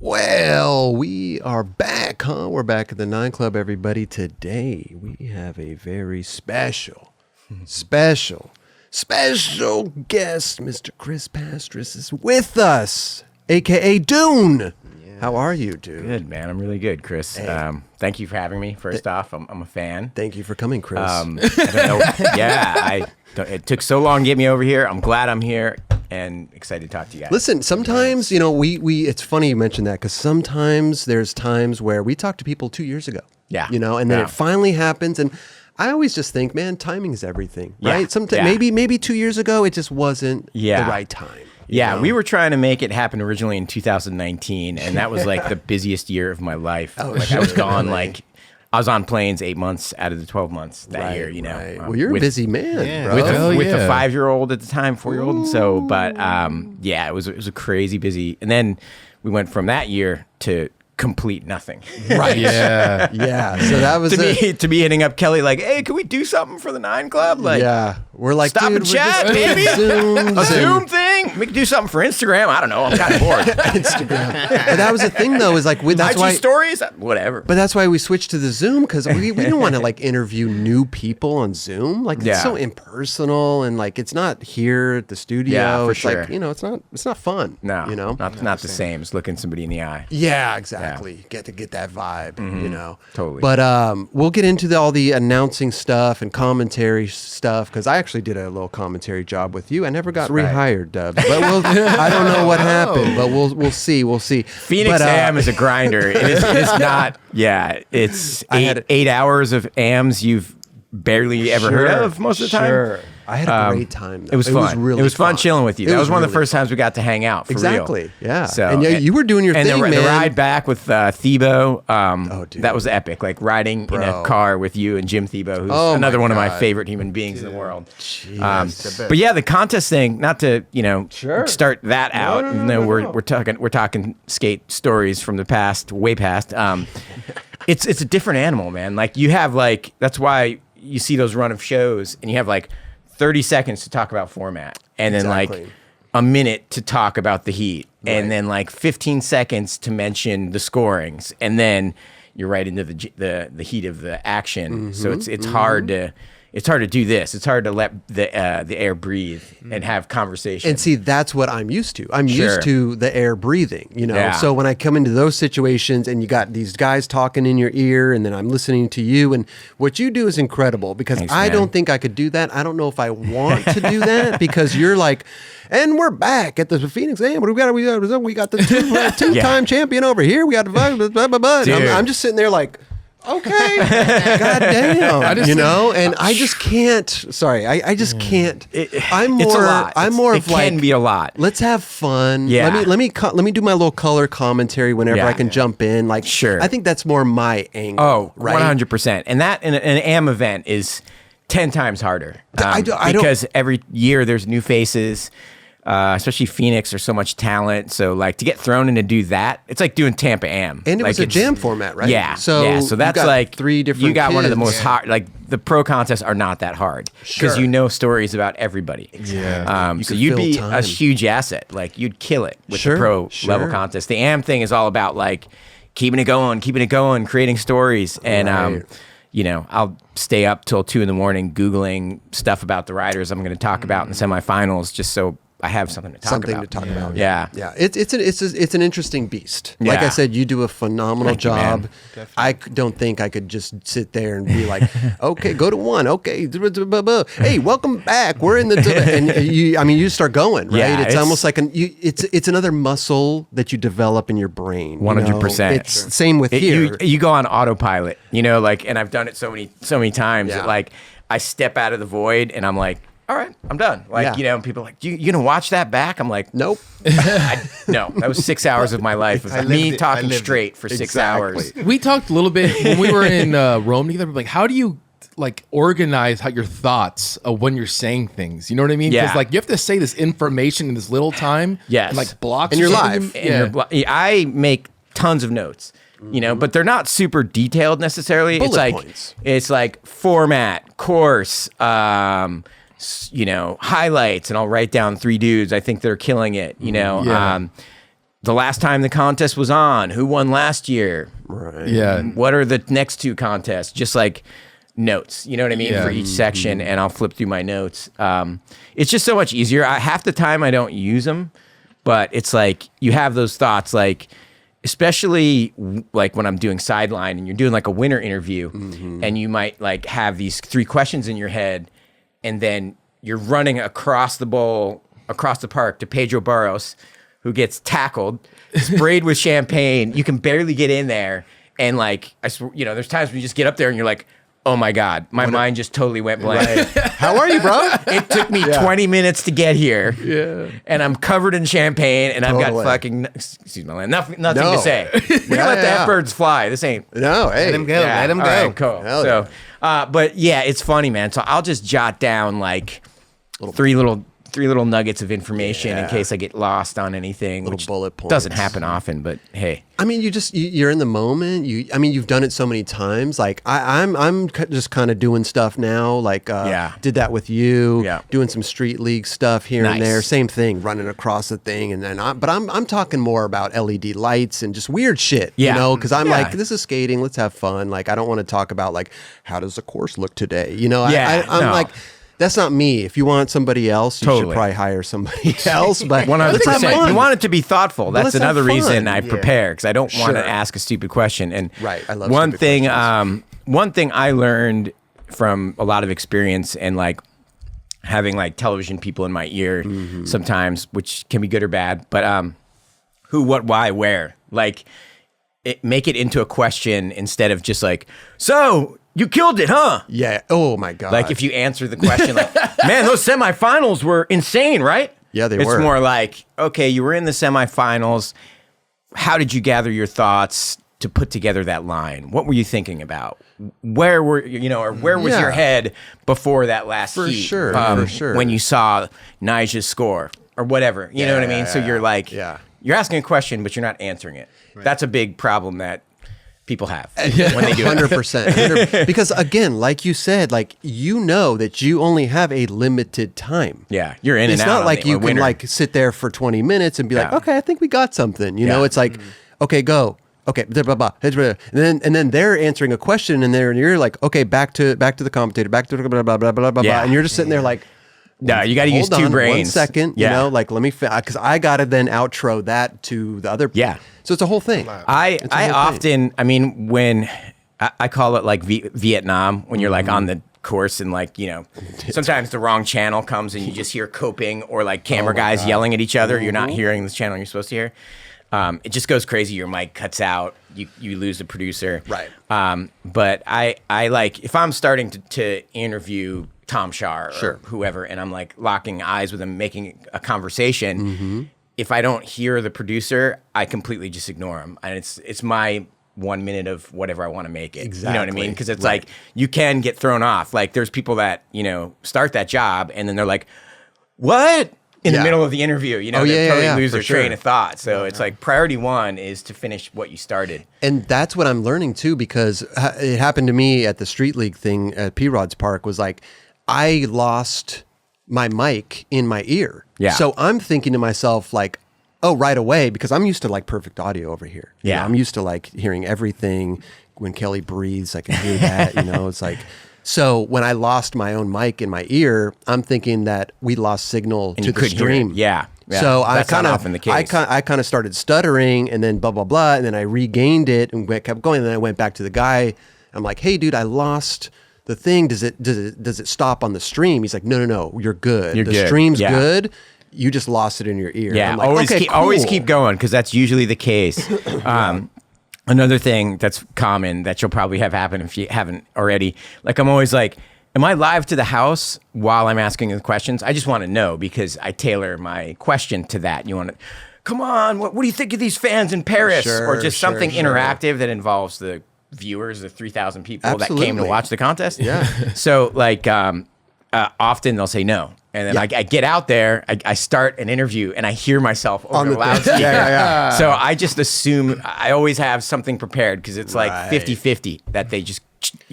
Well, we are back, huh? We're back at the 9 Club, everybody. Today, we have a very special guest. Mr. Chris Pastras is with us, a.k.a. Dune. How are you, dude? Good, man. I'm really good, Chris. Hey. Thank you for having me. First off, I'm a fan. Thank you for coming, Chris. I don't know. It took so long to get me over here. I'm glad I'm here and excited to talk to you guys. Listen, sometimes, you know, we it's funny you mentioned that because sometimes there's times where we talked to people 2 years ago. Yeah. You know, and then it finally happens. And I always just think, man, timing is everything, right? Yeah. Sometimes maybe 2 years ago, it just wasn't the right time. Yeah, know? we were trying to make it happen originally in 2019, and that was like the busiest year of my life. I was gone I was on planes 8 months out of the 12 months that year, you know. Right. Well, you're a busy man, bro. With a 5-year-old at the time, 4-year-old. So, but it was a crazy busy. And then we went from that year to complete nothing. Right. Yeah. So that was to be hitting up Kelly like, hey, can we do something for the 9 Club? Like, we're like, stop and chat, maybe a Zoom thing. We could do something for Instagram. I don't know. I'm kind of bored. Instagram. But that was the thing, though, is like that's IG why stories, whatever. But that's why we switched to the Zoom because we didn't want to like interview new people on Zoom. Like it's so impersonal and like it's not here at the studio. Yeah, for it's sure. like, you know, it's not fun. No, you know, not the same as looking somebody in the eye. Yeah, exactly. Get that vibe, you know. Totally. But we'll get into all the announcing stuff and commentary stuff because I actually did a little commentary job with you. I never got rehired, Dubs. But I don't know what happened. But we'll see. Phoenix AM is a grinder. It's not. Yeah, it's 8 hours of AMs you've barely ever heard of most of the time. Sure. I had a great time, though. It was fun. It was fun chilling with you. That was one of the first times we got to hang out, for real. Yeah. So, and you were doing your thing, man. And the ride back with Thebo, dude. that was epic. Like ring in a car with you and Jim Thebo, who's another one of my favorite human beings in the world. But yeah, the contest thing, not to, start that out, even though we're talking skate stories from the past, way past. It's a different animal, man. Like you have that's why you see those run of shows and you have 30 seconds to talk about format and then a minute to talk about the heat and then 15 seconds to mention the scorings and then you're right into the heat of the action. So it's hard to do this. It's hard to let the air breathe and have conversation. And see, that's what I'm used to. I'm used to the air breathing, you know? Yeah. So when I come into those situations and you got these guys talking in your ear and then I'm listening to you and what you do is incredible because Thanks, I man. don't think I could do that. I don't know if I want to do that because you're like, and we're back at the Phoenix AM. What do we got? We got the two-time champion over here. We got the blah, blah, blah. I'm just sitting there like, okay, goddamn, and I just can't. Sorry, I just can't. I'm more. It's a lot. I'm more of like. It can be a lot. Let's have fun. Yeah. Let me do my little color commentary whenever I can jump in. Like, sure. I think that's more my angle. Oh, right? 100%. And that in an AM event is 10 times harder because every year there's new faces. Especially Phoenix, there's so much talent. So to get thrown in to do that, it's like doing Tampa Am. And it was a jam format, right? Yeah. So that's you got 3 different. You got one of the most kids. hard. The pro contests are not that hard because you know stories about everybody. Yeah. So you'd be a huge asset. You'd kill it with the pro level contest. The Am thing is all about keeping it going, creating stories, and I'll stay up till 2 a.m. Googling stuff about the riders I'm going to talk about in the semifinals, just so I have something to talk about. Yeah. It's an interesting beast. Like I said, you do a phenomenal job. I don't think I could just sit there and be like, okay, go to 1. Okay, hey, welcome back. We're in the and you start going, right? Yeah, it's almost like it's another muscle that you develop in your brain. 100%. It's same with here. You go on autopilot, and I've done it so many times that I step out of the void and I'm like, all right, I'm done. People are like, you gonna watch that back? I'm like, nope. No, that was 6 hours of my life of me talking straight for 6 hours. We talked a little bit when we were in Rome together. Like, how do you organize your thoughts of when you're saying things? You know what I mean? Yeah. Because you have to say this information in this little time. Yes. And blocks. And you're live. I make tons of notes. But they're not super detailed necessarily. Bullet points. It's format, course, highlights, and I'll write down 3 dudes I think they're killing it. the last time the contest was on, who won last year? Right. Yeah. What are the next 2 contests? Just like notes, you know what I mean, for each section, and I'll flip through my notes. It's just so much easier. Half the time I don't use them, but it's like you have those thoughts, like especially like when I'm doing sideline and you're doing like a winner interview, and you might like have these 3 questions in your head, and then you're running across the bowl, across the park to Pedro Barros, who gets tackled, sprayed with champagne. You can barely get in there. And like, there's times when you just get up there and you're like, oh my God, my mind just totally went blank. Right. How are you, bro? It took me 20 minutes to get here. Yeah. And I'm covered in champagne and I've got fucking, excuse me, nothing to say. We let the F-birds fly. This ain't. No, hey. Let him go. Yeah, Let him go. all right, cool. So, but yeah, it's funny, man. So I'll just jot down like three little nuggets of information in case I get lost on anything. Little which bullet points. doesn't happen often, but hey. I mean, you're in the moment. You've done it so many times. Like I'm just kind of doing stuff now. Like did that with you. Yeah. Doing some street league stuff here and there. Same thing, running across the thing, and then I'm talking more about LED lights and just weird shit. Yeah. You know, because I'm like, this is skating. Let's have fun. Like I don't want to talk about like how does the course look today. You know, I'm like. That's not me. If you want somebody else, you should probably hire somebody else. But 100%. You want it to be fun. That's another reason I Yeah. prepare, because I don't want to ask a stupid question. And I love one stupid thing. questions. One thing I learned from a lot of experience and like having like television people in my ear sometimes, which can be good or bad. But who, what, why, where? Like, make it into a question instead of just like, so. You killed it, huh? Yeah. Oh my God. Like if you answer the question like, man, those semifinals were insane, right? Yeah, they were. were. It's more like, okay, you were in the semifinals. How did you gather your thoughts to put together that line? What were you thinking about? Where were or where was your head before that last heat? For sure. When you saw Nija's score or whatever, you know what I mean? So you're like, you're asking a question, but you're not answering it. Right. That's a big problem that people have when they do 100%. Because again, like you said, like that you only have a limited time. Yeah, you're in and out. It's not like you can like sit there for 20 minutes and be like, okay, I think we got something. You know, it's like, okay, go. Okay, blah, blah, blah. And then they're answering a question and you're like, okay, back to the commentator, back to blah blah blah blah blah blah, and you're just sitting there like. No, you got to use 2 brains. 1 second, you know, like let me, because I got to then outro that to the other. Yeah. So it's a whole thing. I often, I mean, when I call it like Vietnam, when you're like on the course and like, sometimes the wrong channel comes and you just hear coping or like camera guys yelling at each other. You're not hearing the channel you're supposed to hear. It just goes crazy. Your mic cuts out. You lose the producer. Right. But I like, if I'm starting to interview Tom Shar or whoever, and I'm like locking eyes with him, making a conversation. If I don't hear the producer, I completely just ignore him, and it's my 1 minute of whatever I want to make it. Exactly. You know what I mean? Because it's like you can get thrown off. Like there's people that start that job, and then they're like, "What?" in the middle of the interview. They totally lose their train of thought. So it's like priority 1 is to finish what you started. And that's what I'm learning too, because it happened to me at the Street League thing at P-Rod's Park. Was like, I lost my mic in my ear. Yeah. So I'm thinking to myself like, oh, right away, because I'm used to like perfect audio over here. Yeah. I'm used to like hearing everything. When Kelly breathes, I can hear that, it's like, so when I lost my own mic in my ear, I'm thinking that we lost signal to the stream. Yeah. So that's not often the case. I kind of started stuttering and then blah, blah, blah. And then I regained it and kept going. And then I went back to the guy. I'm like, hey dude, I lost the thing. Does it stop on the stream? He's like, no, you're good. The stream's good. You just lost it in your ear. Yeah, I'm like, always keep going, because that's usually the case. Another thing that's common that you'll probably have happen if you haven't already. Like I'm always like, am I live to the house while I'm asking the questions? I just want to know, because I tailor my question to that. You want to, come on, what do you think of these fans in Paris? Or just something interactive that involves the viewers, the 3,000 people that came to watch the contest. Yeah. So like often they'll say no. And then I get out there, I start an interview, and I hear myself over the loudspeaker. So I just assume I always have something prepared, because it's like 50-50 that they just,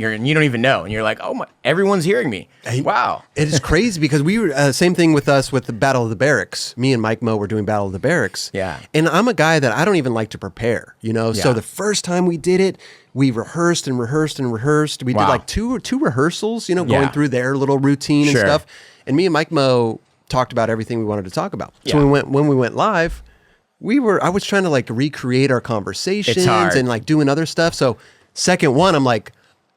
and you don't even know, and you're like, oh my, everyone's hearing me. Wow, it is crazy because we were same thing with us with the Battle of the Barracks. Me and Mike Mo were doing Battle of the Barracks. Yeah, and I'm a guy that I don't even like to prepare. So the first time we did it, we rehearsed and rehearsed and rehearsed. We did like two rehearsals, going through their little routine and stuff. And me and Mike Mo talked about everything we wanted to talk about. So when we went live, I was trying to like recreate our conversations and like doing other stuff. So second one, I'm like,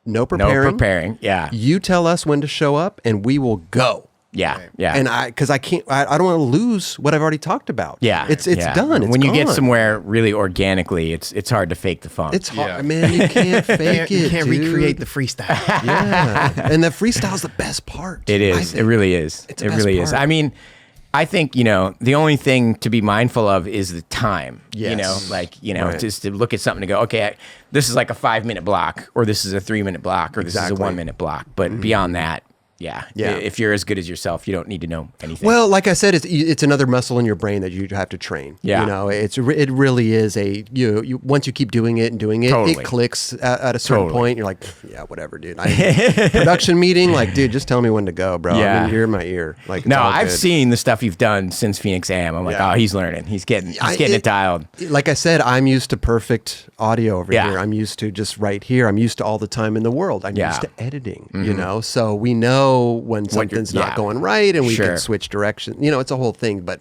no preparing. Yeah. You tell us when to show up and we will go. Yeah. Yeah. And because I don't want to lose what I've already talked about. Yeah. It's done. When you get somewhere really organically, it's hard to fake the funk. It's hard, man. You can't fake it. You can't dude. recreate the freestyle. Yeah. And the freestyle's the best part. It is. It really is. It really is. I mean, I think, the only thing to be mindful of is the time. Yes. Just to look at something to go, okay, this is like a 5-minute block, or this is a 3-minute block, or this is a 1-minute block. But beyond that, if you're as good as yourself, you don't need to know anything. Well, like I said, it's another muscle in your brain that you have to train. Yeah. It really is you once you keep doing it and doing it, Totally. it clicks at a certain point. You're like, yeah, whatever, dude. Production meeting, like, dude, just tell me when to go, bro. Yeah. I mean, you're in my ear. Like, no, I've seen the stuff you've done since Phoenix Am. I'm like, oh, he's learning. He's getting it dialed. Like I said, I'm used to perfect audio over here. I'm used to just right here. I'm used to all the time in the world. I'm used to editing, so we know when something's not going right and we can switch direction. It's a whole thing. But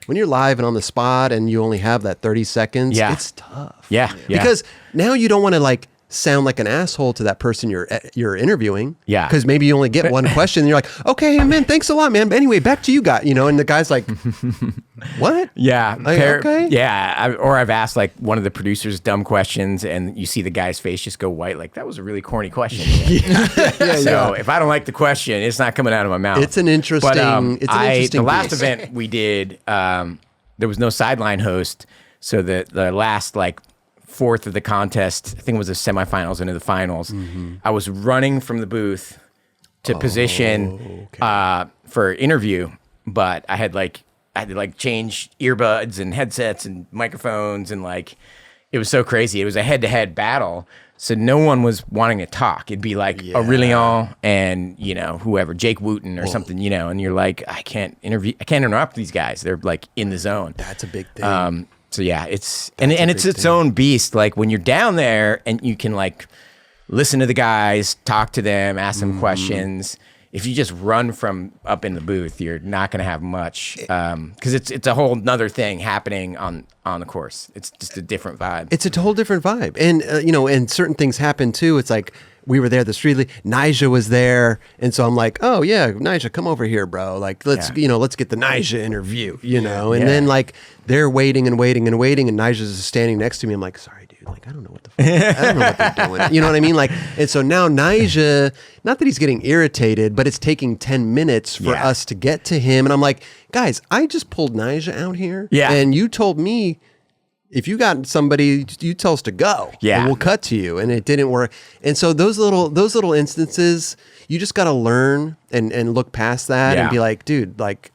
when you're live and on the spot and you only have that 30 seconds, it's tough. Yeah. Because now you don't want to like sound like an asshole to that person you're interviewing. Yeah. Because maybe you only get one question and you're like, okay, man, thanks a lot, man. But anyway, back to you guys, and the guy's like, what? Yeah. Like, okay. Yeah. Or I've asked like one of the producers dumb questions and you see the guy's face just go white. Like, that was a really corny question. So if I don't like the question, it's not coming out of my mouth. It's an interesting, the last event we did, there was no sideline host. So the last like fourth of the contest, I think it was the semifinals into the finals. I was running from the booth to position for interview, but I had to change earbuds and headsets and microphones, and like it was so crazy. It was a head-to-head battle, so no one was wanting to talk. It'd be like Aurelion and whoever, Jake Wooten or something, and you're like, I can't interrupt these guys. They're like in the zone. That's a big thing. So yeah, it's its own beast. Like when you're down there and you can like listen to the guys, talk to them, ask them questions. If you just run from up in the booth, you're not going to have much because it's a whole nother thing happening on the course. It's just a different vibe. It's a whole different vibe, and and certain things happen too. It's like we were there the street league. Nyjah was there, and so I'm like, oh yeah, Nyjah, come over here, bro. Like let's get the Nyjah interview, and then like they're waiting and waiting and waiting, and Nyjah's is standing next to me. I'm like, sorry, dude, like I don't know what the fuck, I don't know what they're doing. You know what I mean? Like, and so now Nyjah, not that he's getting irritated, but it's taking 10 minutes for us to get to him, and I'm like, guys, I just pulled Nyjah out here, and you told me, if you got somebody, you tell us to go. Yeah. And we'll cut to you. And it didn't work. And so those little instances, you just got to learn and look past that and be like, dude, like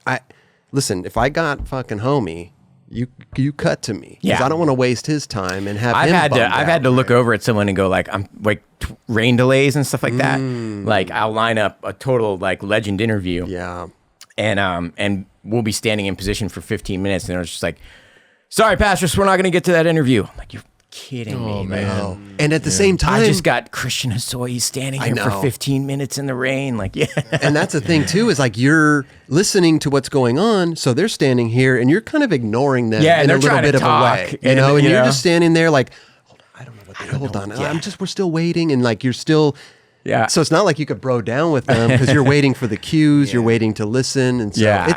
listen, if I got fucking homie, you cut to me. Because I don't want to waste his time and have him bummed out. I've had to look over at someone and go like, I'm like rain delays and stuff like that. Like I'll line up a total like legend interview. Yeah. And we'll be standing in position for 15 minutes and it's just like, sorry, Pastras, we're not going to get to that interview. I'm like, you're kidding me, man. And at the same time, I just got Christian Hosoi standing here for 15 minutes in the rain. Like, And that's the thing too, is like you're listening to what's going on. So they're standing here and you're kind of ignoring them in a little bit of a way, and you're just standing there like, I don't know what they're, hold on. We're still waiting. And like, you're still, so it's not like you could bro down with them because you're waiting for the cues, you're waiting to listen. And so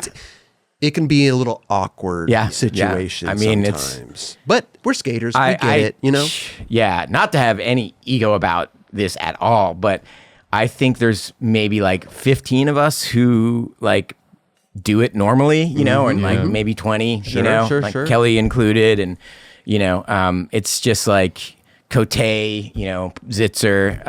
it can be a little awkward situation sometimes. But we're skaters. We get it, Yeah, not to have any ego about this at all, but I think there's maybe like 15 of us who like do it normally, and like maybe 20, like Kelly included. And, it's just like Cote, Zitzer,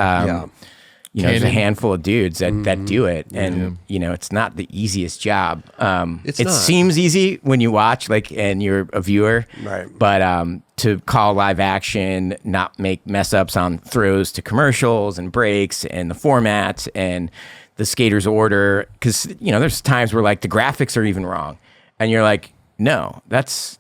there's a handful of dudes that do it, and it's not the easiest job. It seems easy when you watch, and you're a viewer, right? But to call live action, not make mess ups on throws to commercials and breaks and the formats and the skater's order, because there's times where the graphics are even wrong, and you're like, no, that's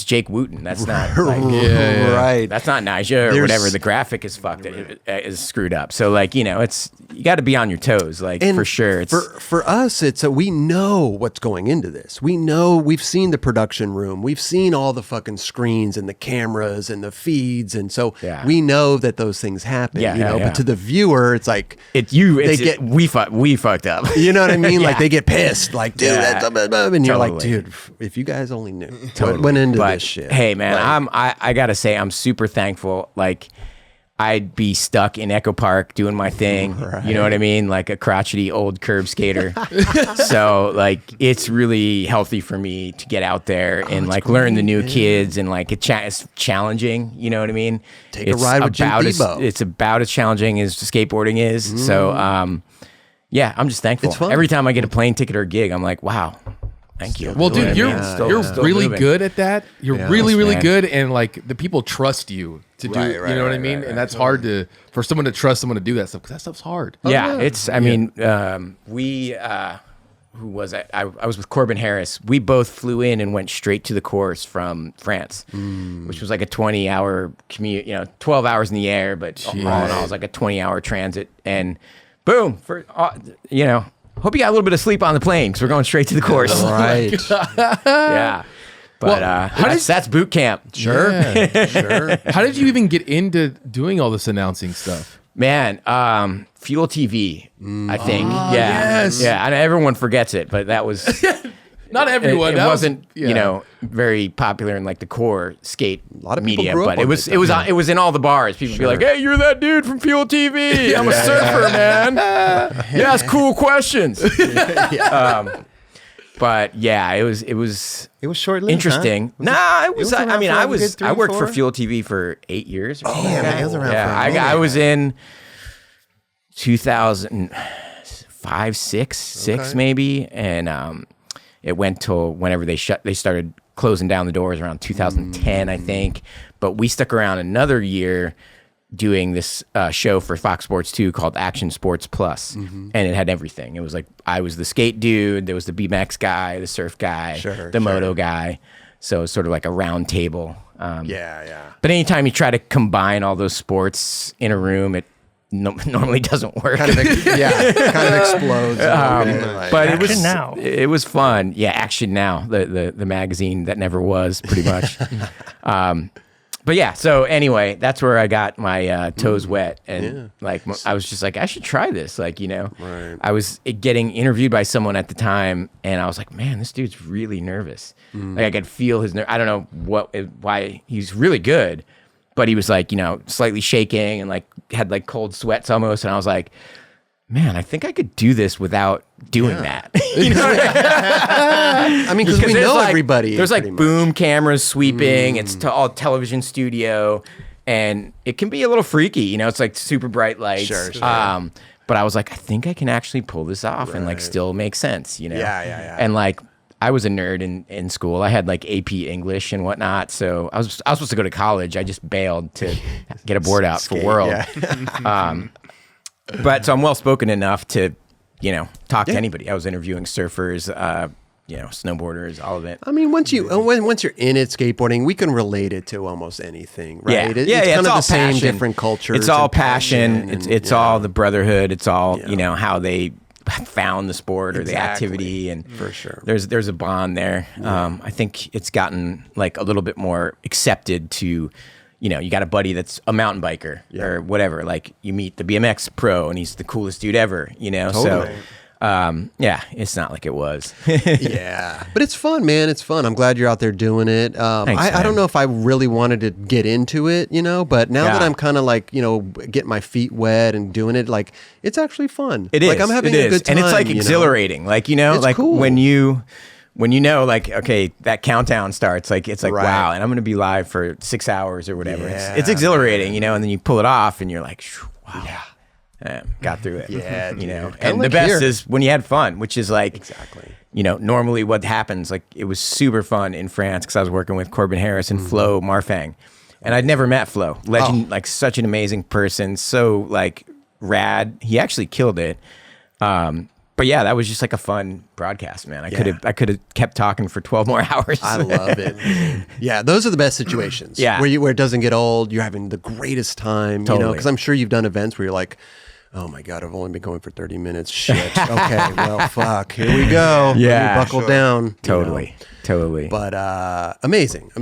Jake Wooten. That's not right. That's not Nyjah or whatever. The graphic is fucked. It is screwed up. So it's you got to be on your toes, for sure. It's for us. It's we know what's going into this. We know, we've seen the production room. We've seen all the fucking screens and the cameras and the feeds, and so we know that those things happen. But to the viewer, it's like we fucked up. You know what I mean? They get pissed. Dude, that's and you're like, dude, if you guys only knew what went into this shit. Hey man, I gotta say I'm super thankful. I'd be stuck in Echo Park doing my thing. Right. You know what I mean? Like a crotchety old curb skater. So it's really healthy for me to get out there and learn the new kids, and it's challenging. You know what I mean? Take a ride with Jim Tebow. It's about as challenging as skateboarding is. So I'm just thankful. It's fun. Every time I get a plane ticket or a gig, I'm like, wow. Thank you. Well, dude, you're really good at that. You're really good, and the people trust you to do. You know what I mean? And that's hard for someone to trust someone to do that stuff, because that stuff's hard. It's. I mean, we. Who was I? I was with Corbin Harris. We both flew in and went straight to the course from France, which was a 20-hour commute. 12 hours in the air, but all in all, it was a 20-hour transit, and boom for hope you got a little bit of sleep on the plane, because we're going straight to the course. Right. Yeah. But that's boot camp. Sure. Sure. How did you even get into doing all this announcing stuff? Man, Fuel TV, I think. Yes. Yeah. And everyone forgets it, but that was... Not everyone. It wasn't, very popular in the core skate a lot of media, but it was in all the bars. People would be like, "Hey, you're that dude from Fuel TV. I'm a surfer, man. You ask cool questions." But yeah, it was short-lived. Interesting. Huh? Nah, it was. I worked for Fuel TV for 8 years. Oh, yeah, it was around. Yeah, I was in 2005, six maybe, and it went till whenever they started closing down the doors around 2010, I think. But we stuck around another year doing this show for Fox Sports 2 called Action Sports Plus. And it had everything. It was I was the skate dude, there was the BMX guy, the surf guy, the moto guy. So it's sort of like a round table. But anytime you try to combine all those sports in a room, it normally doesn't work. Kind of explodes. But it was fun. Yeah, Action Now, the magazine that never was, pretty much. But yeah, so anyway, that's where I got my toes wet, and I was just like, I should try this. Right. I was getting interviewed by someone at the time, and I was like, man, this dude's really nervous. I could feel his nerve. I don't know why. He's really good, but he was slightly shaking and had cold sweats almost, and I was like, man, I think I could do this without doing that. You know what I mean? I mean, because we know everybody. There's boom cameras sweeping. It's all television studio, and it can be a little freaky. It's super bright lights. Sure. But I was like, I think I can actually pull this off and still make sense. Yeah. And I was a nerd in school. I had AP English and whatnot. So I was supposed to go to college. I just bailed to get a board out for World. Yeah. But so I'm well spoken enough to, talk to anybody. I was interviewing surfers, snowboarders, all of it. I mean, once you're in it, skateboarding, we can relate it to almost anything, right? Yeah. It's kind of all the same, passion. different cultures. It's all passion. It's all the brotherhood. It's all how they found the sport or the activity, and for sure there's a bond there. I think it's gotten a little bit more accepted to, you got a buddy that's a mountain biker or whatever, you meet the BMX pro and he's the coolest dude ever, Totally. So it's not like it was. Yeah, but it's fun, man. It's fun. I'm glad you're out there doing it. Thanks, I don't know if I really wanted to get into it, but now that I'm kind of getting my feet wet and doing it, it's actually fun. It is. I'm having a good time. And it's exhilarating. It's cool. when you know, okay, that countdown starts, it's right. Wow, and I'm going to be live for 6 hours or whatever. Yeah. It's exhilarating, and then you pull it off and you're like, wow. Yeah. got through it. Yeah, you know. dude. And the best is when you had fun, which is like exactly. You know, normally what happens, like it was super fun in France because I was working with Corbin Harris and Flo Marfang. And I'd never met Flo. Legend, like such an amazing person, so like rad. He actually killed it. But yeah, that was just like a fun broadcast, man. I could have kept talking for 12 more hours. I love it. Yeah, those are the best situations. Yeah. Where it doesn't get old, you're having the greatest time, you know, Totally. because I'm sure you've done events where you're like, oh my God, I've only been going for 30 minutes. Shit. Okay, well, fuck. Here we go. Yeah. Let me buckle down. Totally. You know? Totally. But amazing.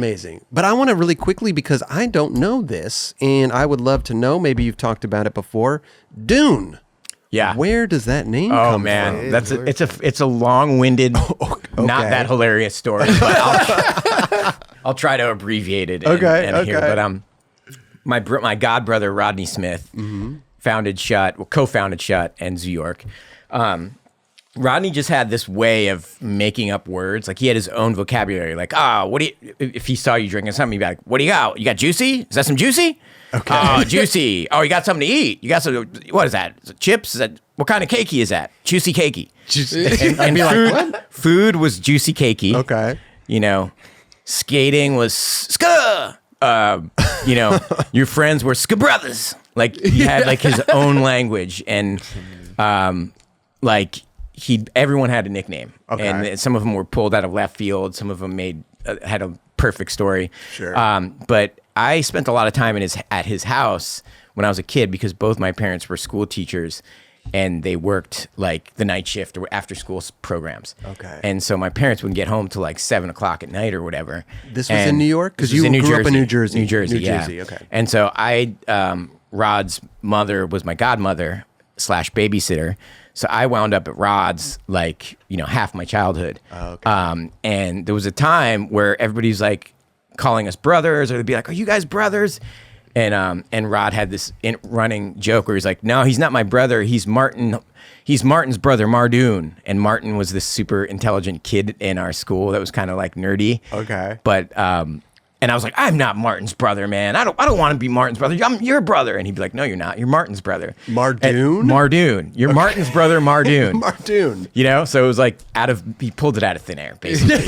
But I want to really quickly, because I don't know this, and I would love to know, maybe you've talked about it before, Dune. Yeah. Where does that name come from? Oh man, it's a long-winded, not that hilarious story, but I'll try to abbreviate it. Here. But my godbrother Rodney Smith co-founded Shut and Zoo York. Rodney just had this way of making up words. Like he had his own vocabulary. Like, if he saw you drinking something, he'd be like, what do you got? You got juicy? Is that some juicy? Okay. Oh, juicy. Oh, you got something to eat. You got some, what is that? Is it chips? Is that, what kind of cakey is that? Juicy cakey. And food was juicy cakey. Okay. You know, skating was ska. You know, your friends were ska brothers. Like he had like his own language, and like everyone had a nickname, and some of them were pulled out of left field. Some of them had a perfect story. Sure. But I spent a lot of time at his house when I was a kid because both my parents were school teachers, and they worked like the night shift or after school programs. Okay. And so my parents wouldn't get home till like 7:00 at night or whatever. This was in New York? Because you grew up in New Jersey. New Jersey, okay. And so Rod's mother was my godmother / babysitter. So I wound up at Rod's like, you know, half my childhood. Oh, okay. And there was a time where everybody's like calling us brothers, or they'd be like, are you guys brothers? And Rod had this running joke where he's like, no, he's not my brother. He's Martin's brother, Mardoon. And Martin was this super intelligent kid in our school that was kind of like nerdy. Okay. But, and I was like, I'm not Martin's brother, man. I don't want to be Martin's brother. I'm your brother. And he'd be like, no, you're not. You're Martin's brother. Mardoon? Mardoon. You're Martin's brother, Mardoon. Mardoon. You know? So it was like he pulled it out of thin air, basically.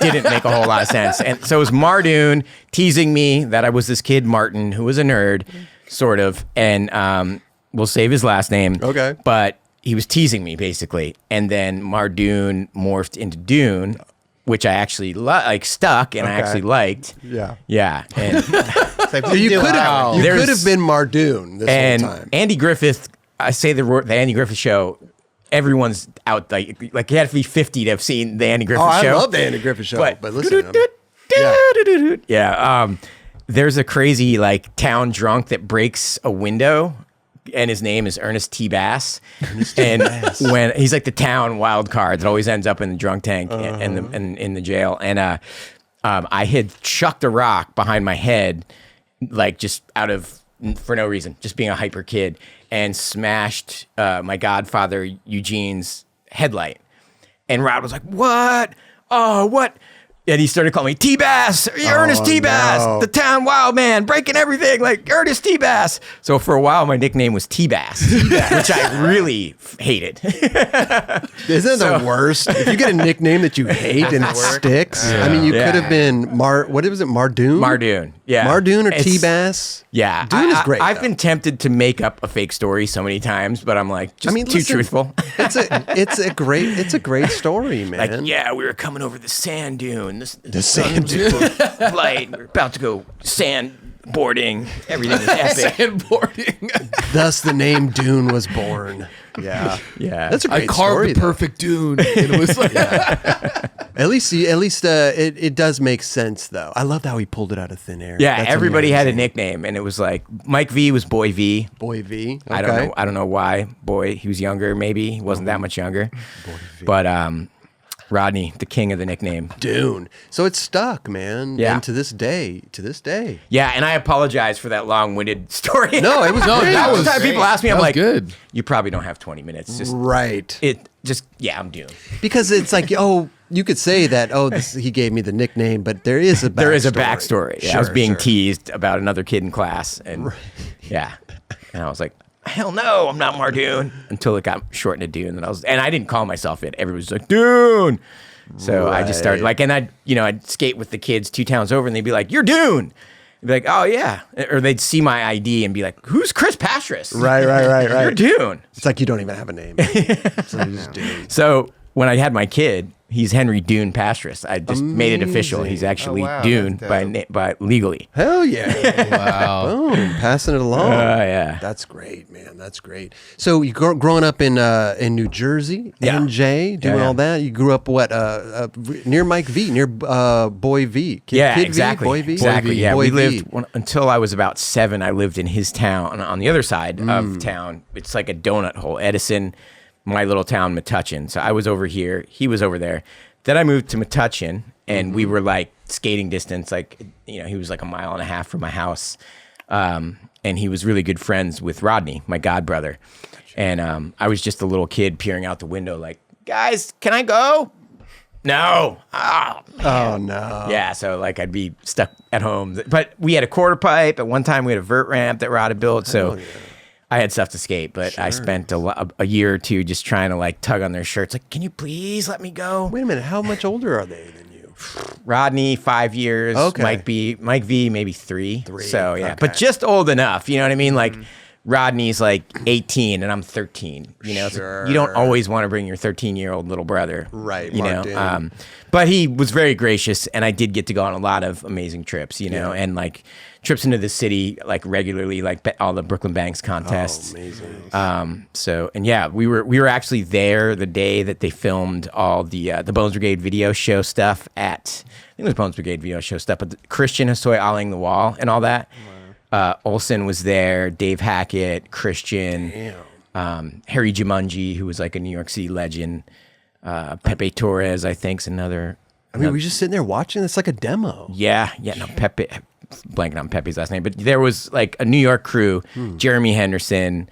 Didn't make a whole lot of sense. And so it was Mardoon teasing me that I was this kid, Martin, who was a nerd, sort of. And we'll save his last name. Okay. But he was teasing me, basically. And then Mardoon morphed into Dune, which I actually stuck and I actually liked. Yeah. Yeah. And so you could have been Mardoon this whole time. Andy Griffith, I say the Andy Griffith show, everyone's out like you had to be 50 to have seen the Andy Griffith show. I love the Andy Griffith show, but listen. There's a crazy like town drunk that breaks a window, and his name is Ernest T. Bass. When he's like the town wild card that always ends up in the drunk tank and in the jail. And I had chucked a rock behind my head, like just for no reason, just being a hyper kid, and smashed my godfather Eugene's headlight. And Rod was like, "What? Oh, what?" And he started calling me T-Bass, Ernest T-Bass, the town wild man, breaking everything, like Ernest T-Bass. So for a while, my nickname was T-Bass, which I really hated. Isn't that the worst? If you get a nickname that you hate and it sticks. Yeah. I mean, you could have been what was it, Mardoon? Mardoon, yeah. Mardoon or T-Bass? Yeah. Dune is great. I've been tempted to make up a fake story so many times, but I'm like, too truthful. It's a great story, man. Like, yeah, we were coming over the sand dune. The sand dune. Light. We're about to go sandboarding. Everything is epic. Sandboarding. Thus, the name Dune was born. Yeah, yeah. That's a great story. I carved the perfect dune. And it was like, At least it does make sense, though. I loved how he pulled it out of thin air. Yeah, everybody had a nickname, and it was like Mike V was Boy V. Boy V. Okay. I don't know why. Boy, he was younger. Maybe he wasn't that much younger. Boy V. But Rodney, the king of the nickname. Dune. So it's stuck, man. Yeah. And to this day. Yeah, and I apologize for that long-winded story. No, it was great. That was great. People ask me, I'm like, good. You probably don't have 20 minutes. Just, right. I'm Dune. Because it's like, you could say that, he gave me the nickname, but there is a backstory. There is a backstory. Yeah, I was being teased about another kid in class. And yeah. And I was like, hell no, I'm not more Dune. Until it got shortened to Dune. And I didn't call myself it. Everybody was like, Dune. So I just started like, and I'd skate with the kids 2 towns over and they'd be like, you're Dune. I'd be like, oh yeah. Or they'd see my ID and be like, who's Chris Pastras? Right. You're Dune. It's like you don't even have a name. So you're just Dune. So when I had my kid, he's Henry Dune Pastras. I just made it official. He's actually Dune by legally. Hell yeah. Wow. Boom. Passing it along. Yeah. That's great, man. That's great. So you growing up in New Jersey, NJ, doing all that. You grew up near Mike V, near Boy V. Kid exactly. V, Boy V? Exactly. Yeah, Boy we V. lived until I was about 7. I lived in his town on the other side of town. It's like a donut hole. Edison, my little town, Metuchen. So I was over here. He was over there. Then I moved to Metuchen, and we were like skating distance. Like, he was like a mile and a half from my house. And he was really good friends with Rodney, my god brother. And I was just a little kid peering out the window like, guys, can I go? No. Oh, no. Yeah, so like I'd be stuck at home. But we had a quarter pipe. At one time, we had a vert ramp that Rod had built. So I had stuff to skate, but I spent a year or two just trying to like tug on their shirts. Like, can you please let me go? Wait a minute. How much older are they than you? Rodney, 5 years. Okay. Mike V, maybe 3. So yeah, but just old enough. You know what I mean? Like Rodney's like 18 and I'm 13. So you don't always want to bring your 13-year-old little brother. Right. But he was very gracious, and I did get to go on a lot of amazing trips. And like trips into the city like regularly, like all the Brooklyn Banks contests. Oh, amazing. We were actually there the day that they filmed all the Bones Brigade video show stuff at, I think it was Bones Brigade video show stuff, but Christian Hosoi ollieing the wall and all that. Wow. Olson was there, Dave Hackett, Christian, Harry Jumanji, who was like a New York City legend, Pepe Torres, I think, is another. I mean, we were just sitting there watching. It's like a demo. Pepe, blanking on Pepe's last name, but there was like a New York crew, Jeremy Henderson,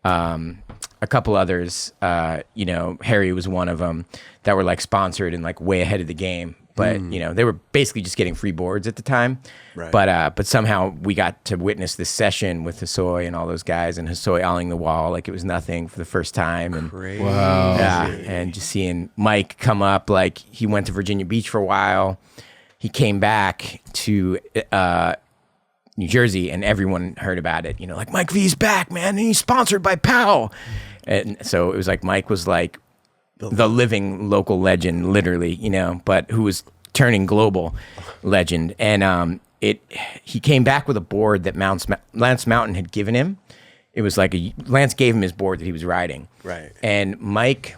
a couple others, Harry was one of them, that were like sponsored and like way ahead of the game. But, they were basically just getting free boards at the time. Right. But somehow we got to witness this session with Hosoi and all those guys, and Hosoi ollieing the wall like it was nothing for the first time. And crazy. Wow. Yeah, and just seeing Mike come up, like he went to Virginia Beach for a while. He came back to New Jersey, and everyone heard about it. Like, Mike V's back, man, and he's sponsored by Powell. And so it was like Mike was like the living local legend, literally, but who was turning global legend. And he came back with a board that Lance Mountain had given him. It was like Lance gave him his board that he was riding. Right. And Mike,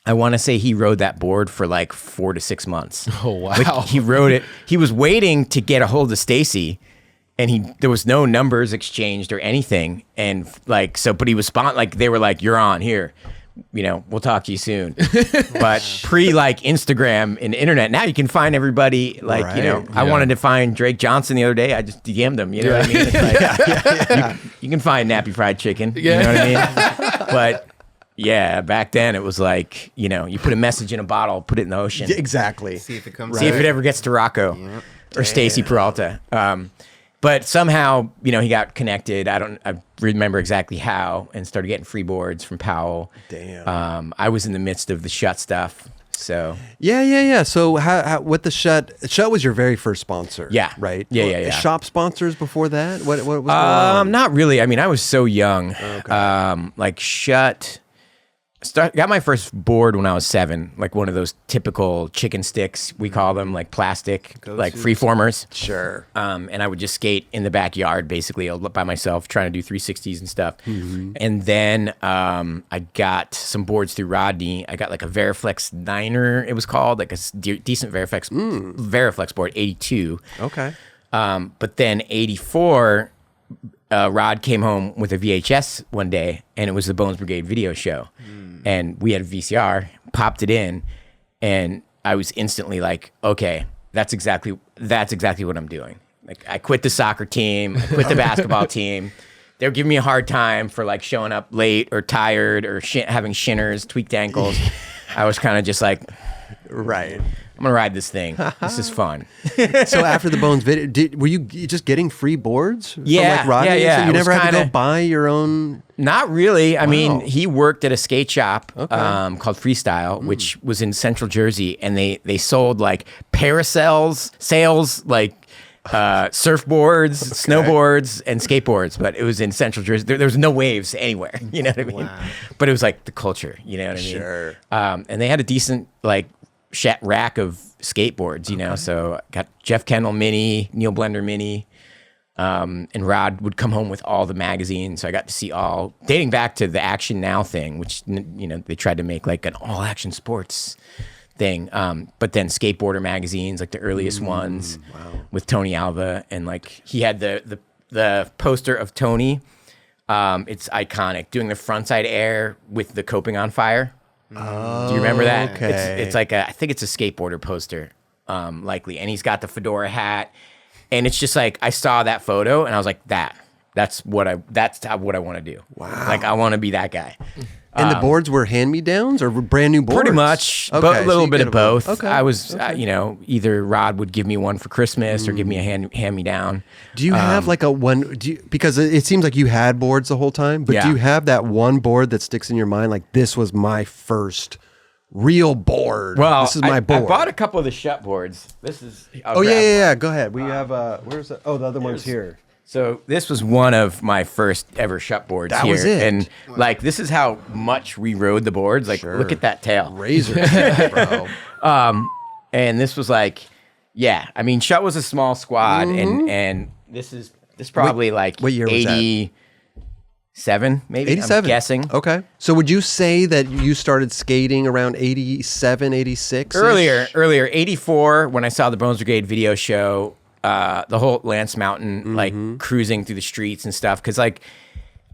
I want to say he rode that board for like 4 to 6 months. Oh, wow. Like, he rode it. He was waiting to get a hold of Stacy, and there was no numbers exchanged or anything. And like, but he was they were like, you're on here. We'll talk to you soon. But like Instagram and internet, now you can find everybody. Like, I wanted to find Drake Johnson the other day. I just DM'd him. You know what I mean? It's like, you can find Nappy Fried Chicken. You know what I mean? But yeah, back then it was like, you put a message in a bottle, put it in the ocean. Exactly. See if it comes. See if it ever gets to Rocco or Stacy Peralta. But somehow, he got connected. I remember exactly how, and started getting free boards from Powell. Damn. I was in the midst of the Shut stuff. So yeah. So how with the Shut was your very first sponsor. Yeah. Right. Yeah. Shop sponsors before that. What was going on? Not really. I mean, I was so young. Okay. Like Shut. Got my first board when I was 7, like one of those typical chicken sticks, we call them, like plastic, like freeformers. Sure. And I would just skate in the backyard, basically, by myself, trying to do 360s and stuff. Mm-hmm. And then I got some boards through Rodney. I got like a Veriflex 9er, it was called, like a decent Veriflex board, 82. Okay. But then 84... Rod came home with a VHS one day, and it was the Bones Brigade video show. And we had a VCR, popped it in, and I was instantly like, okay, that's exactly what I'm doing. Like, I quit the soccer team, I quit the basketball team. They were giving me a hard time for like showing up late or tired or having shinners, tweaked ankles. I was kind of just like, right. I'm gonna ride this thing. This is fun. So after the Bones video, were you just getting free boards? Yeah, from, like, Rodney? yeah. So you never had to go buy your own? Not really. I mean, he worked at a skate shop called Freestyle, which was in Central Jersey, and they sold like parasails, like surfboards, snowboards, and skateboards. But it was in Central Jersey. There was no waves anywhere. You know what I mean? Wow. But it was like the culture. You know what I mean? Sure. And they had a decent like rack of skateboards. You know, so got Jeff Kendall Mini, Neil Blender Mini. And Rod would come home with all the magazines. So I got to see all, dating back to the Action Now thing, which, you know, they tried to make like an all action sports thing. But then skateboarder magazines, like the earliest ones with Tony Alva. And like he had the poster of Tony. It's iconic, doing the frontside air with the coping on fire. Oh, do you remember that? Okay. It's like I think it's a skateboarder poster, likely. And he's got the fedora hat. And it's just like, I saw that photo and I was like, that's what I want to do. Wow. Like, I want to be that guy. And the boards were hand-me-downs or brand new boards? Pretty much. Okay, A little bit of both. Okay. I was, you know, either Rod would give me one for Christmas or give me a hand-me-down. Do you have like a one, because it seems like you had boards the whole time, but do you have that one board that sticks in your mind? Like, this was my first real board. Well, this is my board. I bought a couple of the Shut boards. This is. Yeah. Go ahead. We have. Where's the? Oh, the other one's here. So this was one of my first ever Shut boards. That here. was it. And like, this is how much we rode the boards. Like, look at that tail, razor, bro. And this was like, yeah. I mean, Shut was a small squad, and this probably like what year was that? 87, maybe. 87. I'm guessing. Okay. So would you say that you started skating around 87, 86? Earlier, 84, when I saw the Bones Brigade video show, the whole Lance Mountain, like cruising through the streets and stuff. Cause like,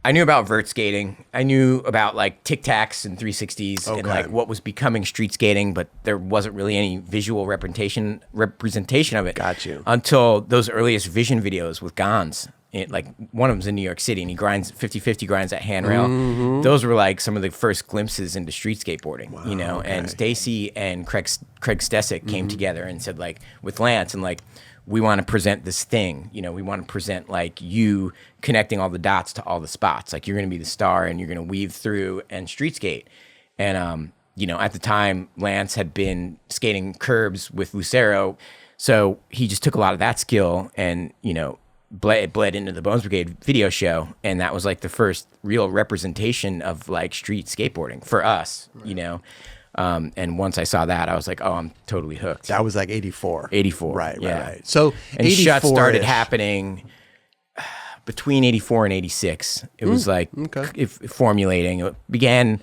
I knew about vert skating. I knew about like Tic Tacs and 360s and like what was becoming street skating, but there wasn't really any visual representation of it. Got you. Until those earliest Vision videos with Gons. Like one of them's in New York City and he grinds 50-50 grinds that handrail. Those were like some of the first glimpses into street skateboarding, you know, and Stacy and Craig Stesick came together and said like with Lance and like, we want to present this thing, you know, we want to present like you connecting all the dots to all the spots. Like you're going to be the star and you're going to weave through and street skate. And, you know, at the time Lance had been skating curbs with Lucero. So he just took a lot of that skill and, you know, bled into the Bones Brigade video show, and that was like the first real representation of like street skateboarding for us, you know. And once I saw that, I was like, oh, I'm totally hooked. That was like 84. 84. Right. So and Shut started happening between 84 and 86. It was like formulating. It began,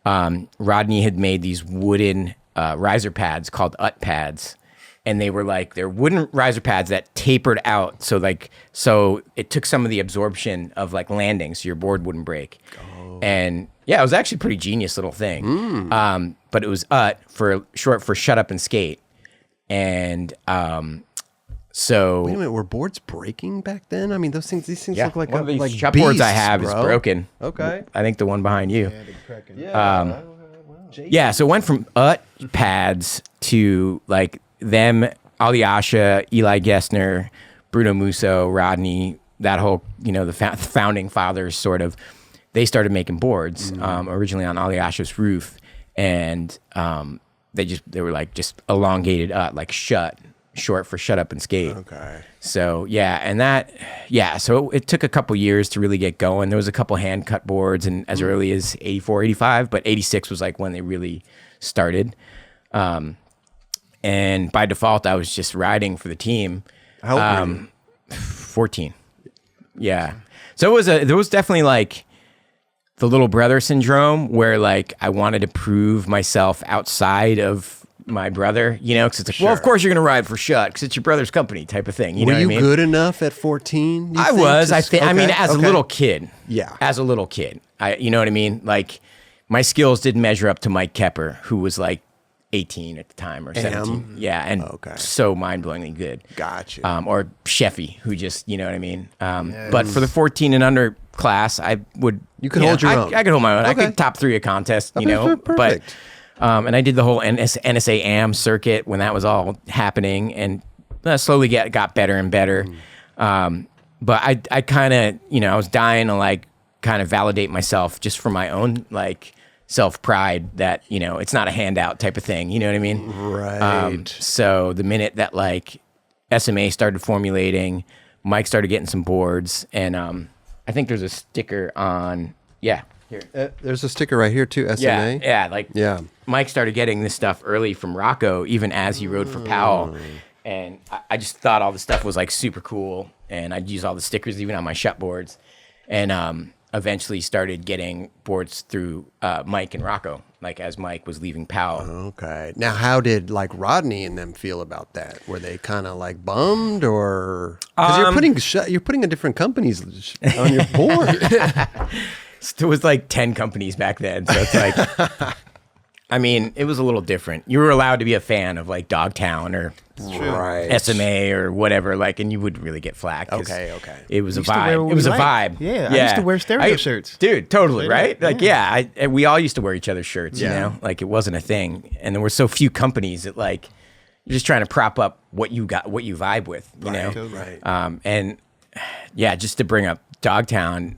Rodney had made these wooden riser pads called UT pads. And they were like, they're wooden riser pads that tapered out. So it took some of the absorption of like landing so your board wouldn't break. Oh. And yeah, it was actually a pretty genius little thing. But it was short for Shut Up and Skate. And so. Wait a minute, were boards breaking back then? I mean, these things look like one of these like Shut beasts, boards I have bro. is broken. Okay. I think the one behind you. Yeah, So it went from UT pads to like them, Alyosha, Eli Gessner, Bruno Musso, Rodney, that whole, you know, the founding fathers sort of, they started making boards originally on Alyosha's roof. And they were like just elongated like Shut, short for Shut Up and Skate. Okay. So so it took a couple years to really get going. There was a couple hand cut boards and as early as 84, 85, but 86 was like when they really started. And by default, I was just riding for the team. How old were you? 14. Yeah. So there was definitely like the little brother syndrome where like I wanted to prove myself outside of my brother, you know, because it's like, well, of course you're going to ride for Shut because it's your brother's company type of thing. You know what I mean? Were you good enough at 14? I was. I mean, as a little kid. Yeah. As a little kid. You know what I mean? Like my skills didn't measure up to Mike Kepper, who was like 18 at the time or 17. Yeah, and so mind-blowingly good. Gotcha. Or Sheffy, who just, you know what I mean? But for the 14 and under class, I would... You could hold your own. I could hold my own. I could top 3 a contest, you know? Perfect. And I did the whole NSA AM circuit when that was all happening, and slowly got better and better. But I kind of, I was dying to like kind of validate myself just for my own like self-pride that, it's not a handout type of thing. You know what I mean? Right. So the minute that like SMA started formulating, Mike started getting some boards, and I think there's a sticker on, here. There's a sticker right here too, SMA. Yeah. Mike started getting this stuff early from Rocco, even as he rode for Powell. And I just thought all the stuff was like super cool, and I'd use all the stickers even on my Shut boards, and eventually started getting boards through Mike and Rocco, like as Mike was leaving Powell. Okay. Now, how did like Rodney and them feel about that? Were they kind of like bummed, or because you're putting a different companies on your board? There was like 10 companies back then, so it's like. I mean, it was a little different. You were allowed to be a fan of like Dogtown or SMA or whatever, like, and you wouldn't really get flack. Okay. It was a vibe. It was a vibe. Yeah, I used to wear Stereo shirts. Dude, totally, right? Like, we all used to wear each other's shirts, you know? Like, it wasn't a thing. And there were so few companies that, like, you're just trying to prop up what you vibe with, you know? Right. And, just to bring up Dogtown,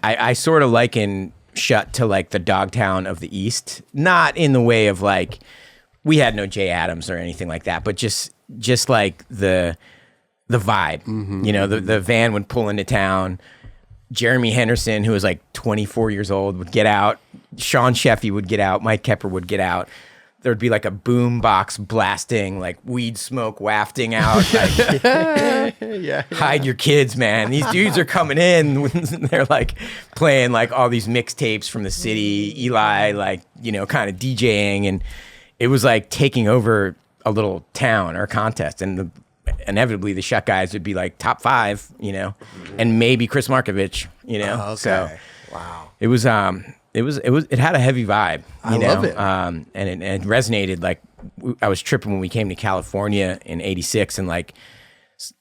I sort of liken Shut to like the Dogtown of the East, not in the way of like we had no Jay Adams or anything like that, but just like the vibe. The van would pull into town. Jeremy Henderson, who was like 24 years old, would get out. Sean Sheffy would get out. Mike Kepper would get out. There'd be like a boom box blasting, like weed smoke wafting out. Like, hide your kids, man. These dudes are coming in. They're like playing like all these mixtapes from the city. Eli, like, kind of DJing. And it was like taking over a little town or contest. And inevitably the Shut guys would be like top 5, and maybe Chris Markovich, Okay. So wow. It was, it had a heavy vibe, I love it. And it resonated. Like I was tripping when we came to California in '86, and like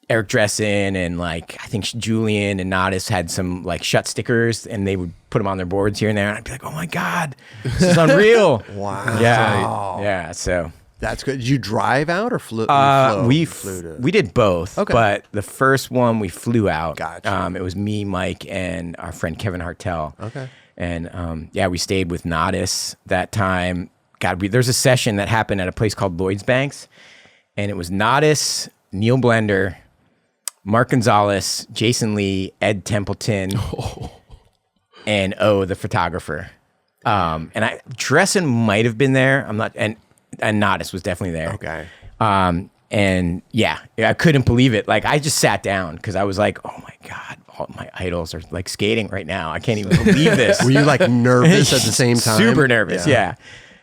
Eric Dressen and like I think Julian and Nodis had some like Shut stickers, and they would put them on their boards here and there, and I'd be like, oh my god, this is unreal. Wow. Yeah. So that's good. Did you drive out or flew? We did both. Okay. But the first one we flew out. Gotcha. It was me, Mike, and our friend Kevin Hartel. Okay. And we stayed with Nodis that time. God, there's a session that happened at a place called Lloyd's Banks, and it was Nodis, Neil Blender, Mark Gonzalez, Jason Lee, Ed Templeton, and the photographer. And Dressen might have been there. I'm not, and Nodis was definitely there. Okay. And I couldn't believe it. Like I just sat down because I was like, oh my God, all my idols are like skating right now. I can't even believe this. Were you like nervous at the same time? Super nervous, yeah.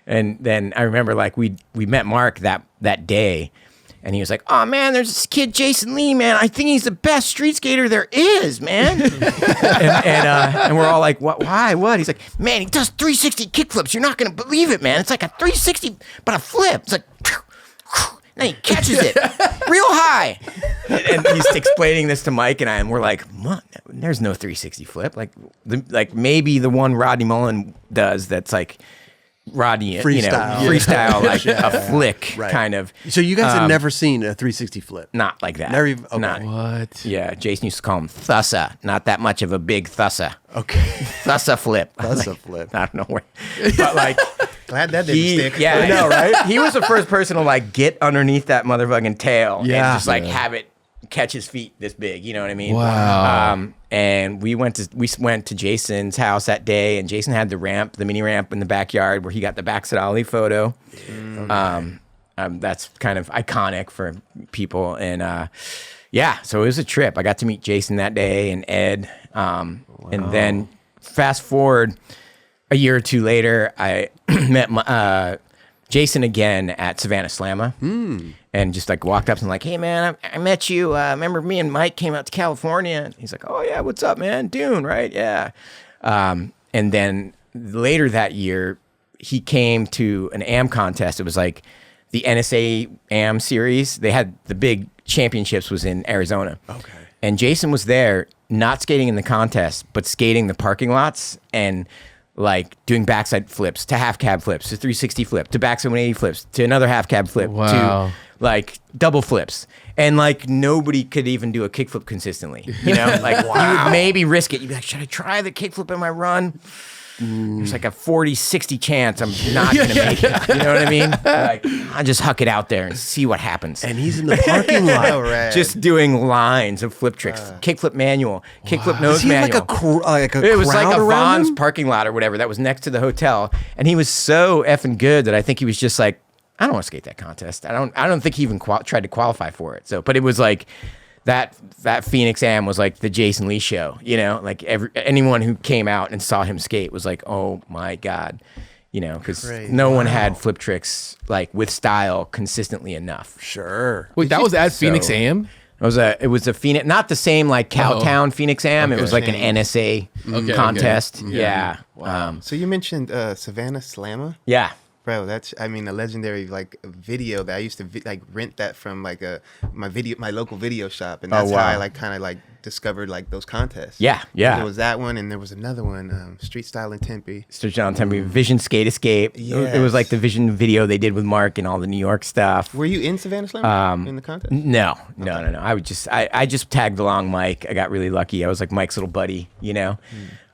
And then I remember like we met Mark that day, and he was like, oh man, there's this kid, Jason Lee, man. I think he's the best street skater there is, man. and we're all like, what? Why? What? He's like, man, he does 360 kickflips. You're not going to believe it, man. It's like a 360, but a flip. It's like, and he catches it real high. And he's explaining this to Mike and I, and we're like, there's no 360 flip. Like maybe the one Rodney Mullen does that's like Rodney, freestyle, like a flick kind of. So you guys had never seen a 360 flip? Not like that. Never even, okay. Not, what? Yeah, Jason used to call him Thussa. Not that much of a big Thussa. Okay. Thussa flip. Thussa flip. I don't know where. But like... Glad that didn't stick. Yeah, I know, right? He was the first person to like get underneath that motherfucking tail and just like have it catch his feet this big. You know what I mean? Wow. And we went to Jason's house that day, and Jason had the mini ramp in the backyard where he got the Baxter Ollie photo. That's kind of iconic for people, and so it was a trip. I got to meet Jason that day and Ed, and then fast forward a year or two later, I met Jason again at Savannah Slamma, and just like walked up and like, hey man, I met you. Remember me and Mike came out to California? And he's like, oh yeah, what's up, man? Dune, right? Yeah. And then later that year, he came to an AM contest. It was like the NSA AM series. They had the big championships was in Arizona. Okay. And Jason was there, not skating in the contest, but skating the parking lots and like doing backside flips to half cab flips to 360 flip to backside 180 flips to another half cab flip to like double flips. And like nobody could even do a kickflip consistently, you know? Like you would maybe risk it. You'd be like, should I try the kickflip in my run? There's like a 40-60 chance I'm not going to make it. You know what I mean? Like, I'll just huck it out there and see what happens. And he's in the parking lot. Just doing lines of flip tricks. Kickflip manual. Kickflip nose manual. It was like a Vaughn's him? parking lot or whatever that was next to the hotel. And he was so effing good that I think he was just like, I don't want to skate that contest. I don't think he even tried to qualify for it. So, but it was like, that Phoenix Am was like the Jason Lee show, you know, like anyone who came out and saw him skate was like, oh my God, you know, because no one had flip tricks like with style consistently enough. Sure. Wait, that was at Phoenix Am? It was a Phoenix, not the same like Cowtown Phoenix Am. It was like an NSA contest. Okay. Yeah. Wow. So you mentioned Savannah Slamma? Yeah. Bro, that's a legendary like video that I used to like rent that from like my local video shop, and that's how I like kind of like discovered like those contests. Yeah. There was that one, and there was another one, Street Style in Tempe. Vision Skate Escape. Yes. It was like the Vision video they did with Mark and all the New York stuff. Were you in Savannah Slam in the contest? No. I just tagged along Mike. I got really lucky. I was like Mike's little buddy, you know.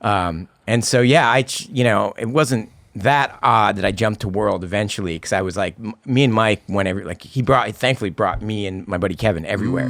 And so it wasn't that odd that I jumped to World eventually, because I was like, me and Mike went he thankfully brought me and my buddy Kevin everywhere.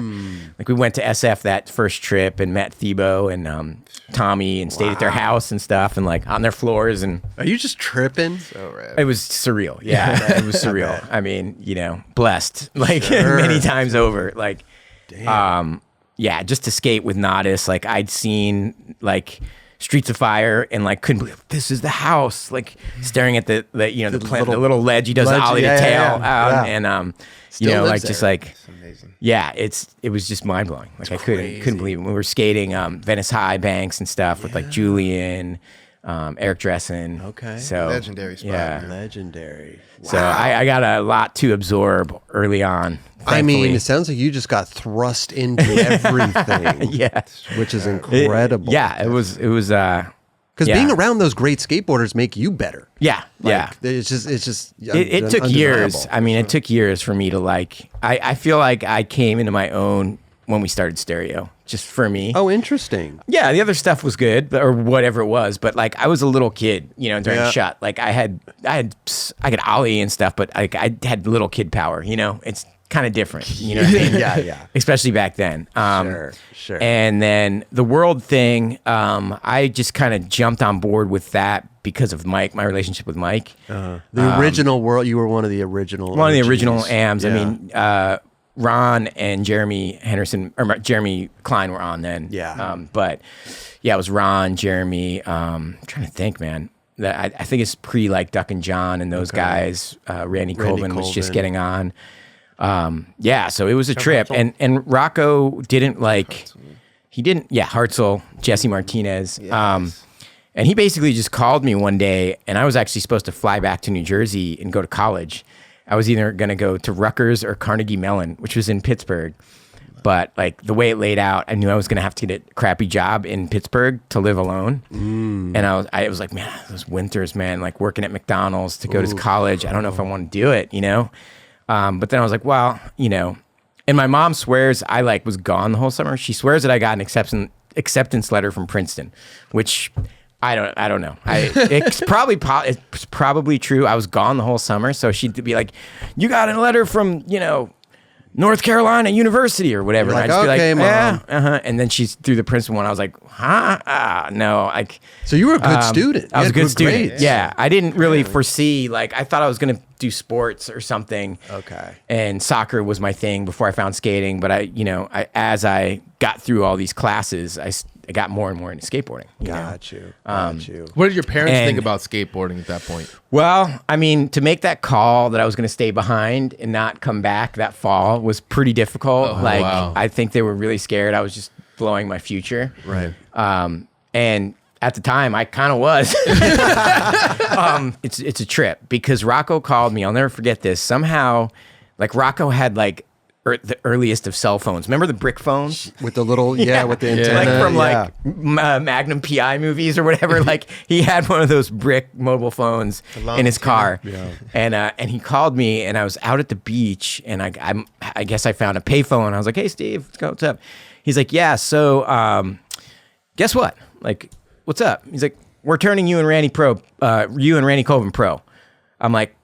Like we went to SF that first trip and met Thebo and Tommy and stayed at their house and stuff and like on their floors. And are you just tripping? So rad. It was surreal. Yeah, it was surreal. I mean, you know, blessed like many times over. Like, just to skate with Nodis. Like I'd seen like Streets of Fire and like couldn't believe this is the house, like staring at the little ledge he does the ollie to tail out and you know, like just like it was just mind blowing. Like I couldn't believe it. We were skating Venice High banks and stuff with like Julian, Eric Dressen. Okay, so legendary spot. Yeah, legendary. Wow. So I got a lot to absorb early on. Thankfully. I mean, it sounds like you just got thrust into everything. Which is incredible. It was because being around those great skateboarders make you better. It's just it took years. I mean, it took years for me to like. I feel like I came into my own when we started Stereo, just for me. Oh, interesting. Yeah, the other stuff was good, or whatever it was, but like I was a little kid, you know, during Shut. Like I could ollie and stuff, but like I had little kid power, you know. It's kind of different, you know what I mean? Yeah. Especially back then. Sure. And then the World thing, I just kind of jumped on board with that because of Mike, my relationship with Mike. The original World, you were one of the original. One of the original AMs. Yeah. I mean, Ron and Jeremy Henderson, or Jeremy Klein were on then. Yeah. But yeah, it was Ron, Jeremy. I'm trying to think, man. I think it's pre like Duck and John and those guys. Randy Colvin was just getting on. So it was a trip, and Rocco didn't like, Hartzell, Jesse Martinez, and he basically just called me one day, and I was actually supposed to fly back to New Jersey and go to college. I was either going to go to Rutgers or Carnegie Mellon, which was in Pittsburgh, but like the way it laid out, I knew I was going to have to get a crappy job in Pittsburgh to live alone, and I was like, man, those winters, man, like working at McDonald's to go to college, I don't know if I want to do it, you know. But then I was like, well, you know, and my mom swears I like was gone the whole summer. She swears that I got an acceptance letter from Princeton, which I don't know. It's probably true. I was gone the whole summer. So she'd be like, you got a letter from, you know, North Carolina University or whatever. Like, and I'd just okay, be like, Mom. And then she threw the Princeton one. I was like, no. So you were a good student. I was a good student. Grades. Yeah. I didn't really foresee, like, I thought I was going to do sports or something. Okay. And soccer was my thing before I found skating. But as I got through all these classes, I got more and more into skateboarding. Got you. What did your parents think about skateboarding at that point? Well, I mean, to make that call that I was going to stay behind and not come back that fall was pretty difficult. I think they were really scared I was just blowing my future. Right. And at the time, I kind of was. It's a trip because Rocco called me. I'll never forget this. Somehow, like Rocco had like the earliest of cell phones. Remember the brick phones with the little with the antenna, like from Magnum PI movies or whatever. Like he had one of those brick mobile phones in his car, and he called me, and I was out at the beach, and I guess I found a payphone. I was like, "Hey Steve, what's up?" He's like, "Yeah, so guess what? Like, what's up?" He's like, "We're turning you and Randy Colvin pro." I'm like,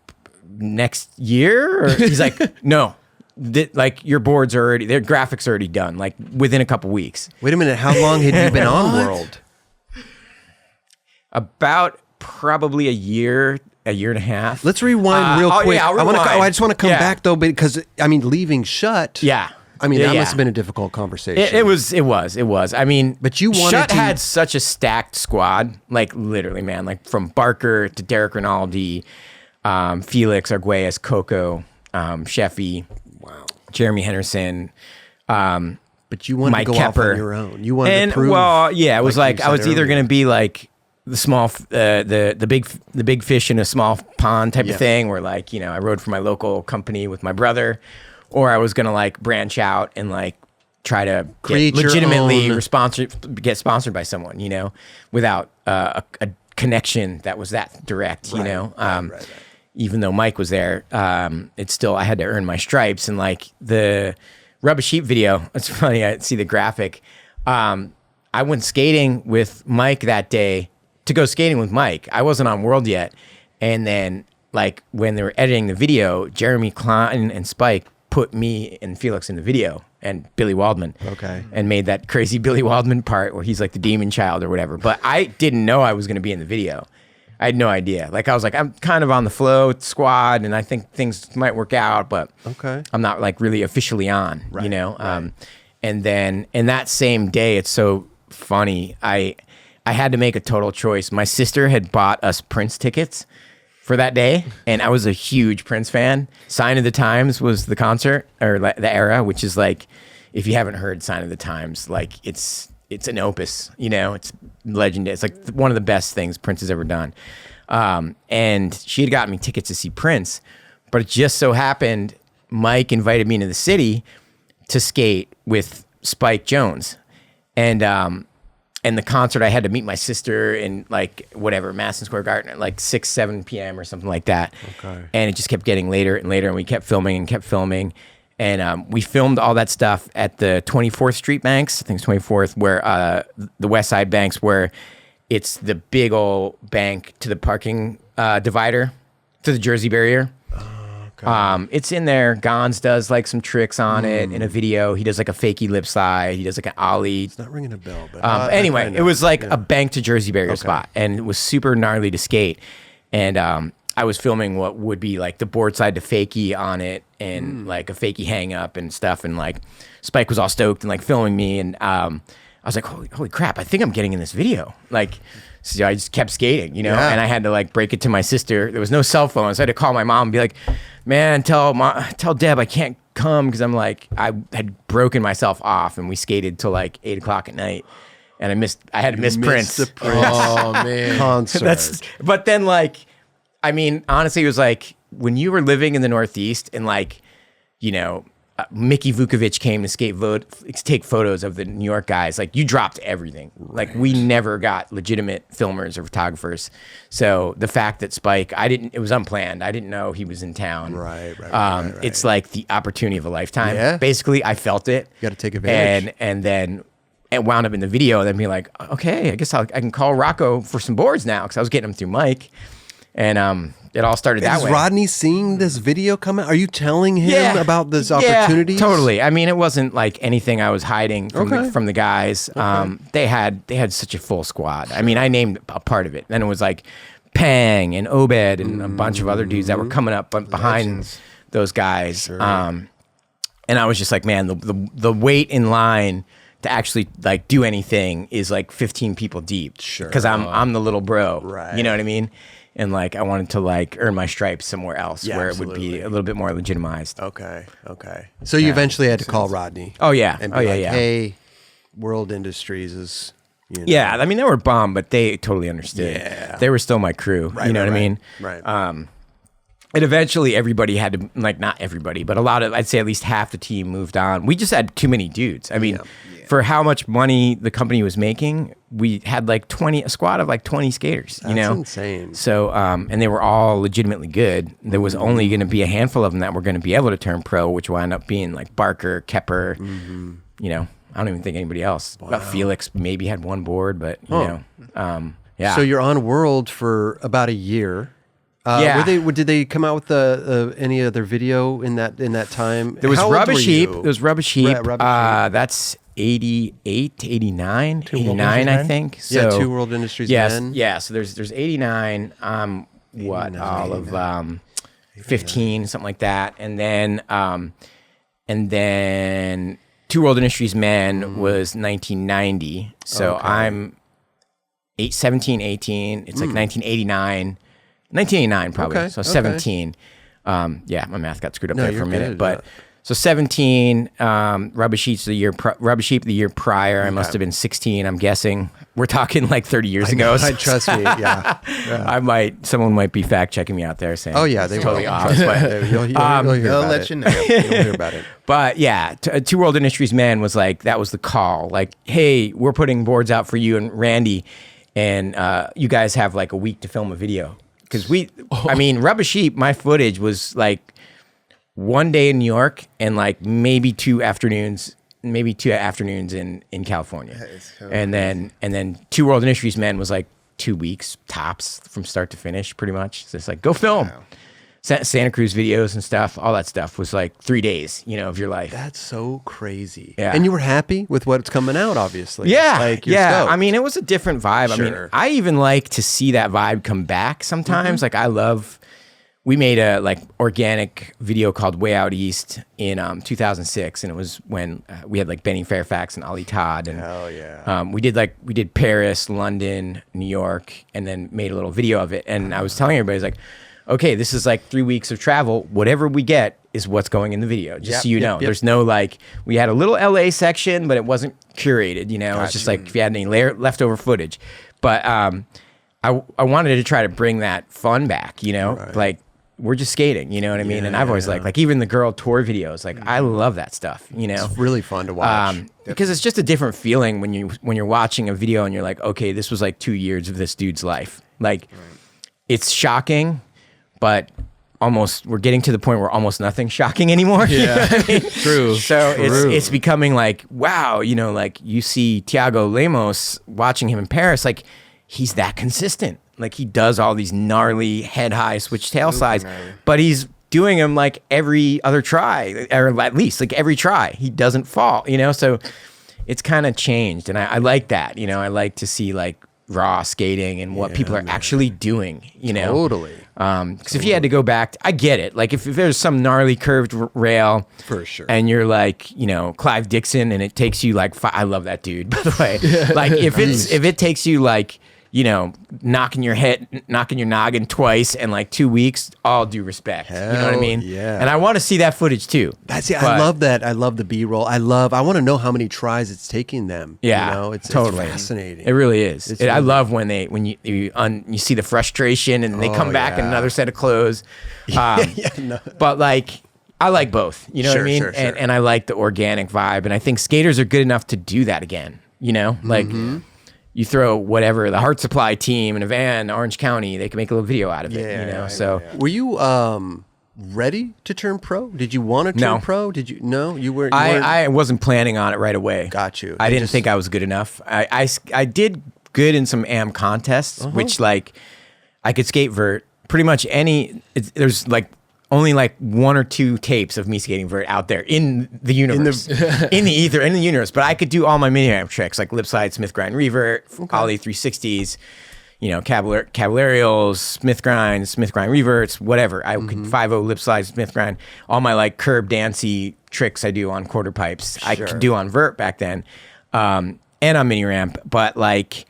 "Next year?" Or he's like, "No. Like your boards are already, their graphics are already done, like within a couple weeks." Wait a minute, how long had you been on World? About probably a year and a half. Let's rewind real quick. Yeah, I just want to come back though, because I mean, leaving Shut. Yeah. I mean, that must have been a difficult conversation. It was. I mean, but you wanted Shut had such a stacked squad, like literally, man, like from Barker to Derek Rinaldi, Felix Arguelles, Coco, Sheffy. Wow. Jeremy Henderson, but you wanted Mike to go Kepper. off on your own. You wanted to prove. Well, yeah, it was like I was either earlier. going to be like the small, the big fish in a small pond type of thing, where like I rode for my local company with my brother, or I was going to like branch out and like try to Create get legitimately your get sponsored by someone, without a connection that was that direct, Right. Even though Mike was there, it's still, I had to earn my stripes. And like the Rubbish Heap video, it's funny, I see the graphic. I went skating with Mike that day to go skating with Mike. I wasn't on World yet. And then like when they were editing the video, Jeremy Klein and Spike put me and Felix in the video, and Billy Waldman. Okay. And made that crazy Billy Waldman part where he's like the demon child or whatever. But I didn't know I was going to be in the video. I had no idea. Like I was like, I'm kind of on the flow squad, and I think things might work out, but I'm not like really officially on, Right. And then in that same day, it's so funny. I had to make a total choice. My sister had bought us Prince tickets for that day, and I was a huge Prince fan. Sign of the Times was the concert, or the era, which is like, if you haven't heard Sign of the Times, like it's an opus, it's legendary. It's like one of the best things Prince has ever done. And she had gotten me tickets to see Prince, but it just so happened Mike invited me into the city to skate with Spike Jones. And the concert, I had to meet my sister in like whatever, Madison Square Garden at like 7 p.m. or something like that. Okay. And it just kept getting later and later, and we kept filming. And we filmed all that stuff at the 24th Street banks, I think it's 24th, where the West Side banks, where it's the big old bank to the parking divider, to the Jersey barrier. Okay. It's in there. Gons does like some tricks on it in a video. He does like a fakie lip slide. He does like an ollie. It's not ringing a bell. But anyway, it was like a bank to Jersey barrier spot, and it was super gnarly to skate. And I was filming what would be like the board side to fakie on it, and like a fakie hang up and stuff. And like Spike was all stoked and like filming me, and I was like, holy crap, I think I'm getting in this video. Like, so I just kept skating, and I had to like break it to my sister. There was no cell phone, so I had to call my mom and be like, man, tell Deb I can't come, because I'm like, I had broken myself off, and we skated till like 8 o'clock at night, and I had to miss Prince. The Prince. Oh man, concert. But then like, I mean, honestly, it was like when you were living in the Northeast, and like, Mickey Vukovic came to take photos of the New York guys. Like, you dropped everything. Right. Like, we never got legitimate filmers or photographers. So the fact that Spike, it was unplanned. I didn't know he was in town. Right. It's like the opportunity of a lifetime. Yeah. Basically, I felt it. You got to take advantage. And then it wound up in the video, and then be like, okay, I guess I can call Rocco for some boards now, because I was getting him through Mike. And it all started that way. Is Rodney seeing this video come out? Are you telling him about this opportunity? Yeah, totally. I mean, it wasn't like anything I was hiding from the guys. Okay. They had such a full squad. I mean, I named a part of it. Then it was like Pang and Obed and a bunch of other dudes that were coming up behind those guys. Sure. And I was just like, man, the wait in line to actually like do anything is like 15 people deep. Sure. Because I'm the little bro. Right. You know what I mean? And like, I wanted to like earn my stripes somewhere else where it would be a little bit more legitimized. Okay. So you eventually had to call Rodney. Oh yeah. And be like, hey, World Industries is. Yeah, I mean, they were bummed, but they totally understood. Yeah. They were still my crew. Right, you know what I mean? Right. And eventually everybody had to, like, not everybody, but a lot of, I'd say at least half the team moved on. We just had too many dudes. I mean, for how much money the company was making, we had like a squad of like 20 skaters, you know? That's insane. So, and they were all legitimately good. There was only going to be a handful of them that were going to be able to turn pro, which wound up being like Barker, Kepper, you know, I don't even think anybody else. Wow. Felix maybe had one board, but, you know, yeah. So you're on World for about a year. Did they come out with any other video in that time? There was Rubbish Heap. There was Rubbish Heap. That's 88, 89, 89, I think. So, 2 World Industries Men. Yeah, so there's 89, all of 15, something like that. And then 2 World Industries Men was 1990. So I'm 17, 18. It's like 1989. 1989 probably. Okay, so 17. Yeah, my math got screwed up there for a minute, but so 17. Rubbish Heap the year prior. I must have been 16. I'm guessing. We're talking like 30 years ago. I trust me. Yeah. Someone might be fact checking me out there saying, "Oh yeah, they totally will." off." But you'll hear about it. You'll hear about it. But yeah, 2 World Industries Men was like, that was the call. Like, hey, we're putting boards out for you and Randy, and you guys have like a week to film a video. Because I mean, Rubbish Heap, my footage was like one day in New York and like maybe 2 afternoons in California. And then 2 World Industries Men was like 2 weeks tops from start to finish, pretty much. So it's like, go film. Wow. Santa Cruz videos and stuff, all that stuff was like 3 days, you know, of your life. That's so crazy. Yeah. And you were happy with what's coming out, obviously. Yeah. Like, you're stoked. I mean, it was a different vibe. Sure. I mean, I even like to see that vibe come back sometimes. Like we made a like organic video called Way Out East in 2006. And it was when we had like Benny Fairfax and Ollie Todd. And hell yeah. we did Paris, London, New York, and then made a little video of it. And I was telling everybody, like, okay, this is like 3 weeks of travel. Whatever we get is what's going in the video. Just so you know, there's no like, we had a little LA section, but it wasn't curated, you know, it's just like if you had any leftover footage. But I wanted to try to bring that fun back, you know, like we're just skating, you know what I mean? And I've always like even the girl tour videos, like I love that stuff, you know? It's really fun to watch. Because it's just a different feeling when you're watching a video and you're like, okay, this was like 2 years of this dude's life. Like it's shocking. But we're getting to the point where almost nothing's shocking anymore. Yeah, I mean? True. So it's becoming like, wow, you know, like you see Thiago Lemos, watching him in Paris, like he's that consistent. Like he does all these gnarly head high switch tail slides, but he's doing them like every other try, or at least like every try. He doesn't fall, you know? So it's kind of changed. And I like that, you know, I like to see like raw skating and what people are actually doing, you know? Totally. Because if you had to go back, I get it. Like if there's some gnarly curved rail, for sure, and you're like, you know, Clive Dixon, and it takes you like I love that dude, by the way. Like if it takes you like, you know, knocking your noggin twice in like 2 weeks, all due respect. Hell, you know what I mean? Yeah. And I want to see that footage too. I love that. I love the B-roll. I want to know how many tries it's taking them. Yeah. You know, it's totally fascinating. It really is. I love when you see the frustration and they come back in another set of clothes. But like, I like both, you know what I mean? Sure. And I like the organic vibe. And I think skaters are good enough to do that again, you know? Like, you throw whatever, the Heart Supply team in a van, Orange County, they can make a little video out of it, you know? So, were you ready to turn pro? Did you want to turn pro? Did you? No, you weren't. I wasn't planning on it right away. Got you. I didn't think I was good enough. I did good in some AM contests, which like I could skate vert pretty much any. There's like only like 1 or 2 tapes of me skating vert out there in the universe, in the ether, in the universe. But I could do all my mini ramp tricks like lip slide, Smith grind, revert, ollie 360s, you know, caballerials, Smith grind, reverts, whatever. I could 5-0 lip slide, Smith grind, all my like curb dancey tricks I do on quarter pipes. I could do on vert back then, and on mini ramp. But like,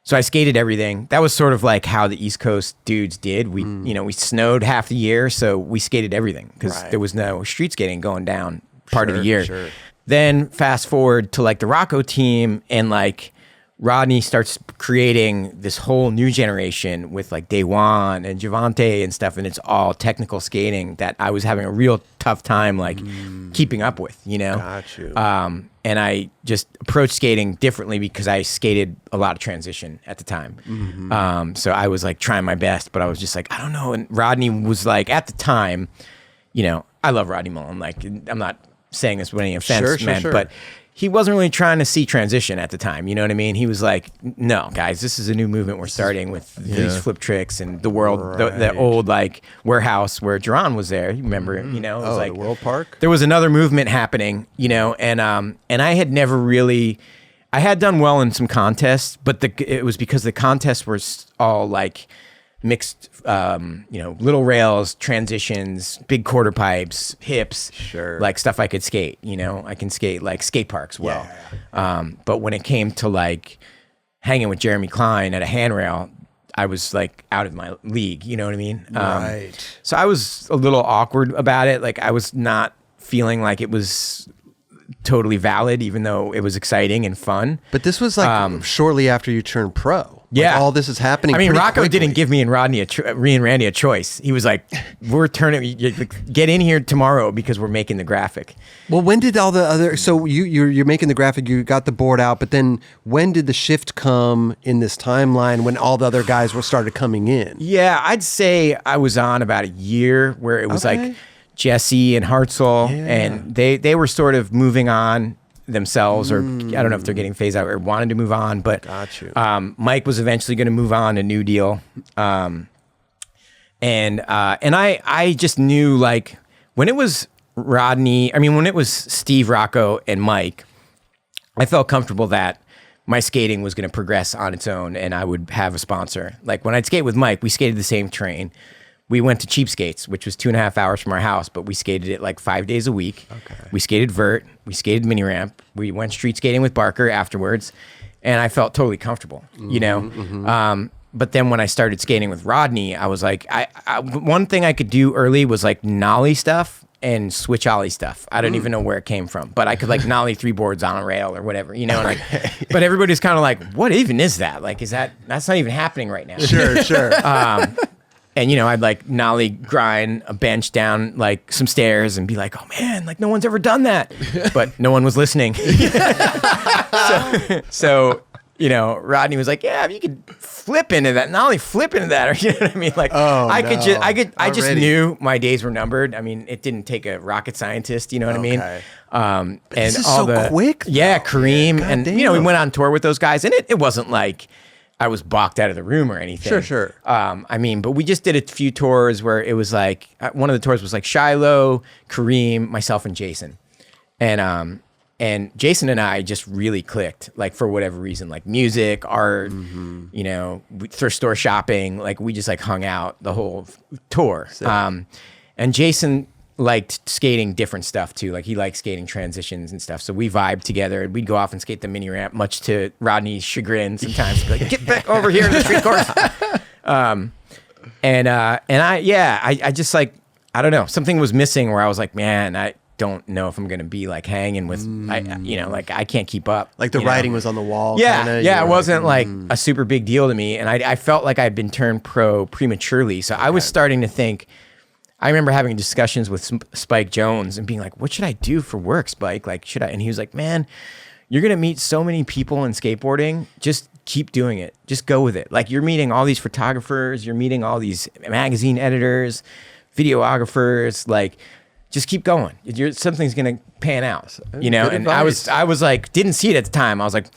so I skated everything. That was sort of like how the East Coast dudes did. We, you know, we snowed half the year, so we skated everything because there was no street skating going down part of the year. Then fast forward to like the Rocco team, and like Rodney starts creating this whole new generation with like Day One and Javante and stuff, and it's all technical skating that I was having a real tough time like keeping up with, you know? Got you. And I just approached skating differently because I skated a lot of transition at the time. So I was like trying my best, but I was just like, I don't know. And Rodney was like, at the time, you know, I love Rodney Mullen. Like, I'm not saying this with any offense, man, but he wasn't really trying to see transition at the time. You know what I mean? He was like, no, guys, this is a new movement we're starting with these flip tricks and the world, the old like warehouse where Duran was there. You remember, you know, it was like the World Park. There was another movement happening, you know, and I had never really, I had done well in some contests, but it was because the contests were all like mixed, you know, little rails, transitions, big quarter pipes, hips, like stuff I could skate, you know, I can skate like skate parks well. But when it came to like hanging with Jeremy Klein at a handrail, I was like out of my league, you know what I mean? Right. So I was a little awkward about it. Like I was not feeling like it was totally valid, even though it was exciting and fun. But this was like shortly after you turned pro. Yeah, like all this is happening. I mean, Rocco quickly. didn't give me and Randy a choice. He was like, "We're turning. Get in here tomorrow because we're making the graphic." Well, when did all the other? So you're making the graphic. You got the board out, but then when did the shift come in this timeline when all the other guys started coming in? Yeah, I'd say I was on about a year where it was like Jesse and Hartzell, and they were sort of moving on themselves, or I don't know if they're getting phased out or wanted to move on, but Got you. Mike was eventually going to move on to New Deal, and I just knew like when it was when it was Steve, Rocco, and Mike, I felt comfortable that my skating was going to progress on its own, and I would have a sponsor. Like when I'd skate with Mike, we skated the same train. We went to Cheap Skates, which was 2.5 hours from our house, but we skated it like 5 days a week. Okay. We skated vert, we skated mini ramp, we went street skating with Barker afterwards, and I felt totally comfortable, you know? But then when I started skating with Rodney, I was like, one thing I could do early was like nollie stuff and switch ollie stuff. I don't even know where it came from, but I could like nollie 3 boards on a rail or whatever, you know? Like, but everybody's kind of like, what even is that? Like, that's not even happening right now. Sure. And, you know, I'd like nollie grind a bench down like some stairs and be like, oh man, like no one's ever done that. But no one was listening. So, you know, Rodney was like, yeah, if you could flip into that, nollie flip into that. Or, you know what I mean? Like, I just knew my days were numbered. I mean, it didn't take a rocket scientist, you know what I mean? And this is all so quick. Yeah, Kareem. God and, damn. you know, we went on tour with those guys, and it wasn't like I was balked out of the room or anything. Sure. I mean, but we just did a few tours where it was like, one of the tours was like Shiloh, Kareem, myself, and Jason. And Jason and I just really clicked, like for whatever reason, like music, art, you know, thrift store shopping, like we just like hung out the whole tour. And Jason liked skating different stuff too. Like he liked skating transitions and stuff. So we vibed together and we'd go off and skate the mini ramp, much to Rodney's chagrin sometimes. Be like, get back over here in the street course. I just like, I don't know, something was missing where I was like, man, I don't know if I'm going to be like hanging with, you know, like I can't keep up. Like the writing was on the wall. Yeah. Kinda, Yeah. It wasn't like a super big deal to me. And I felt like I'd been turned pro prematurely. So I was starting to think, I remember having discussions with Spike Jones and being like, what should I do for work, Spike? Like, should I? And he was like, man, you're going to meet so many people in skateboarding. Just keep doing it. Just go with it. Like you're meeting all these photographers, you're meeting all these magazine editors, videographers, like just keep going. Something's going to pan out, you know? And I was like, didn't see it at the time. I was like,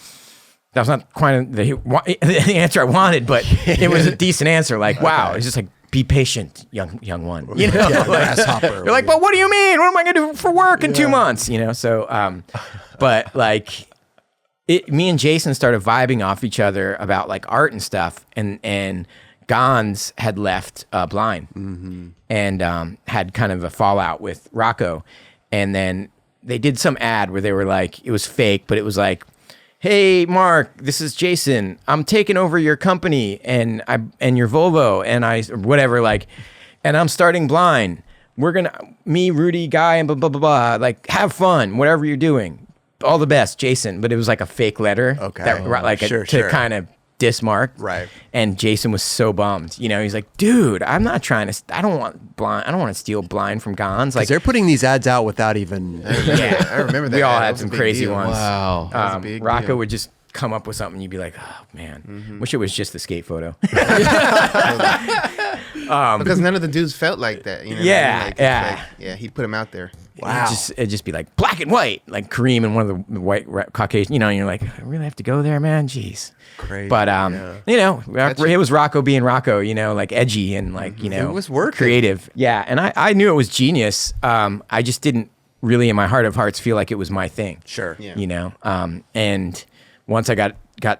that was not quite the answer I wanted, but it was a decent answer. Like, wow. It's just like, be patient, young one. You know, grasshopper. You're like, but what do you mean? What am I going to do for work in 2 months? You know, so, but like, me and Jason started vibing off each other about like art and stuff, and Gons had left Blind, and had kind of a fallout with Rocco, and then they did some ad where they were like, it was fake, but it was like, hey, Mark, this is Jason. I'm taking over your company and your Volvo and whatever, like, and I'm starting Blind. We're me, Rudy, Guy, and blah, blah, blah, blah. Like, have fun, whatever you're doing. all the best, Jason. But it was like a fake letter. Okay. To kind of diss Mark. Right. And Jason was so bummed. You know, he's like, dude, I'm not trying to, I don't want to steal blind from Gons. Like, they're putting these ads out without even. Yeah. I remember that. We all had some crazy ones. Wow. Rocco would just come up with something. You'd be like, oh man, wish it was just the skate photo. Because none of the dudes felt like that. You know he put him out there. Wow. It'd just be like black and white, like Kareem and one of the white Caucasian, you know, and you're like, I really have to go there, man? Jeez. Crazy. But, you know, it was Rocco being Rocco, you know, like edgy and like, you know, it was working. Creative. Yeah. And I knew it was genius. I just didn't really in my heart of hearts feel like it was my thing. Sure. Yeah. You know, and once I got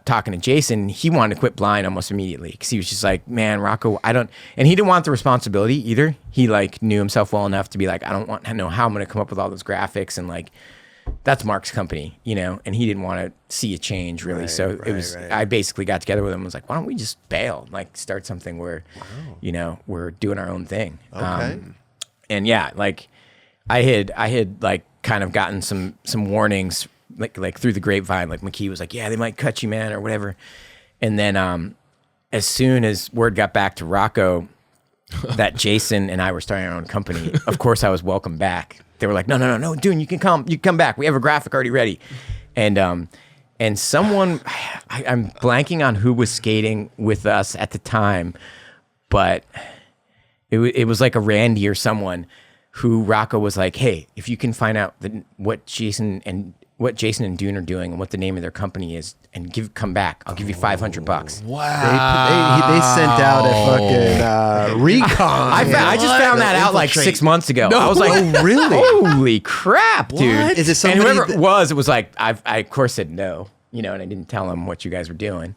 talking to Jason, he wanted to quit blind almost immediately because he was just like, man, Rocco, and he didn't want the responsibility either. He like knew himself well enough to be like, I don't want to know how I'm going to come up with all those graphics and like, that's Mark's company, you know, and he didn't want to see a change really. I basically got together with him and was like, why don't we just bail, like start something where, you know, we're doing our own thing. Okay. And yeah, like I had like kind of gotten some warnings like through the grapevine, like McKee was like, yeah, they might cut you, man, or whatever. And then as soon as word got back to Rocco that Jason and I were starting our own company, of course I was welcome back. They were like, no, Dune, you can come back. We have a graphic already ready. And someone, I'm blanking on who was skating with us at the time, but it was like a Randy or someone who Rocco was like, hey, if you can find out what Jason and Dune are doing and what the name of their company is, and come back, I'll give you $500. Wow! They sent out a fucking recon. I just found that out like 6 months ago. I was like, oh, really? Holy crap, dude! What? Is it somebody? And whoever it was like, I of course said no, you know, and I didn't tell him what you guys were doing.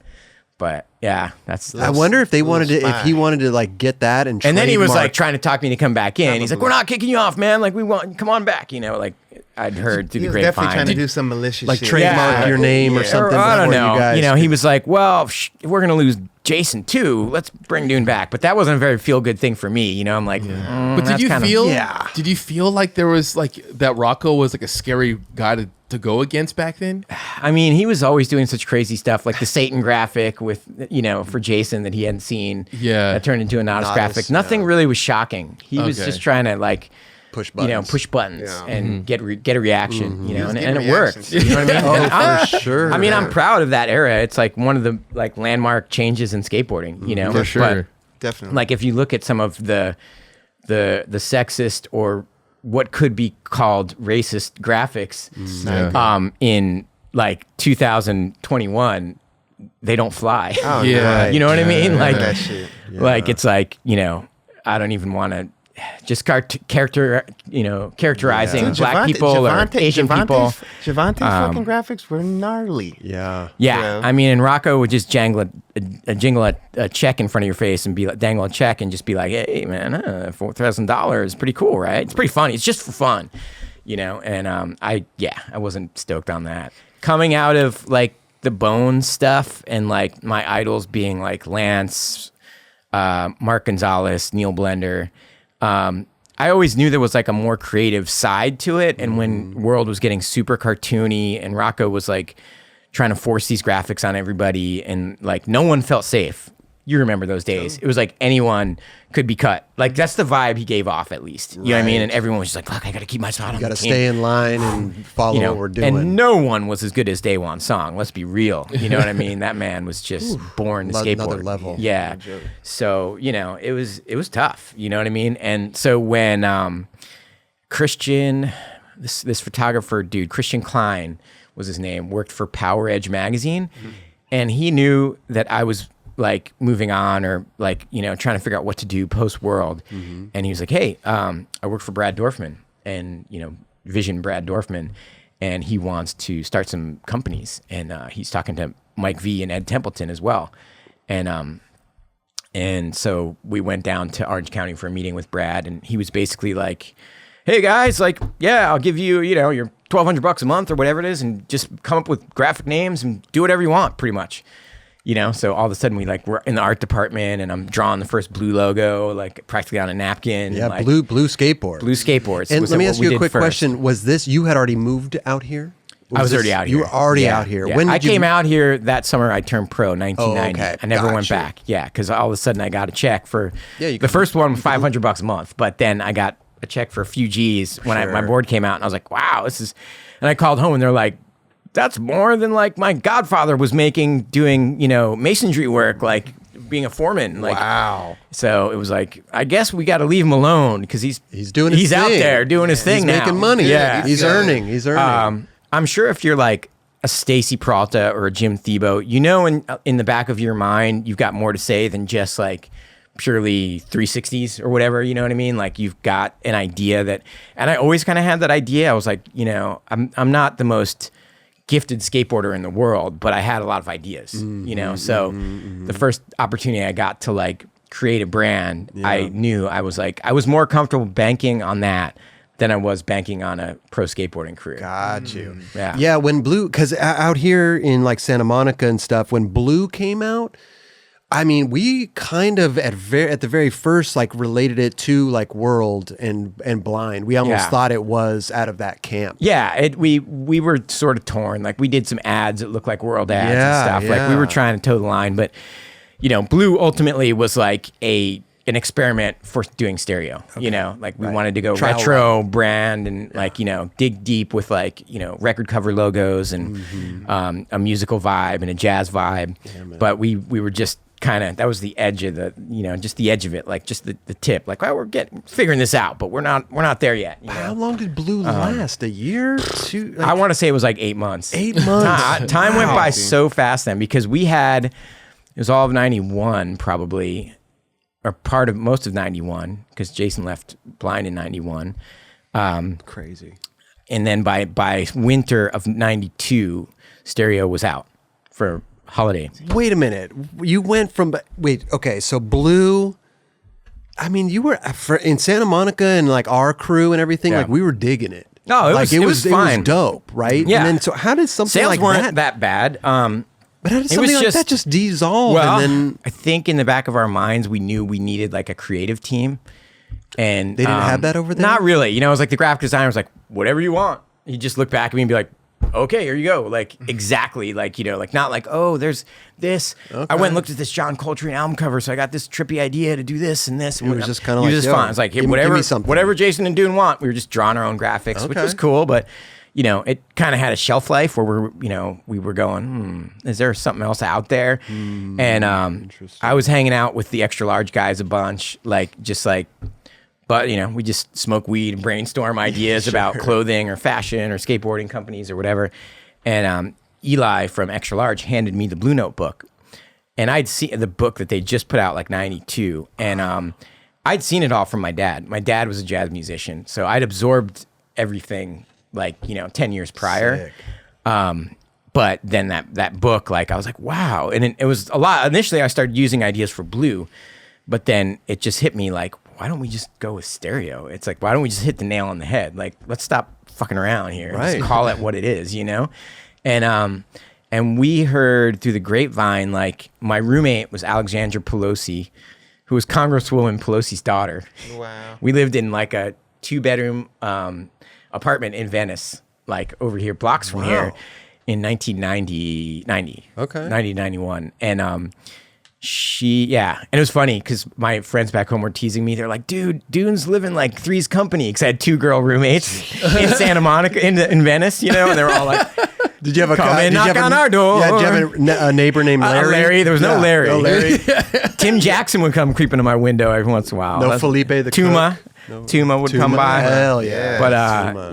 But yeah, that's I wonder if they wanted to, if he wanted to like get that and then he was like trying to talk me to come back in. He's like, we're not kicking you off, man. Like come on back. You know, like I'd heard through the grapevine. He was definitely trying to do some malicious like shit. trademark your name or something. I don't know. You know, he was like, well, we're gonna lose Jason too. Let's bring Dune back. But that wasn't a very feel good thing for me. You know, I'm like, but did you feel? Yeah. Did you feel like there was like that Rocco was like a scary guy to go against back then? I mean, he was always doing such crazy stuff, like the Satan graphic with, you know, for Jason that he hadn't seen. Yeah. That turned into a Nodus graphic. Nothing really was shocking. He was just trying to like push buttons and get a reaction, you know, and it worked. You know what I mean? For sure. I mean, I'm proud of that era. It's like one of the like landmark changes in skateboarding, you know. For sure. But, definitely. like if you look at some of the sexist or what could be called racist graphics in like 2021, they don't fly. Oh, yeah. You know what I mean? Like that shit. like it's like, you know, I don't even want to just characterizing black people or Asian people. Javante's fucking graphics were gnarly. Yeah. Yeah. I mean, and Rocco would just jingle a check in front of your face and dangle a check and just be like, hey, man, $4,000, pretty cool, right? It's pretty funny. It's just for fun, you know? And I wasn't stoked on that. Coming out of like the Bones stuff and like my idols being like Lance, Mark Gonzalez, Neil Blender, I always knew there was like a more creative side to it. And when World was getting super cartoony and Rocco was like trying to force these graphics on everybody and like no one felt safe. You remember those days. It was like anyone could be cut. Like that's the vibe he gave off at least. You know what I mean? And everyone was just like, look, I got to keep my spot on the team. You got to stay in line and follow what we're doing. And no one was as good as Daewon Song. Let's be real. You know what I mean? That man was just born to skateboard. Another level. Yeah. So, you know, it was tough. You know what I mean? And so when Christian, this photographer dude, Christian Klein was his name, worked for Power Edge magazine. And he knew that I was like moving on or like, you know, trying to figure out what to do post World. And he was like, hey, I work for Brad Dorfman and, you know, Vision Brad Dorfman, and he wants to start some companies. And he's talking to Mike V and Ed Templeton as well. And so we went down to Orange County for a meeting with Brad, and he was basically like, hey guys, like, yeah, I'll give you, you know, your $1,200 a month or whatever it is, and just come up with graphic names and do whatever you want, pretty much. You know, so all of a sudden we're in the art department and I'm drawing the first Blue logo, like practically on a napkin. Yeah, like, Blue Skateboard. Blue Skateboards. And let me ask you a quick question. Was this, you had already moved out here? I was already out here. You were already out here. Yeah. When did I came out here that summer. I turned pro, 1990. Oh, okay. I never went back. Yeah, because all of a sudden I got a check for the first one, $500 a month. But then I got a check for a few G's when my board came out, and I was like, wow, this is. And I called home, and they're like, that's more than like my godfather was making doing masonry work, like being a foreman. Like, wow. So it was like, I guess we got to leave him alone because he's doing his thing. Out there doing his thing now. He's making money. Yeah, he's earning. I'm sure if you're like a Stacy Peralta or a Jim Thiebaud, in the back of your mind, you've got more to say than just like purely 360s or whatever, you know what I mean? Like you've got an idea that, and I always kind of had that idea. I was like, I'm not the most gifted skateboarder in the world, but I had a lot of ideas, so the first opportunity I got to like create a brand, I knew I was more comfortable banking on that than I was banking on a pro skateboarding career. Got you. Yeah. When Blue, because out here in like Santa Monica and stuff, when Blue came out, I mean, we kind of at the very first like related it to like World and Blind. We almost thought it was out of that camp. Yeah, we were sort of torn. Like we did some ads that looked like World ads and stuff. Like we were trying to toe the line, but Blue ultimately was like an experiment for doing stereo. Okay. Like we wanted to go retro brand and like dig deep with like record cover logos and a musical vibe and a jazz vibe. Yeah, but we were just kind of, that was the edge of the just the edge of it, like just the tip, like, well, we're figuring this out, but we're not there yet. How long did Blue last? A year? 2? Like, I want to say it was like 8 months. 8 months. Time went by so fast then, because it was all of 91 probably, or part of most of 91, because Jason left Blind in 91. Crazy. And then by winter of 92, Stereo was out for holiday. Wait a minute. You went from so Blue, I mean, you were in Santa Monica and like our crew and everything, like we were digging it. No, it was fine. It was dope, right? Yeah. And then so how did something Sales like weren't that bad. But how did something like that just dissolve? Well, and then I think in the back of our minds, we knew we needed like a creative team. And they didn't have that over there? Not really. It was like the graphic designer was like, whatever you want. He'd just look back at me and be like, okay, here you go. Like, exactly. Like, like, not like, oh, there's this. Okay. I went and looked at this John Coltrane album cover, so I got this trippy idea to do this and this. It was just kind of like, fun. It's like, whatever Jason and Dune want. We were just drawing our own graphics, which was cool, but it kind of had a shelf life where we were going, is there something else out there? And I was hanging out with the extra large guys a bunch, but we just smoke weed and brainstorm ideas about clothing or fashion or skateboarding companies or whatever. And Eli from Extra Large handed me the Blue Notebook, and I'd seen the book that they just put out like 92, and I'd seen it all from my dad. My dad was a jazz musician, so I'd absorbed everything like 10 years prior. But then that book, like I was like, wow. And it was a lot. Initially I started using ideas for Blue, but then it just hit me like, why don't we just go with Stereo? It's like, why don't we just hit the nail on the head? Like, let's stop fucking around here. Right. Just call it what it is, And we heard through the grapevine, like my roommate was Alexandra Pelosi, who was Congresswoman Pelosi's daughter. Wow. We lived in like a 2-bedroom apartment in Venice, like over here, blocks from here, in 1990. Okay. 1991. And and it was funny because my friends back home were teasing me. They're like, dude, Dune's living like Three's Company, because I had 2 girl roommates in Santa Monica, in Venice, and they were all like, did you have knock on our door? Yeah, did you have a neighbor named Larry? Larry. There was no Larry. No Larry. Tim Jackson would come creeping to my window every once in a while. No Felipe the Tuma. cook. Tuma would come by. Hell yeah. But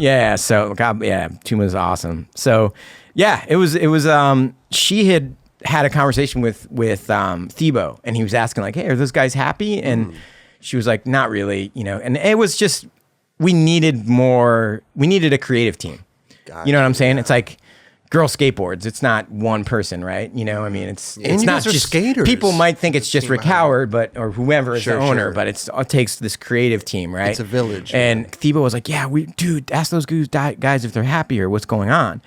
Tuma. so Tuma's awesome. So it was she had a conversation with Thiebaud, and he was asking like, hey, are those guys happy? And she was like, not really, and it was just, we needed a creative team. You know what I'm saying? It's like Girl Skateboards. It's not one person, right? I mean, it's not just skaters. People might think it's just Rick Howard, or whoever is the owner, but it takes this creative team, right? It's a village. And Thiebaud was like, dude, ask those guys if they're happy or what's going on.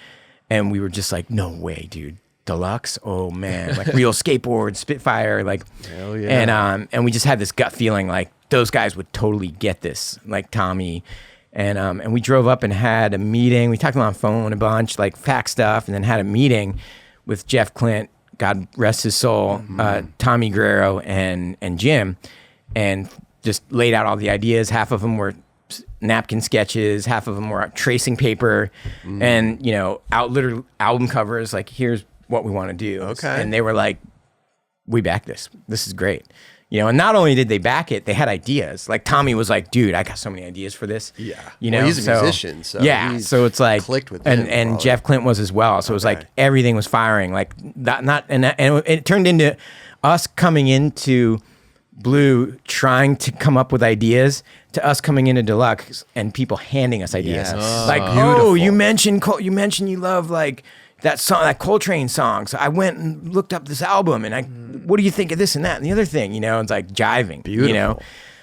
And we were just like, no way, dude. Deluxe, oh man, like Real Skateboards, Spitfire, like, hell yeah. And we just had this gut feeling like those guys would totally get this, like Tommy And we drove up and had a meeting. We talked on the phone a bunch, like fact stuff, and then had a meeting with Jeff Clint, God rest his soul, Tommy Guerrero, and Jim, and just laid out all the ideas. Half of them were napkin sketches, half of them were tracing paper, and literally album covers. Like, here's what we want to do. Okay. And they were like, we back this. This is great. And not only did they back it, they had ideas. Like Tommy was like, dude, I got so many ideas for this. Yeah. Well, he's a musician, so so it's like clicked with him. And Jeff Clint was as well. So it was like everything was firing. Like and it turned into us coming into Blue trying to come up with ideas to us coming into Deluxe and people handing us ideas. Yes. Like, oh, you mentioned you love like that song, that Coltrane song. So I went and looked up this album, and what do you think of this and that and the other thing? It's like jiving. Beautiful.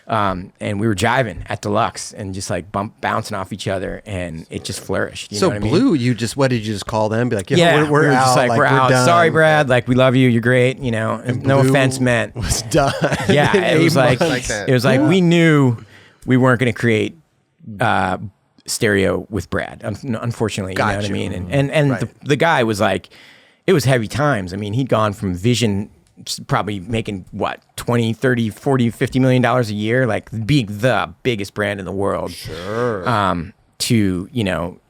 And we were jiving at Deluxe and just like bouncing off each other, and it just flourished. You know what I mean? Blue, what did you just call them? Be like, we're out. Just like, we're out. Done. Sorry, Brad. Like, we love you. You're great. And no offense meant. Was done. Yeah, it was like that. it was like we knew we weren't going to create Stereo with Brad. Unfortunately, you know what I mean. And Right. the guy was like, it was heavy times. I mean, he'd gone from Vision, probably making what, 20, 30, 40, $50 million a year, like being the biggest brand in the world. Sure. To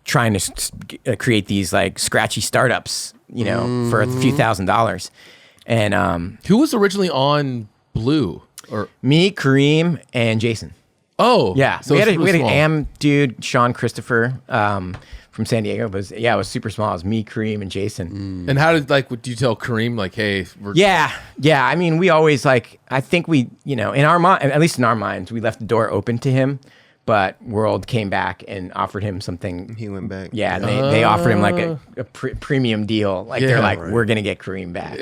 trying to create these like scratchy startups, for a few $1,000s. And Who was originally on Blue? Or me, Kareem, and Jason. Oh, Yeah, So we it's had really an small. AM dude, Sean Christopher, from San Diego. But it was super small. It was me, Kareem, and Jason. And how did would you tell Kareem like, hey, we're Yeah. I mean, we always I think we, in our mind, at least in our minds, we left the door open to him. But World came back and offered him something. He went back. Yeah, and they offered him like a premium deal. Like they're like, we're gonna get Kareem back.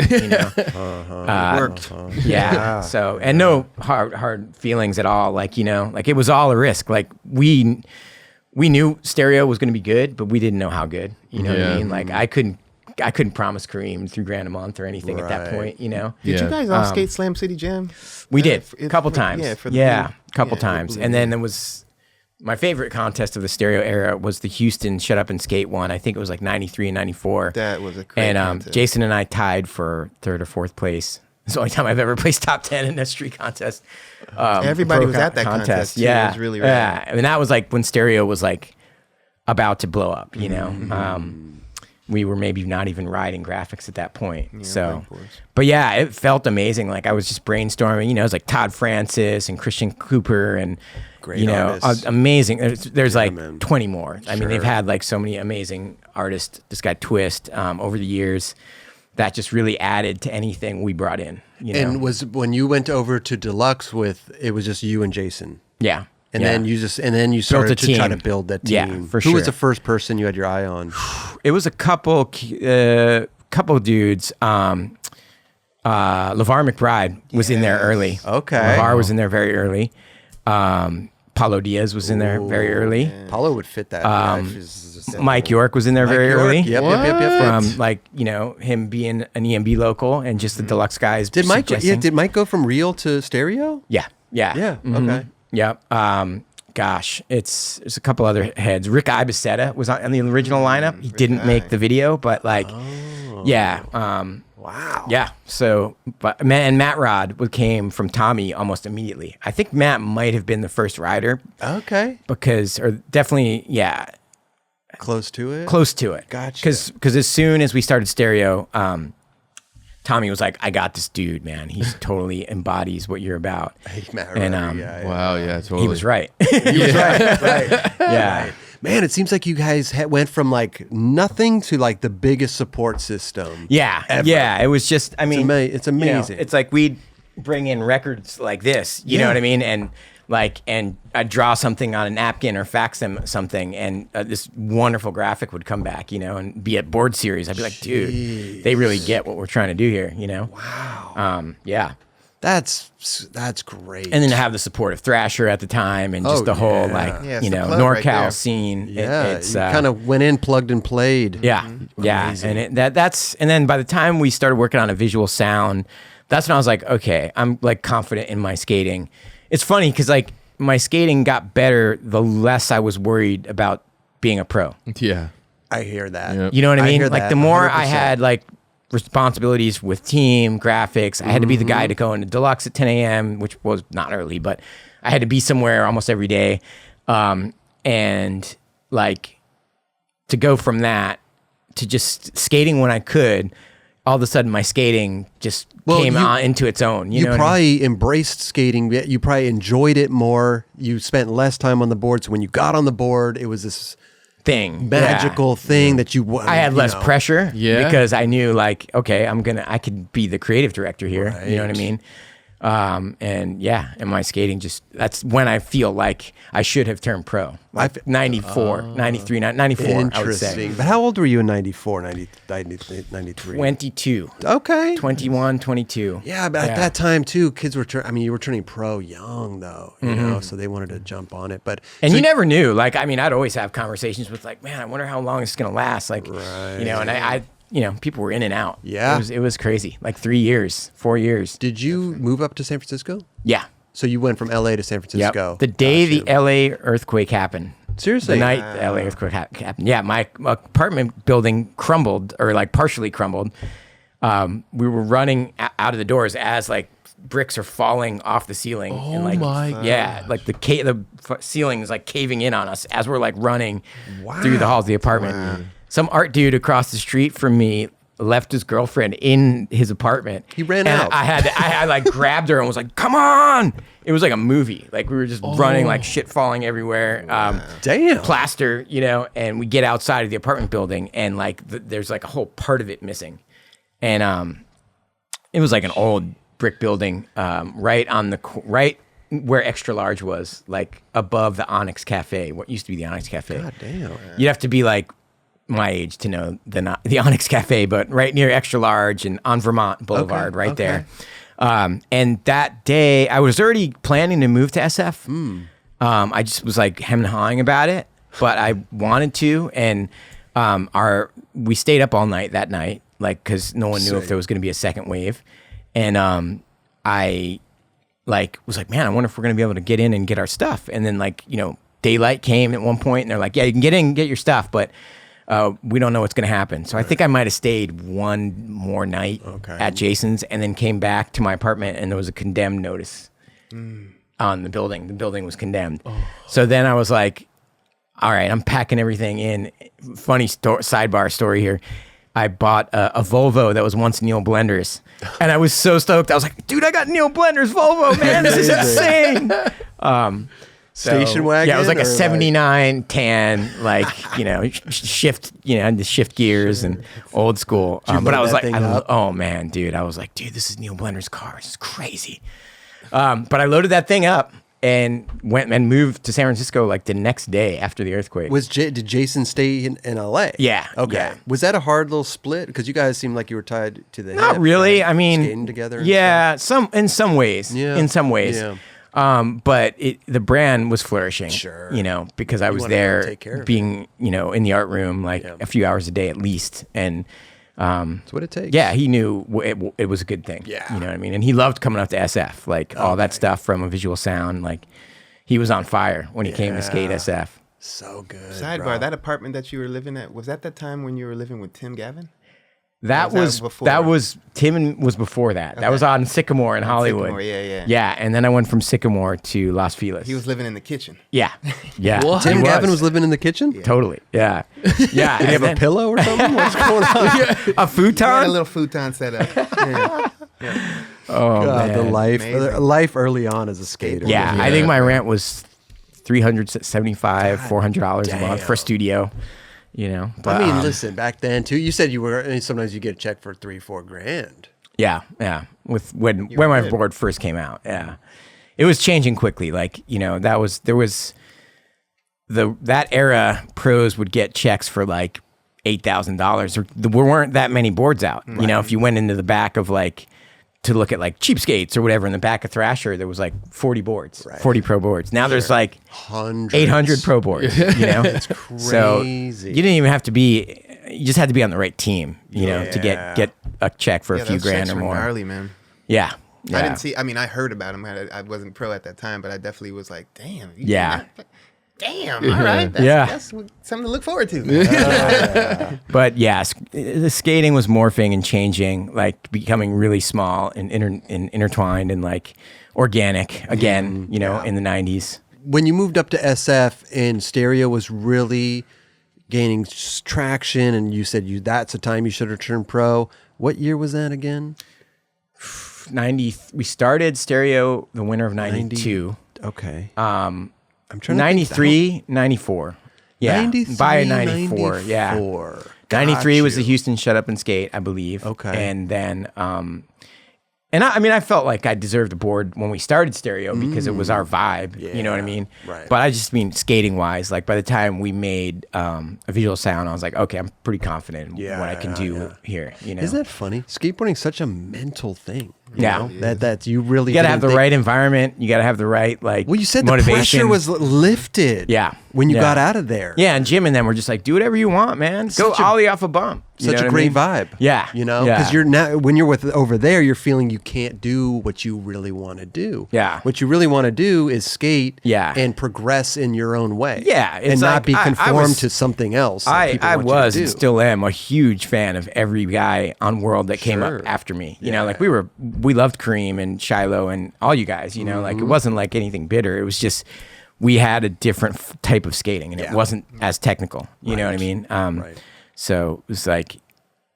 Worked. Yeah. So, and no hard feelings at all. Like like it was all a risk. Like we knew Stereo was gonna be good, but we didn't know how good. You know what I mean? Like I couldn't promise Kareem $3,000 a month or anything at that point. Did you guys all skate Slam City Jam? We did a couple times. Yeah, couple times. And then there was. My favorite contest of the Stereo era was the Houston Shut Up and Skate one. I think it was like 93 and 94. That was a great And contest. Jason and I tied for 3rd or 4th place. It's the only time I've ever placed top 10 in a street contest. Everybody was at that contest too. Yeah. It was really rad. Yeah. I mean, that was like when Stereo was like about to blow up, we were maybe not even writing graphics at that point. But yeah, it felt amazing. Like I was just brainstorming, it was like Todd Francis and Christian Cooper and Great artists. amazing. There's like man. 20 more. I mean, they've had like so many amazing artists. This guy Twist over the years that just really added to anything we brought in. And was when you went over to Deluxe it was just you and Jason. Yeah. And then you started to try to team. build that team. Yeah, for Who sure. was the first person you had your eye on? It was a couple dudes. LeVar McBride was in there early. Okay. LeVar was in there very early. Paulo Diaz was in there very early. Paulo would fit that. Mike York was in there very York, early. Yep. From like him being an EMB local and just the Deluxe guys. Did Mike? suggesting- Did Mike go from Reel to Stereo? Yeah. Okay. Yep. Gosh, there's a couple other heads. Rick Ibiseta was on the original lineup. He didn't make the video, but like, yeah. Wow. Yeah. So, but Matt Rod came from Tommy almost immediately. I think Matt might have been the first rider. Okay. Or definitely, yeah. Close to it. Gotcha. Because as soon as we started Stereo, Tommy was like, I got this dude, man. He totally embodies what you're about. Matt And Wow, yeah, totally. he was right. He was right. Yeah. Right. Man, it seems like you guys went from like nothing to like the biggest support system. Yeah. ever. Yeah. It was just, I mean, It's amazing. it's like we'd bring in records like this, you know what I mean? And I'd draw something on a napkin or fax them something, and this wonderful graphic would come back, and be at board series. I'd be like, dude, they really get what we're trying to do here, Wow. Yeah. That's great. And then to have the support of Thrasher at the time and just the whole it's the plug NorCal right there. scene. It's you kind of went in, plugged and played. Yeah. And and then by the time we started working on a visual sound, that's when I was like, okay, I'm like confident in my skating. It's funny because like my skating got better, the less I was worried about being a pro. Yeah. I hear that. Yep. You know what I mean? hear Like that, the more 100%. I had like responsibilities with team graphics, I had to be the guy to go into Deluxe at 10 a.m., which was not early, but I had to be somewhere almost every day. And like to go from that to just skating when I could, all of a sudden my skating just came on into its own. You know probably embraced skating. You probably enjoyed it more. You spent less time on the board. So when you got on the board, it was this thing, magical thing that you. I had less pressure, because I knew like, okay, I could be the creative director here. Right. You know what I mean? And my skating that's when I feel like I should have turned pro. Like 94, 93, 94, I would say. But how old were you in 94, 93? 22. Okay. 21, 22. Yeah, but at that time too, kids were you were turning pro young though, you know, so they wanted to jump on it. But you never knew. Like, I mean, I'd always have conversations with like, man, I wonder how long it's going to last. Like, you know, and I people were in and out. Yeah. It was crazy. Like 3 years, 4 years. Did you move up to San Francisco? Yeah. So you went from LA to San Francisco. Yep. The day the LA earthquake happened. Seriously? The night the LA earthquake happened. Yeah, my apartment building crumbled, or like partially crumbled. We were running out of the doors as like bricks are falling off the ceiling. Oh and like, my gosh. Yeah, like the ceiling is like caving in on us as we're like running through the halls of the apartment. Wow. Some art dude across the street from me left his girlfriend in his apartment. He ran out. I like grabbed her and was like, "Come on!" It was like a movie. Like we were just running, like shit falling everywhere. Damn. Plaster, you know. And we get outside of the apartment building, and like there's like a whole part of it missing. And it was like an old brick building, right where Extra Large was, like above the Onyx Cafe. What used to be the Onyx Cafe. God damn. You'd have to be like my age to know the Onyx Cafe, but right near Extra Large and on Vermont Boulevard, there. And that day, I was already planning to move to SF. I just was like hem and hawing about it, but I wanted to. And we stayed up all night that night, like because no one knew if there was going to be a second wave. And I like was like, man, I wonder if we're going to be able to get in and get our stuff. And then like, you know, daylight came at one point, and they're like, yeah, you can get in and get your stuff, but we don't know what's going to happen. So I think I might have stayed one more night at Jason's and then came back to my apartment, and there was a condemned notice on the building. The building was condemned. So then I was like, all right, I'm packing everything in. Funny sidebar story here. I bought a Volvo that was once Neil Blender's, and I was so stoked. I was like, dude, I got Neil Blender's Volvo, man. This is insane. Station wagon? Yeah, it was like a 79 tan, like, you know, shift, you know, the shift gears and old school. But I was like, oh man, dude, I was like, dude, this is Neil Blender's car. This is crazy. But I loaded that thing up and went and moved to San Francisco like the next day after the earthquake. Did Jason stay in LA? Yeah. Okay. Yeah. Was that a hard little split? Because you guys seemed like you were tied to the Not hip, really. right? I mean, skating together. Yeah, in some ways. Yeah. In some ways. Yeah. But the brand was flourishing, sure, you know, because I was wanted to there take care of being, you know, in the art room like a few hours a day at least. And that's what it takes. Yeah, he knew it was a good thing. Yeah. You know what I mean? And he loved coming up to SF, like all that stuff from a visual sound. Like he was on fire when he came to skate SF. So good. Sidebar, bro. that apartment that you were living at, was that the time when you were living with Tim Gavin? That was Tim was before that. Okay. That was on Sycamore in Hollywood. Sycamore, yeah. Yeah, and then I went from Sycamore to Los Feliz. He was living in the kitchen. Yeah. Tim Gavin was living in the kitchen? Yeah. Totally. Yeah. Yeah. Did he have a pillow or something? What's going on? A futon? He had a little futon set up. Yeah. Oh, God, man. the life early on as a skater. Yeah, I think my rent was $375, $400 a month for a studio. You know, but, I mean, listen, back then too, you said sometimes you get a check for $3-4 grand. Yeah. With when my board first came out, it was changing quickly. Like, you know, that era, pros would get checks for like $8,000. There weren't that many boards out. Right. You know, if you went into the back of like to look at like cheap skates or whatever in the back of Thrasher, there was like 40 boards, 40 pro boards. Now there's like 800 pro boards, you know? It's crazy. So you didn't even have to you just had to be on the right team, you know, to get a check for a few grand or more. Gnarly, man. Yeah. I didn't see. I mean, I heard about him. I wasn't pro at that time, but I definitely was like, damn. Damn. All right. That's something to look forward to. But the skating was morphing and changing, like becoming really small and intertwined and like organic again, in the 90s. When you moved up to SF and Stereo was really gaining traction and you said that's the time you should have turned pro, what year was that again? 90. We started Stereo the winter of 92. Okay. I'm trying to 93, 94. Yeah. 93, by 94. Yeah. 93 was the Houston Shut Up and Skate, I believe. Okay. And then, I felt like I deserved a board when we started Stereo because it was our vibe. You know what I mean? Right. But I just mean skating wise, like by the time we made a visual sound, I was like, okay, I'm pretty confident in what I can do here. Isn't that funny? Skateboarding's such a mental thing. Yeah. That you really got to have the right environment. You got to have the right you said motivation. The pressure was lifted. Yeah. When you got out of there. Yeah, and Jim and them were just like, do whatever you want, man. Go ollie off a bump. Such a great vibe. Yeah. Because you're now, when you're over there, you're feeling you can't do what you really want to do. Yeah. What you really want to do is skate and progress in your own way. Yeah. And not be conformed to something else. I was and still am a huge fan of every guy on World that came up after me. You know, like we loved Kareem and Shiloh and all you guys, like it wasn't like anything bitter. It was just, we had a different type of skating and it wasn't as technical. You know what I mean? So it was like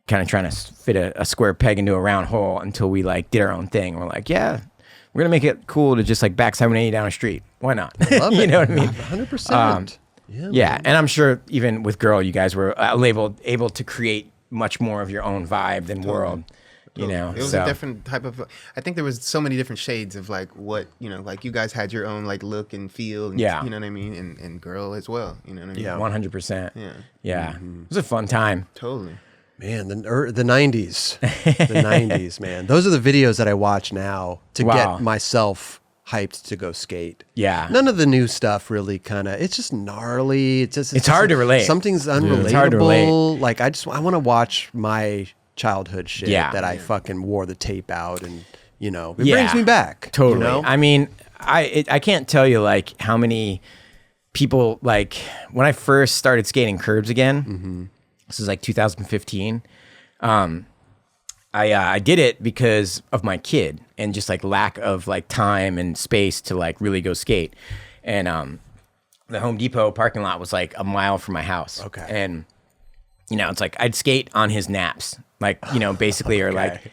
kind of trying to fit a square peg into a round hole until we like did our own thing. We're like, we're going to make it cool to just like backside 180 down a street. Why not? Love you know what I mean? 100%. And I'm sure even with Girl, you guys were able to create much more of your own vibe than World. It was a different type of. I think there was so many different shades of like what like you guys had your own like look and feel. And, you know what I mean, and Girl as well. You know what I mean? 100%. Yeah. It was a fun time. Totally. Man, the 90s, the 90s, man. Those are the videos that I watch now to get myself hyped to go skate. Yeah. None of the new stuff really it's just gnarly. It's hard to relate. Something's unrelatable. It's hard to relate. Like I want to watch my childhood shit that I fucking wore the tape out and it brings me back. Totally. I mean, I can't tell you like how many people like when I first started skating curbs again, this is like 2015. I did it because of my kid and just like lack of like time and space to like really go skate. And the Home Depot parking lot was like a mile from my house. Okay. And it's like I'd skate on his naps. Like, basically, or like,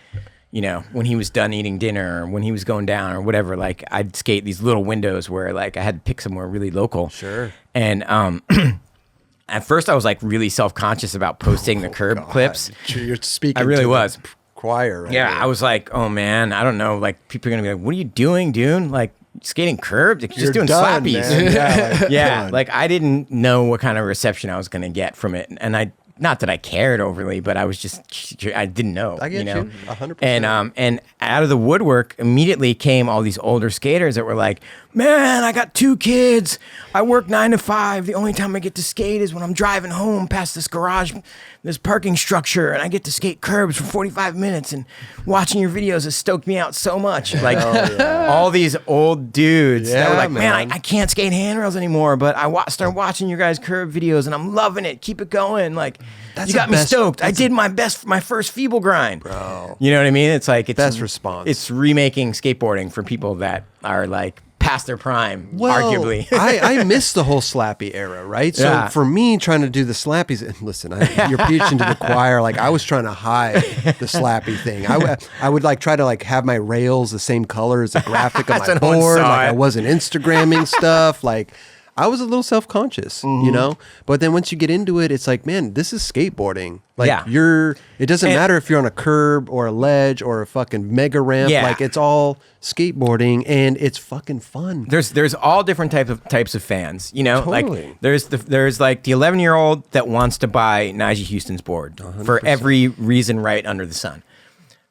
when he was done eating dinner or when he was going down or whatever, like I'd skate these little windows where like I had to pick somewhere really local. Sure. And at first I was like really self-conscious about posting the curb clips. You're speaking I really was. Choir. Right I was like, oh man, I don't know. Like people are going to be like, what are you doing, dude? Like skating curbs? Like, you're just doing done, slappies. Like I didn't know what kind of reception I was going to get from it. And not that I cared overly, but I was just, I didn't know. I get you, 100%. And out of the woodwork immediately came all these older skaters that were like, man, I got 2 kids. I work 9 to 5. The only time I get to skate is when I'm driving home past this garage, this parking structure, and I get to skate curbs for 45 minutes. And watching your videos has stoked me out so much. Like all these old dudes that were like, man, I can't skate handrails anymore, but I started watching your guys' curb videos and I'm loving it. Keep it going. Like, you got me stoked. I did my first feeble grind. Bro. You know what I mean? It's like, it's best response. It's remaking skateboarding for people that are like past their prime, arguably. I miss the whole slappy era, right? So for me, trying to do the slappies, and listen, you're preaching to the choir. Like I was trying to hide the slappy thing. I would like try to like have my rails the same color as the graphic on my board. Like I wasn't Instagramming stuff. Like I was a little self-conscious, but then once you get into it, it's like, man, this is skateboarding. Like it doesn't matter if you're on a curb or a ledge or a fucking mega ramp. Like it's all skateboarding and it's fucking fun. There's all different types of fans, Totally. Like there's like the 11-year-old that wants to buy Najee Houston's board 100%. For every reason right under the sun.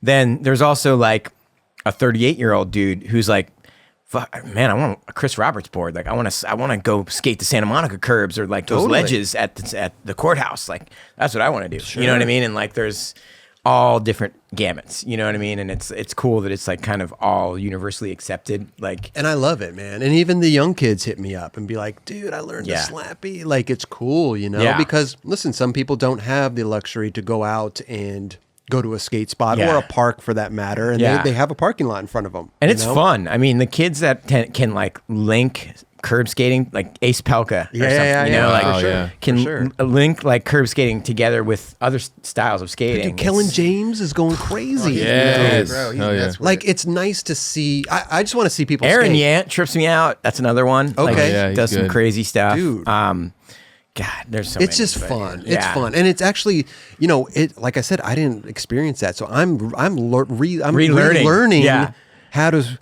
Then there's also like a 38-year-old dude who's like, man, I want a Chris Roberts board. Like I want to go skate the Santa Monica curbs or like those ledges at the courthouse. Like that's what I want to do. Sure. You know what I mean? And like there's all different gamuts, you know what I mean? And it's cool that it's like kind of all universally accepted. Like, and I love it, man. And even the young kids hit me up and be like, dude, I learned the slappy. Like, it's cool, you know? Yeah. Because listen, some people don't have the luxury to go out and go to a skate spot or a park for that matter. And they have a parking lot in front of them. And it's fun. I mean, the kids that can like link curb skating, like Ace Pelka or something, you know, like can link like curb skating together with other styles of skating. Dude, Kellen James is going crazy. Like, it's nice to see. I just want to see people Aaron skate. Yant trips me out. That's another one. Okay. Like, does some crazy stuff. Dude. God, there's so many. It's just fun. It's fun. And it's actually, you know, like I said, I didn't experience that. So I'm relearning how to...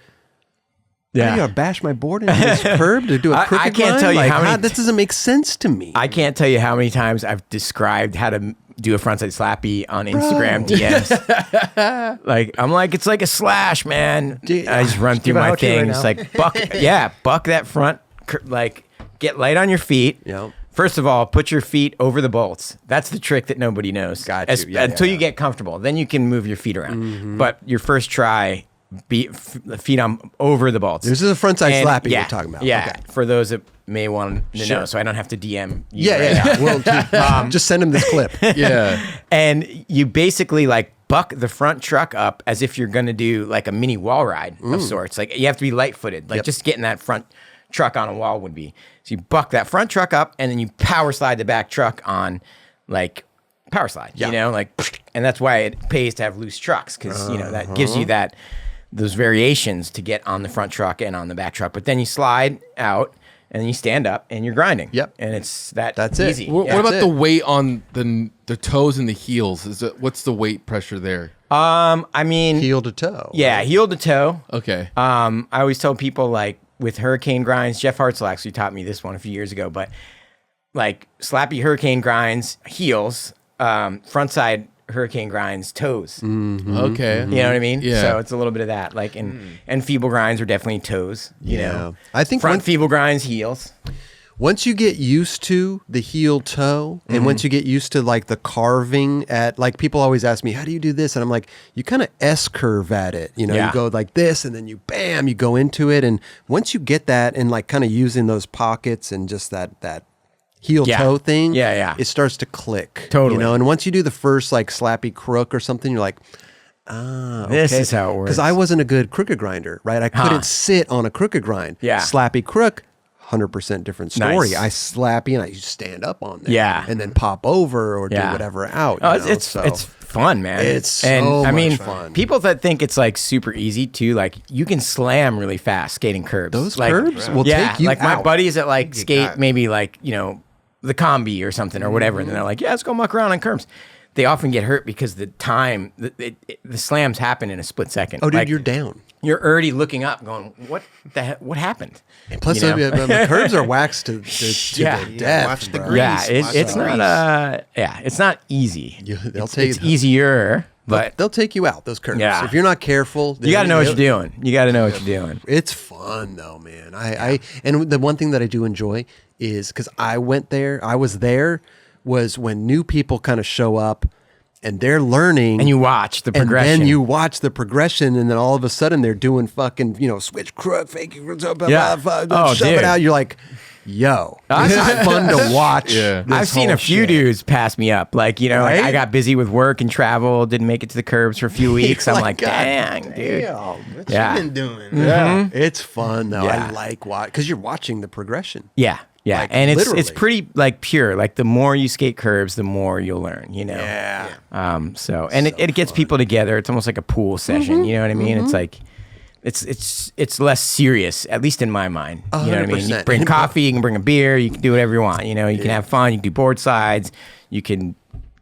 Yeah, you gotta bash my board into this curb to do a crooked I can't line? tell you like, how many. That doesn't make sense to me. I can't tell you how many times I've described how to do a frontside slappy on Instagram DMs. Like, I'm like, it's like a slash, man. Dude, I just run through my thing. It's like buck that front. Like, get light on your feet. Yeah. First of all, put your feet over the bolts. That's the trick that nobody knows. Until you get comfortable, then you can move your feet around. Mm-hmm. But your first try. Feet on over the bolts. This is a frontside slappy you're talking about. Yeah, okay. For those that may want to know, so I don't have to DM you. Well, just send him this clip. And you basically like buck the front truck up as if you're going to do like a mini wall ride of sorts. Like, you have to be light-footed. Like, just getting that front truck on a wall would be. So you buck that front truck up, and then you power slide the back truck on, like, power slide. You know, like, and that's why it pays to have loose trucks, because you know that gives you those variations to get on the front truck and on the back truck. But then you slide out and then you stand up and you're grinding. Yep. And that's easy. What about the weight on the toes and the heels? What's the weight pressure there? I mean, heel to toe. Yeah, right? Heel to toe. Okay. I always tell people, like, with hurricane grinds, Jeff Hartzell actually taught me this one a few years ago, but like slappy hurricane grinds, heels, frontside hurricane grinds, toes. Mm-hmm. Okay. You know what I mean? Yeah. So it's a little bit of that. Like, and feeble grinds are definitely toes. You know, I think front feeble grinds, heels. Once you get used to the heel toe, and once you get used to like the carving at, like, people always ask me, how do you do this? And I'm like, you kind of S curve at it. You know, you go like this, and then you go into it. And once you get that, and like kind of using those pockets and just that heel toe thing, it starts to click. Totally. You know, and once you do the first like slappy crook or something, you're like, okay. This is how it works. Because I wasn't a good crooked grinder, right? I couldn't sit on a crooked grind. Yeah. Slappy crook, 100% different story. Nice. I slappy and I stand up on there. Yeah. And then pop over or do whatever out. Oh, it's fun, man. It's so much fun. People that think it's like super easy too, like, you can slam really fast skating curbs. Those like, curbs will take you like out. My buddies that like skate maybe like, you know, the combi or something or whatever, and then they're like, let's go muck around on curbs. They often get hurt because the time, the slams happen in a split second. Oh, dude, like, you're down. You're already looking up going, what happened? And plus, the curbs are waxed to death. Watch the bro. grease. Yeah, it's not it's not easy. It's easier, but they'll take you out, those curbs. Yeah. If you're not careful, you got to know what you're doing. You got to know what you're doing. It's fun though, man. And the one thing that I do enjoy is, because I was there when new people kind of show up and they're learning, and you watch the progression, and then you watch the progression, and then all of a sudden they're doing fucking, you know, switch crook, fake, shove it out. You're like, yo, this is fun to watch. I've seen a few dudes pass me up. Like, you know, like, I got busy with work and travel, didn't make it to the curbs for a few weeks. I'm like, dang, dude. What you been doing? Yeah. It's fun though. I like watch, because you're watching the progression. Yeah. Yeah, like, and it's pretty like pure. Like, the more you skate curbs, the more you'll learn. You know. Yeah. So it gets people together. It's almost like a pool session. You know what I mean? It's like, it's less serious, at least in my mind. You know what I mean? You can bring coffee, you can bring a beer, you can do whatever you want. You know, you can have fun. You can do board sides. You can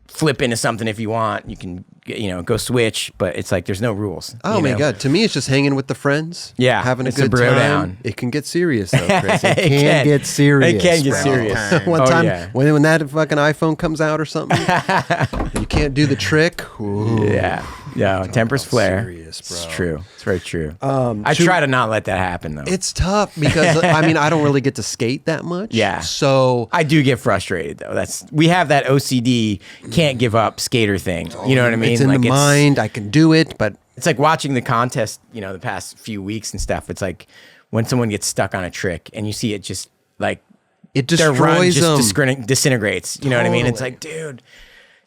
flip into something if you want. You can, you know, go switch, but it's like there's no rules. Oh my God. To me, it's just hanging with the friends. Yeah. Having a it's good bro time. Down. It can get serious though, Chris. It can get serious. It can get serious. One time when that fucking iPhone comes out or something, and you can't do the trick. Ooh. Yeah. Yeah, tempers flare. Serious, bro. It's true. It's very true. I try to not let that happen though. It's tough because I mean I don't really get to skate that much. Yeah. So I do get frustrated though. We have that OCD can't give up skater thing. You know what I mean? It's in the mind. I can do it, but it's like watching the contest. The past few weeks and stuff. It's like when someone gets stuck on a trick and you see it just like it their run destroys just them. Disintegrates. You know what I mean? It's like, dude,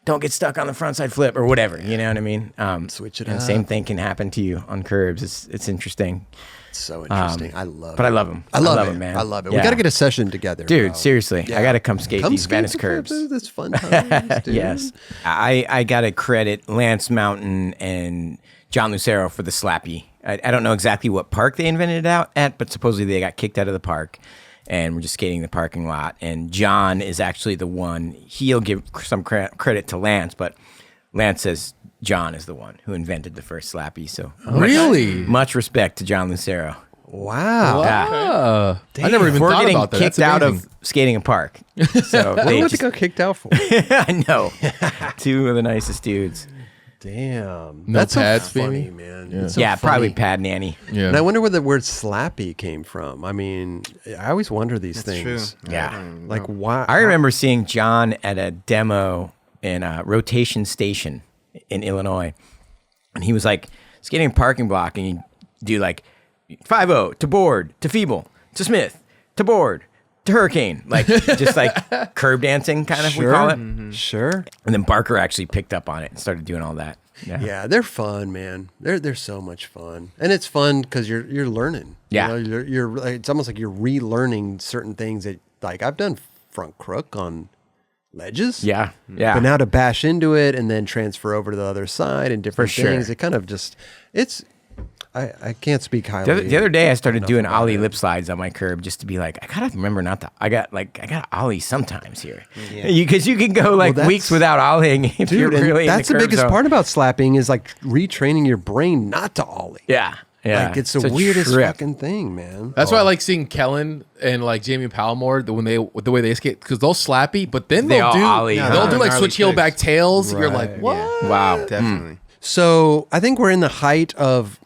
don't get stuck on the frontside flip or whatever. You know what I mean? Switch it and up. Same thing can happen to you on curbs. It's interesting. It's so interesting. I love it. But I love them. I love it, man. I love it. Yeah. We got to get a session together. Dude, bro. seriously. Yeah. I got to come skate these skate Venice the curbs. It's fun times, dude. Yes. I got to credit Lance Mountain and John Lucero for the slappy. I don't know exactly what park they invented it out at, but supposedly they got kicked out of the park and we're just skating the parking lot. And John is actually the one. He'll give some credit to Lance, but Lance says John is the one who invented the first slappy. So really, much respect to John Lucero. Wow. Yeah. I never even We're thought getting about that. kicked That's out amazing. of skating a park. So What they would just, you go kicked out for? I know. Two of the nicest dudes. Damn. No That's pads, so funny, baby? man. Yeah. It's so Yeah, funny. probably Pad Nanny. Yeah. And I wonder where the word slappy came from. I mean, I always wonder these That's true. things. Yeah. Like why? I remember seeing John at a demo in a rotation station in Illinois. And he was like skating a parking block and he'd do like 5-0 to board, to feeble, to Smith, to board, to hurricane. Like just like curb dancing kind of, we call it. Mm-hmm. Sure. And then Barker actually picked up on it and started doing all that. Yeah, they're fun, man. They're so much fun, and it's fun because you're learning. Yeah. you're it's almost like you're relearning certain things that like I've done front crook on ledges. Yeah. Yeah. But now to bash into it and then transfer over to the other side and different For sure. things, it kind of just I can't speak highly. The other day I started doing about ollie it. lip slides on my curb just to be like, I gotta remember not to. I got ollie sometimes here, because you can go like that's- weeks without ollieing if you're Dude, and really. that's in the the curb biggest zone. part about slapping is like retraining your brain not to ollie. Yeah, yeah. Like it's the weirdest trip. fucking thing, man. That's why I like seeing Kellen and like Jamie Palmore the way they skate, because they'll slappy, but then They they'll all do ollie, huh? they'll do like Gnarly switch heel tricks. back tails. You're Right. like, what? Wow. Definitely. So I think we're in the height of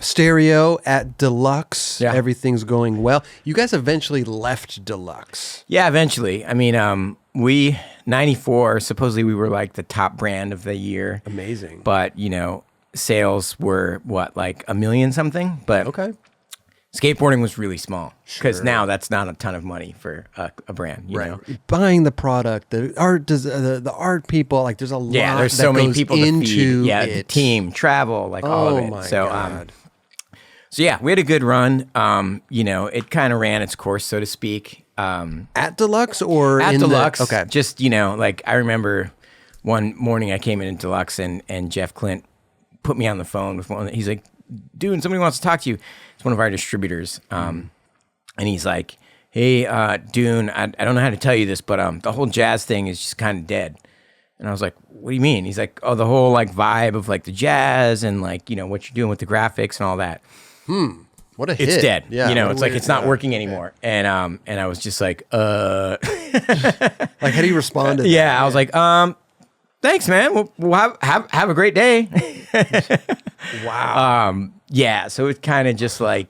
stereo at Deluxe. Yeah. Everything's going well. You guys eventually left Deluxe. Yeah, eventually. I mean, we 94 supposedly we were like the top brand of the year. Amazing. But sales were what, like 1 million something. But Okay. skateboarding was really small because now that's not a ton of money for a brand. You know. Buying the product, the art, the art people, like there's a lot. Yeah, there's that so many goes people to into feed. Yeah, the it. team, travel, like all Oh of it. my So, God. so yeah, we had a good run. It kind of ran its course, so to speak. At Deluxe or At in Deluxe, okay. just like I remember one morning I came in at Deluxe and Jeff Clint put me on the phone with one. He's like, "Dude, somebody wants to talk to you." It's one of our distributors, and he's like, "Hey, Dune, I don't know how to tell you this, but the whole jazz thing is just kind of dead." And I was like, "What do you mean?" He's like, "Oh, the whole like vibe of like the jazz and like what you're doing with the graphics and all that. What a hit. It's dead. Yeah. It's like it's not working anymore." And I was just like, Like, how do you respond to that? Yeah, I was like, thanks, man. We'll have a great day. Wow. Yeah, so it's kind of just like,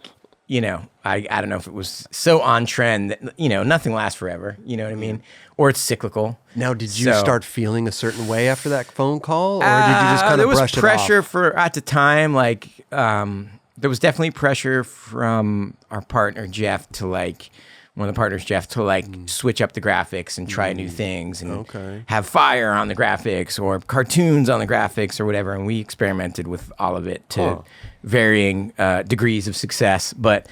I don't know if it was so on trend that, nothing lasts forever. You know what I mean? Or it's cyclical. Now, did you So- start feeling a certain way after that phone call, or did you just kind there of was brush pressure it off? for at the time, like there was definitely pressure from our partner Jeff to like one of the partners Jeff to like switch up the graphics and try new things and Okay. have fire on the graphics or cartoons on the graphics or whatever, and we experimented with all of it to varying degrees of success, but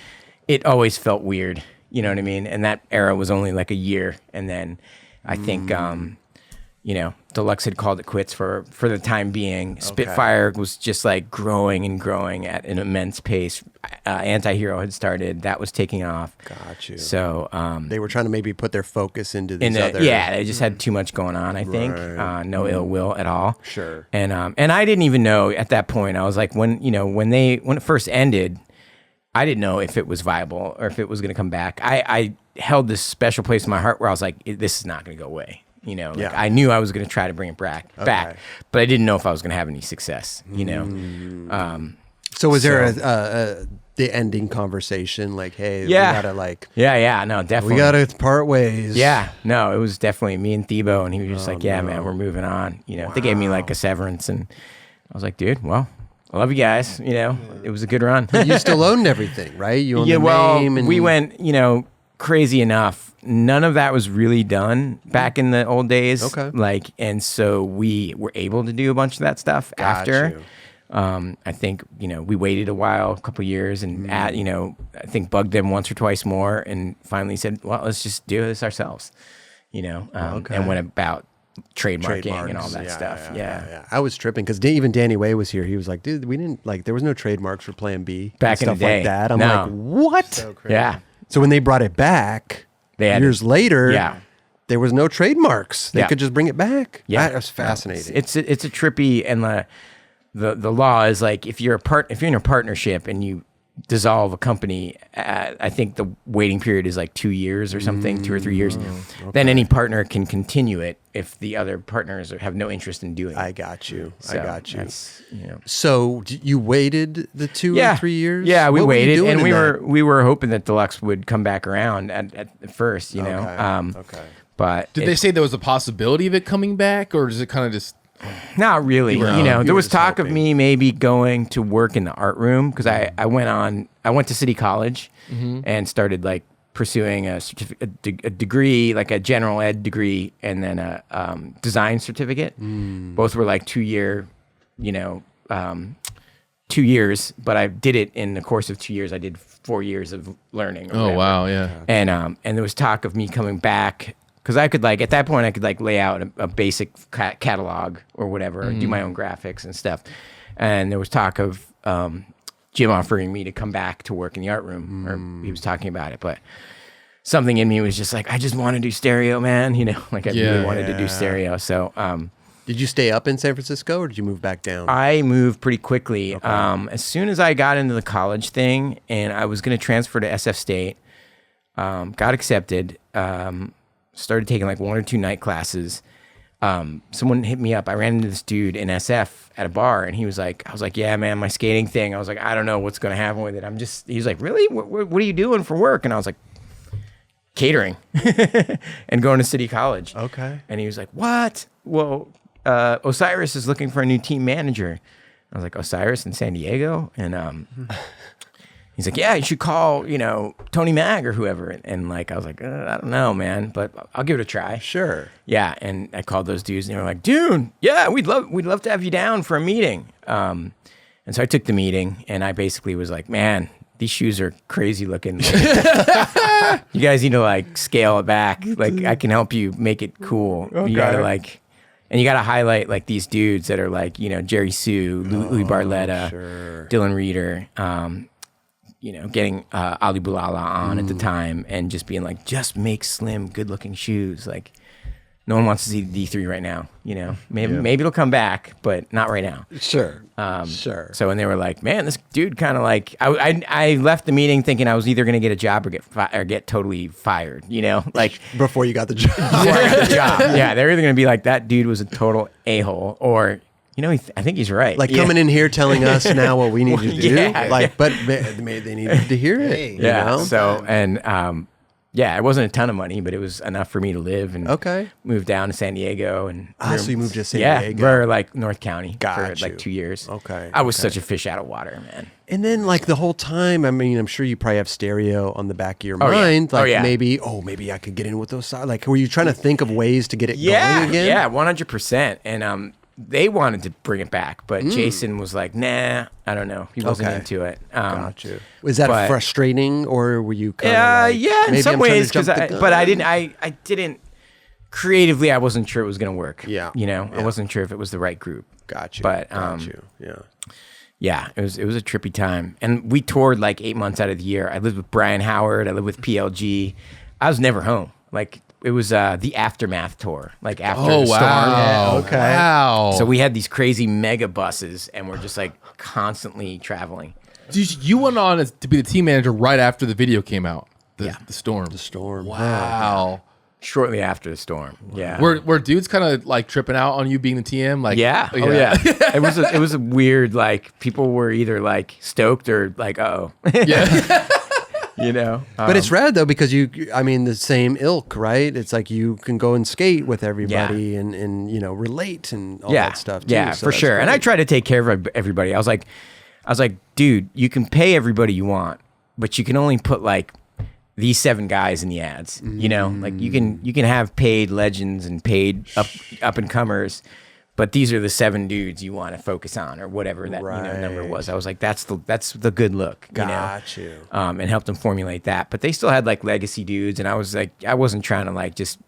it always felt weird. You know what I mean? And that era was only like a year, and then I think Deluxe had called it quits for the time being. Spitfire was just like growing and growing at an immense pace. Anti-Hero had started. That was taking off. Got you. So They were trying to maybe put their focus into these other. they just had too much going on, I think. Right. No ill will at all. Sure. And I didn't even know at that point. I was like, when it first ended, I didn't know if it was viable or if it was going to come back. I held this special place in my heart where I was like, this is not going to go away. You know, like I knew I was going to try to bring it back, but I didn't know if I was going to have any success. You know. So was there the ending conversation? Like, hey, we gotta like, no, definitely, we gotta part ways. Yeah, no, it was definitely me and Thebo, and he was just like, yeah, man, we're moving on. You know, they gave me like a severance, and I was like, dude, well, I love you guys. You know, it was a good run. But you still owned everything, right? You owned the name, and we went, you know, crazy enough. None of that was really done back in the old days. Okay. Like, and so we were able to do a bunch of that stuff after. I think, you know, we waited a while, a couple years, and you know, I think bugged them once or twice more, and finally said, well, let's just do this ourselves, you know, and went about trademarking and all that stuff. Yeah. I was tripping because even Danny Way was here. He was like, dude, we didn't like, there was no trademarks for Plan B back in stuff the day. Like that. I'm like, what? So crazy. Yeah. So when they brought it back years later, there was no trademarks. They could just bring it back. Yeah. That was fascinating. It's a trippy, and the law is like, if you're in a partnership and you dissolve a company, I think the waiting period is like 2 years or something, 2 or 3 years. Then any partner can continue it if the other partners have no interest in doing it. I got you. That's, you know. So you waited the 2 or 3 years? Yeah, we waited, and we were hoping that Deluxe would come back around at first, you know. But did they say there was a possibility of it coming back, or is it kind of just? Not really. You know, there was talk of me maybe going to work in the art room, because I went to City College and started like pursuing a degree, like a general ed degree, and then a design certificate. Both were like 2 year, you know, 2 years, but I did it in the course of 2 years. I did 4 years of learning. Oh, wow. Yeah. And there was talk of me coming back, because I could, like, at that point, I could like lay out a basic catalog or whatever, do my own graphics and stuff. And there was talk of Jim offering me to come back to work in the art room, or he was talking about it, but something in me was just like, I just want to do stereo, man. You know, like I really wanted to do stereo. So, did you stay up in San Francisco, or did you move back down? I moved pretty quickly. As soon as I got into the college thing, and I was going to transfer to SF State, got accepted. Started taking like 1 or 2 night classes. Someone hit me up. I ran into this dude in SF at a bar, and he was like, I was like, yeah, man, my skating thing. I was like, I don't know what's going to happen with it. He was like, really? What are you doing for work? And I was like, catering and going to City College. Okay. And he was like, what? Well, Osiris is looking for a new team manager. I was like, Osiris in San Diego? And he's like, yeah, you should call, you know, Tony Mag or whoever. And like, I was like, I don't know, man, but I'll give it a try. Sure. Yeah. And I called those dudes, and they were like, Dune, yeah, we'd love to have you down for a meeting. And so I took the meeting, and I basically was like, man, these shoes are crazy looking. Like, you guys need to like scale it back. Like, I can help you make it cool. Okay. You gotta like, and you gotta highlight like these dudes that are like, you know, Jerry Sue, Louis Barletta, Dylan Reeder, you know, getting Ali Boulala on at the time, and just being like, just make slim, good-looking shoes. Like, no one wants to see D3 right now, you know? Maybe it'll come back, but not right now. Sure. Sure. So when they were like, man, this dude kind of like, I left the meeting thinking I was either going to get a job or get totally fired, you know? Like, before you got the job. Before I got the job. Yeah, they're either going to be like, that dude was a total a-hole, or, you know, I think he's right. Like coming in here telling us now what we need to do. But they needed to hear it. You know? So, and it wasn't a ton of money, but it was enough for me to live, and moved down to San Diego. And so you moved to San Diego? Yeah, for like North County for like 2 years. Okay. I was such a fish out of water, man. And then like the whole time, I mean, I'm sure you probably have stereo on the back of your mind. Like maybe I could get in with those. Like, were you trying to think of ways to get it going again? Yeah, 100%. And they wanted to bring it back, but Jason was like, nah, I don't know. He wasn't into it. Got you. Was that frustrating, or were you kind of like, in some ways, but I didn't creatively, I wasn't sure it was going to work. Yeah. You know, I wasn't sure if it was the right group. Got you. But, yeah, it was a trippy time. And we toured like 8 months out of the year. I lived with Brian Howard. I lived with PLG. I was never home. Like, it was the Aftermath tour, like after the storm. Yeah, okay. Wow. So we had these crazy mega buses, and we're just like constantly traveling. You went on to be the team manager right after the video came out. The storm. The storm. Wow. Shortly after the storm. Yeah. Were dudes kind of like tripping out on you being the TM? Like, yeah. Oh yeah. It was a weird, like, people were either like stoked or like, uh-oh. Yeah. You know, but it's rad though, because the same ilk, right? It's like you can go and skate with everybody and relate and all that stuff too. Yeah, so for sure. great. And I try to take care of everybody. I was like, dude, you can pay everybody you want, but you can only put like these 7 guys in the ads, you know, like you can have paid legends and paid up and comers, but these are the 7 dudes you want to focus on, or whatever that number was. I was like, that's the good look, Got you. And helped them formulate that. But they still had like legacy dudes, and I was like, I wasn't trying to like just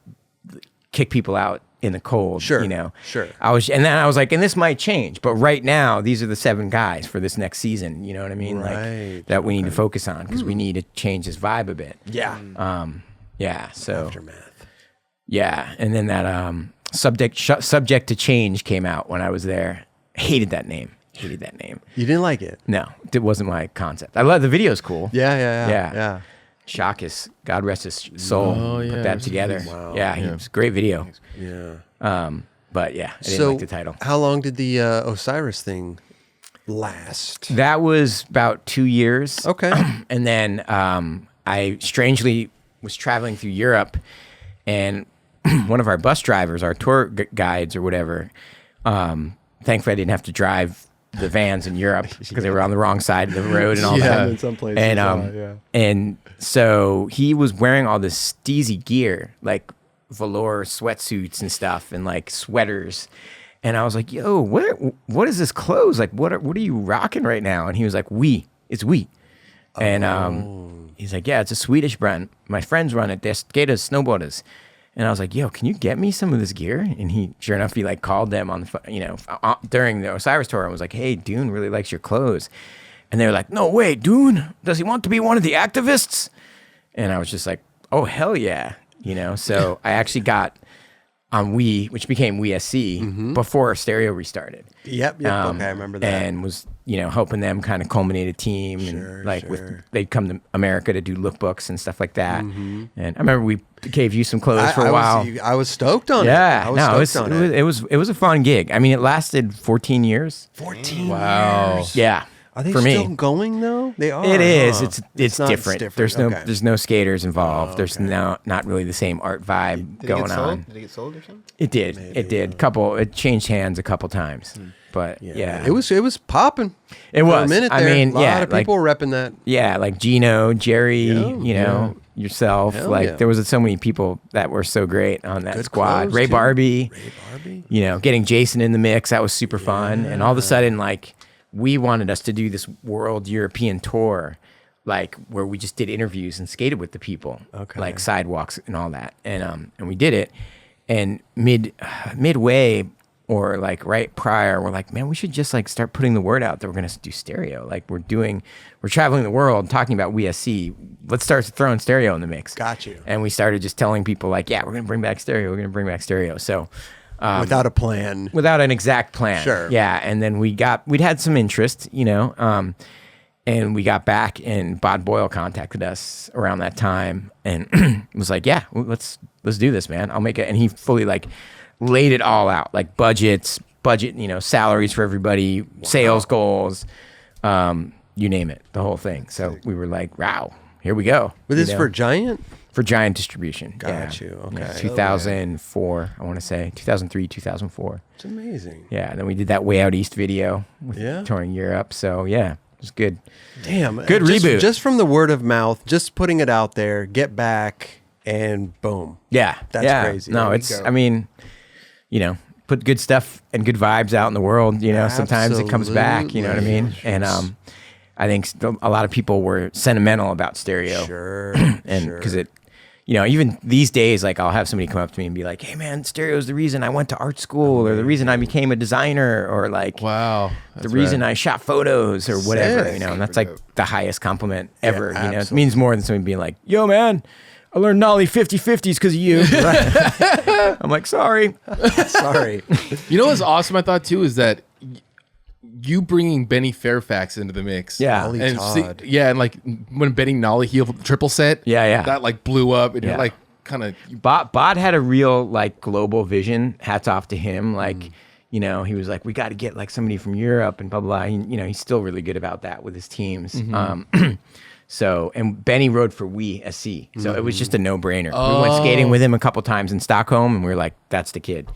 kick people out in the cold, Sure. Sure. And then I was like, and this might change, but right now these are the 7 guys for this next season. You know what I mean? Right. Like that we need to focus on, because we need to change this vibe a bit. Yeah. Yeah. So Aftermath. yeah, and then that subject to change came out when I was there. Hated that name. You didn't like it? No, it wasn't my concept. I love the video's cool. Yeah. Shakis, God rest his soul, put that togetger. Wow. Yeah, it was a great video. Yeah. But yeah, I didn't like the title. How long did the Osiris thing last? That was about 2 years. Okay. And then I strangely was traveling through Europe, and one of our bus drivers, our tour guides or whatever, thankfully I didn't have to drive the vans in Europe because they were on the wrong side of the road and all that. In some places. And so he was wearing all this steezy gear, like velour sweatsuits and stuff, and like sweaters. And I was like, "Yo, what is this clothes? Like, what are you rocking right now?" And he was like, it's we." And he's like, "Yeah, it's a Swedish brand. My friends run it. They're skaters, snowboarders." And I was like, "Yo, can you get me some of this gear?" And sure enough, he like called them on the during the Osiris tour and was like, "Hey, Dune really likes your clothes." And they were like, "No way, Dune, does he want to be one of the activists?" And I was just like, "Oh, hell yeah." So I actually got on We, which became We SC, before Stereo restarted. Yep. Okay, I remember that. And was, helping them kind of culminate a team. They'd come to America to do lookbooks and stuff like that. And I remember we gave you some clothes for a while. I was stoked on it. Yeah. It was a fun gig. I mean, it lasted 14 years. 14 Wow. years. Yeah. Are they for still me. going though? They are. It is. Huh? It's not different. There's no skaters involved. Oh, There's not really the same art vibe going on. Did it get sold or something? It did. Maybe, It did. It changed hands a couple times. But yeah. It was popping. It For was. a minute I there. mean, a lot of people were repping that. Yeah, like Gino, Jerry, yourself. Hell like yeah. there was so many people that were so great on that Good squad. clothes, Ray too. Barbie. Ray Barbie. Getting Jason in the mix, that was super fun. And all of a sudden, like, we wanted us to do this world European tour, like where we just did interviews and skated with the people, like sidewalks and all that. And we did it. And midway or like right prior, we're like, man, we should just like start putting the word out that we're going to do Stereo. Like we're traveling the world talking about WSC. Let's start throwing Stereo in the mix. Got you. And we started just telling people like, yeah, we're going to bring back Stereo. So Without a plan. Without an exact plan. Sure. Yeah. And then we'd had some interest, and we got back, and Bod Boyle contacted us around that time and was like, yeah, let's do this, man. I'll make it. And he fully like laid it all out, like budget, salaries for everybody, sales goals, you name it, the whole thing. So we were like, wow, here we go. But this is for Giant? For Giant Distribution. Got you. Okay. Yeah, 2004, I want to say. 2003, 2004. It's amazing. Yeah, and then we did that Way Out East video with touring Europe. So, yeah, it was good. Damn. Good reboot. Just from the word of mouth, just putting it out there, get back, and boom. Yeah. That's crazy. No, put good stuff and good vibes out in the world. Sometimes it comes back, you know what I mean? And I think a lot of people were sentimental about Stereo. Sure. And because it, even these days, like I'll have somebody come up to me and be like, hey man, Stereo is the reason I went to art school or the reason I became a designer or like, wow, the reason I shot photos or whatever, and that's like the highest compliment ever. It means more than somebody being like, yo man, I learned Nollie 50-50s because of you. I'm like, sorry. You know what's awesome I thought too is that you bringing Benny Fairfax into the mix. Yeah. And like when Benny Nollie healed the triple set. Yeah. That like blew up. And you're like, kind of Bod had a real like global vision. Hats off to him. Like, you know, he was like, we got to get like somebody from Europe and blah, blah, blah. You know, he's still really good about that with his teams. So, and Benny rode for We SC. So it was just a no-brainer. We went skating with him a couple times in Stockholm and we were like, that's the kid.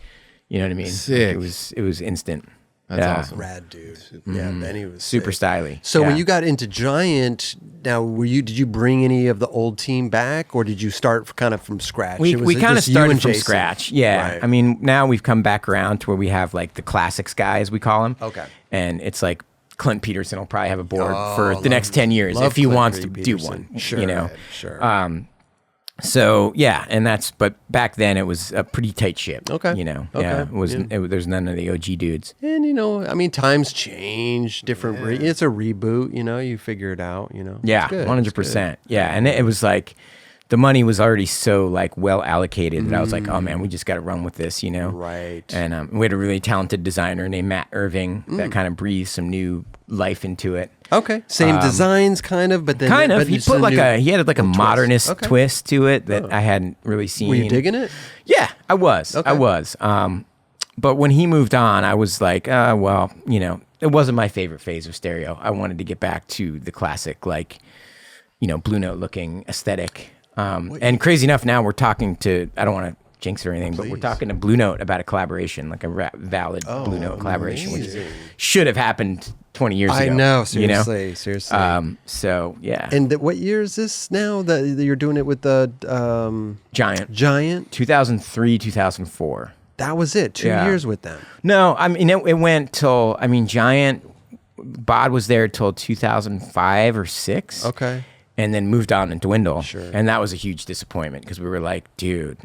You know what I mean? Sick. It was instant. That's awesome. Rad dude. Yeah, Benny was super sick. styly. So when you got into Giant, now did you bring any of the old team back, or did you start kind of from scratch? We kind of started from Jason? scratch. Yeah. Right. I mean, now we've come back around to where we have like the classics guys, we call them. Okay. And it's like Clint Peterson will probably have a board for the next 10 years if he Clint wants to Peterson. do one. Sure, you know. Sure. So yeah, but back then it was a pretty tight ship. Okay. You know, Okay. There's none of the OG dudes. And you know, I mean, times change. Different. It's a reboot. You know, you figure it out. You know. Yeah, 100%. Yeah, and it was like the money was already so like well allocated that I was like, oh man, we just got to run with this. You know. Right. And we had a really talented designer named Matt Irving that kind of breathed some new life into it. Okay. Same designs, kind of, but then He just put he had like a twist. modernist Okay. twist to it that I hadn't really seen. Were you digging it? Yeah, I was. Okay. I was. But when he moved on, I was like, well, you know, it wasn't my favorite phase of stereo. I wanted to get back to the classic, like, you know, Blue Note looking aesthetic. And crazy enough, now we're talking to, I don't want to jinx or anything, but we're talking to Blue Note about a collaboration, like a valid Blue Note collaboration, which should have happened 20 years ago. I know, seriously, you know? seriously. So yeah. And what year is this now that you're doing it with the Giant? 2003, 2004. That was it. 2 years with them. No, I mean it went till Giant. Bod was there till 2005 or 6. Okay. And then moved on to Dwindle. Sure. And that was a huge disappointment because we were like, dude,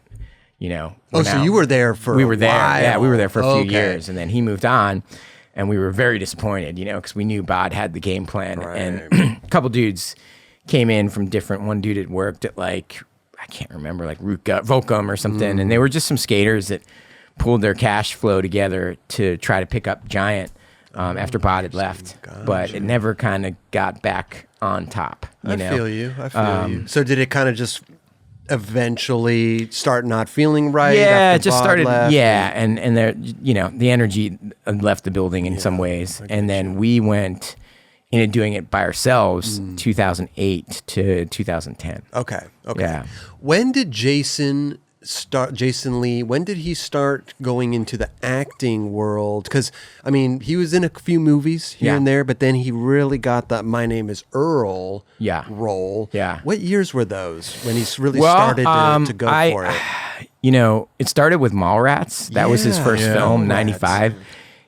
you know. So you were there for we were there. while. Yeah, we were there for a few Okay. years, and then he moved on, and we were very disappointed, you know, because we knew Bod had the game plan, Right. and a couple dudes came in from different. One dude had worked at like I can't remember, like Volcom or something, and they were just some skaters that pulled their cash flow together to try to pick up Giant after Bod had left, but it never kind of got back on top. I feel you. So did it kind of just eventually start not feeling right? Yeah, after it just Bod started. left? Yeah, and there, you know, the energy left the building in some ways, and then we went into doing it by ourselves, 2008 to 2010. Okay. Yeah. When did Jason Lee, when did he start going into the acting world? Because, I mean, he was in a few movies here and there, but then he really got that My Name is Earl role. Yeah. What years were those when he really started to go for it? You know, it started with Mallrats. That was his first film, 95.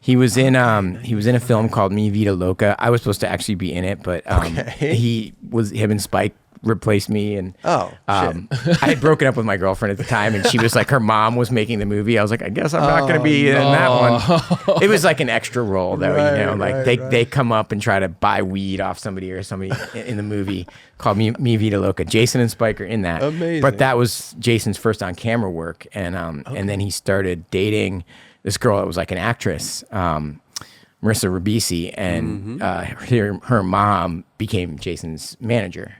He was in a film called Mi Vida Loca. I was supposed to actually be in it, but him and Spike replaced me, and I had broken up with my girlfriend at the time, and she was like, her mom was making the movie. I was like, I guess I'm not going to be in that one. It was like an extra role though, you know, like they come up and try to buy weed off somebody in the movie called Mi Vida Loca. Jason and Spike are in that. Amazing. But that was Jason's first on camera work, and then he started dating this girl that was like an actress, Marissa Ribisi, and her mom became Jason's manager.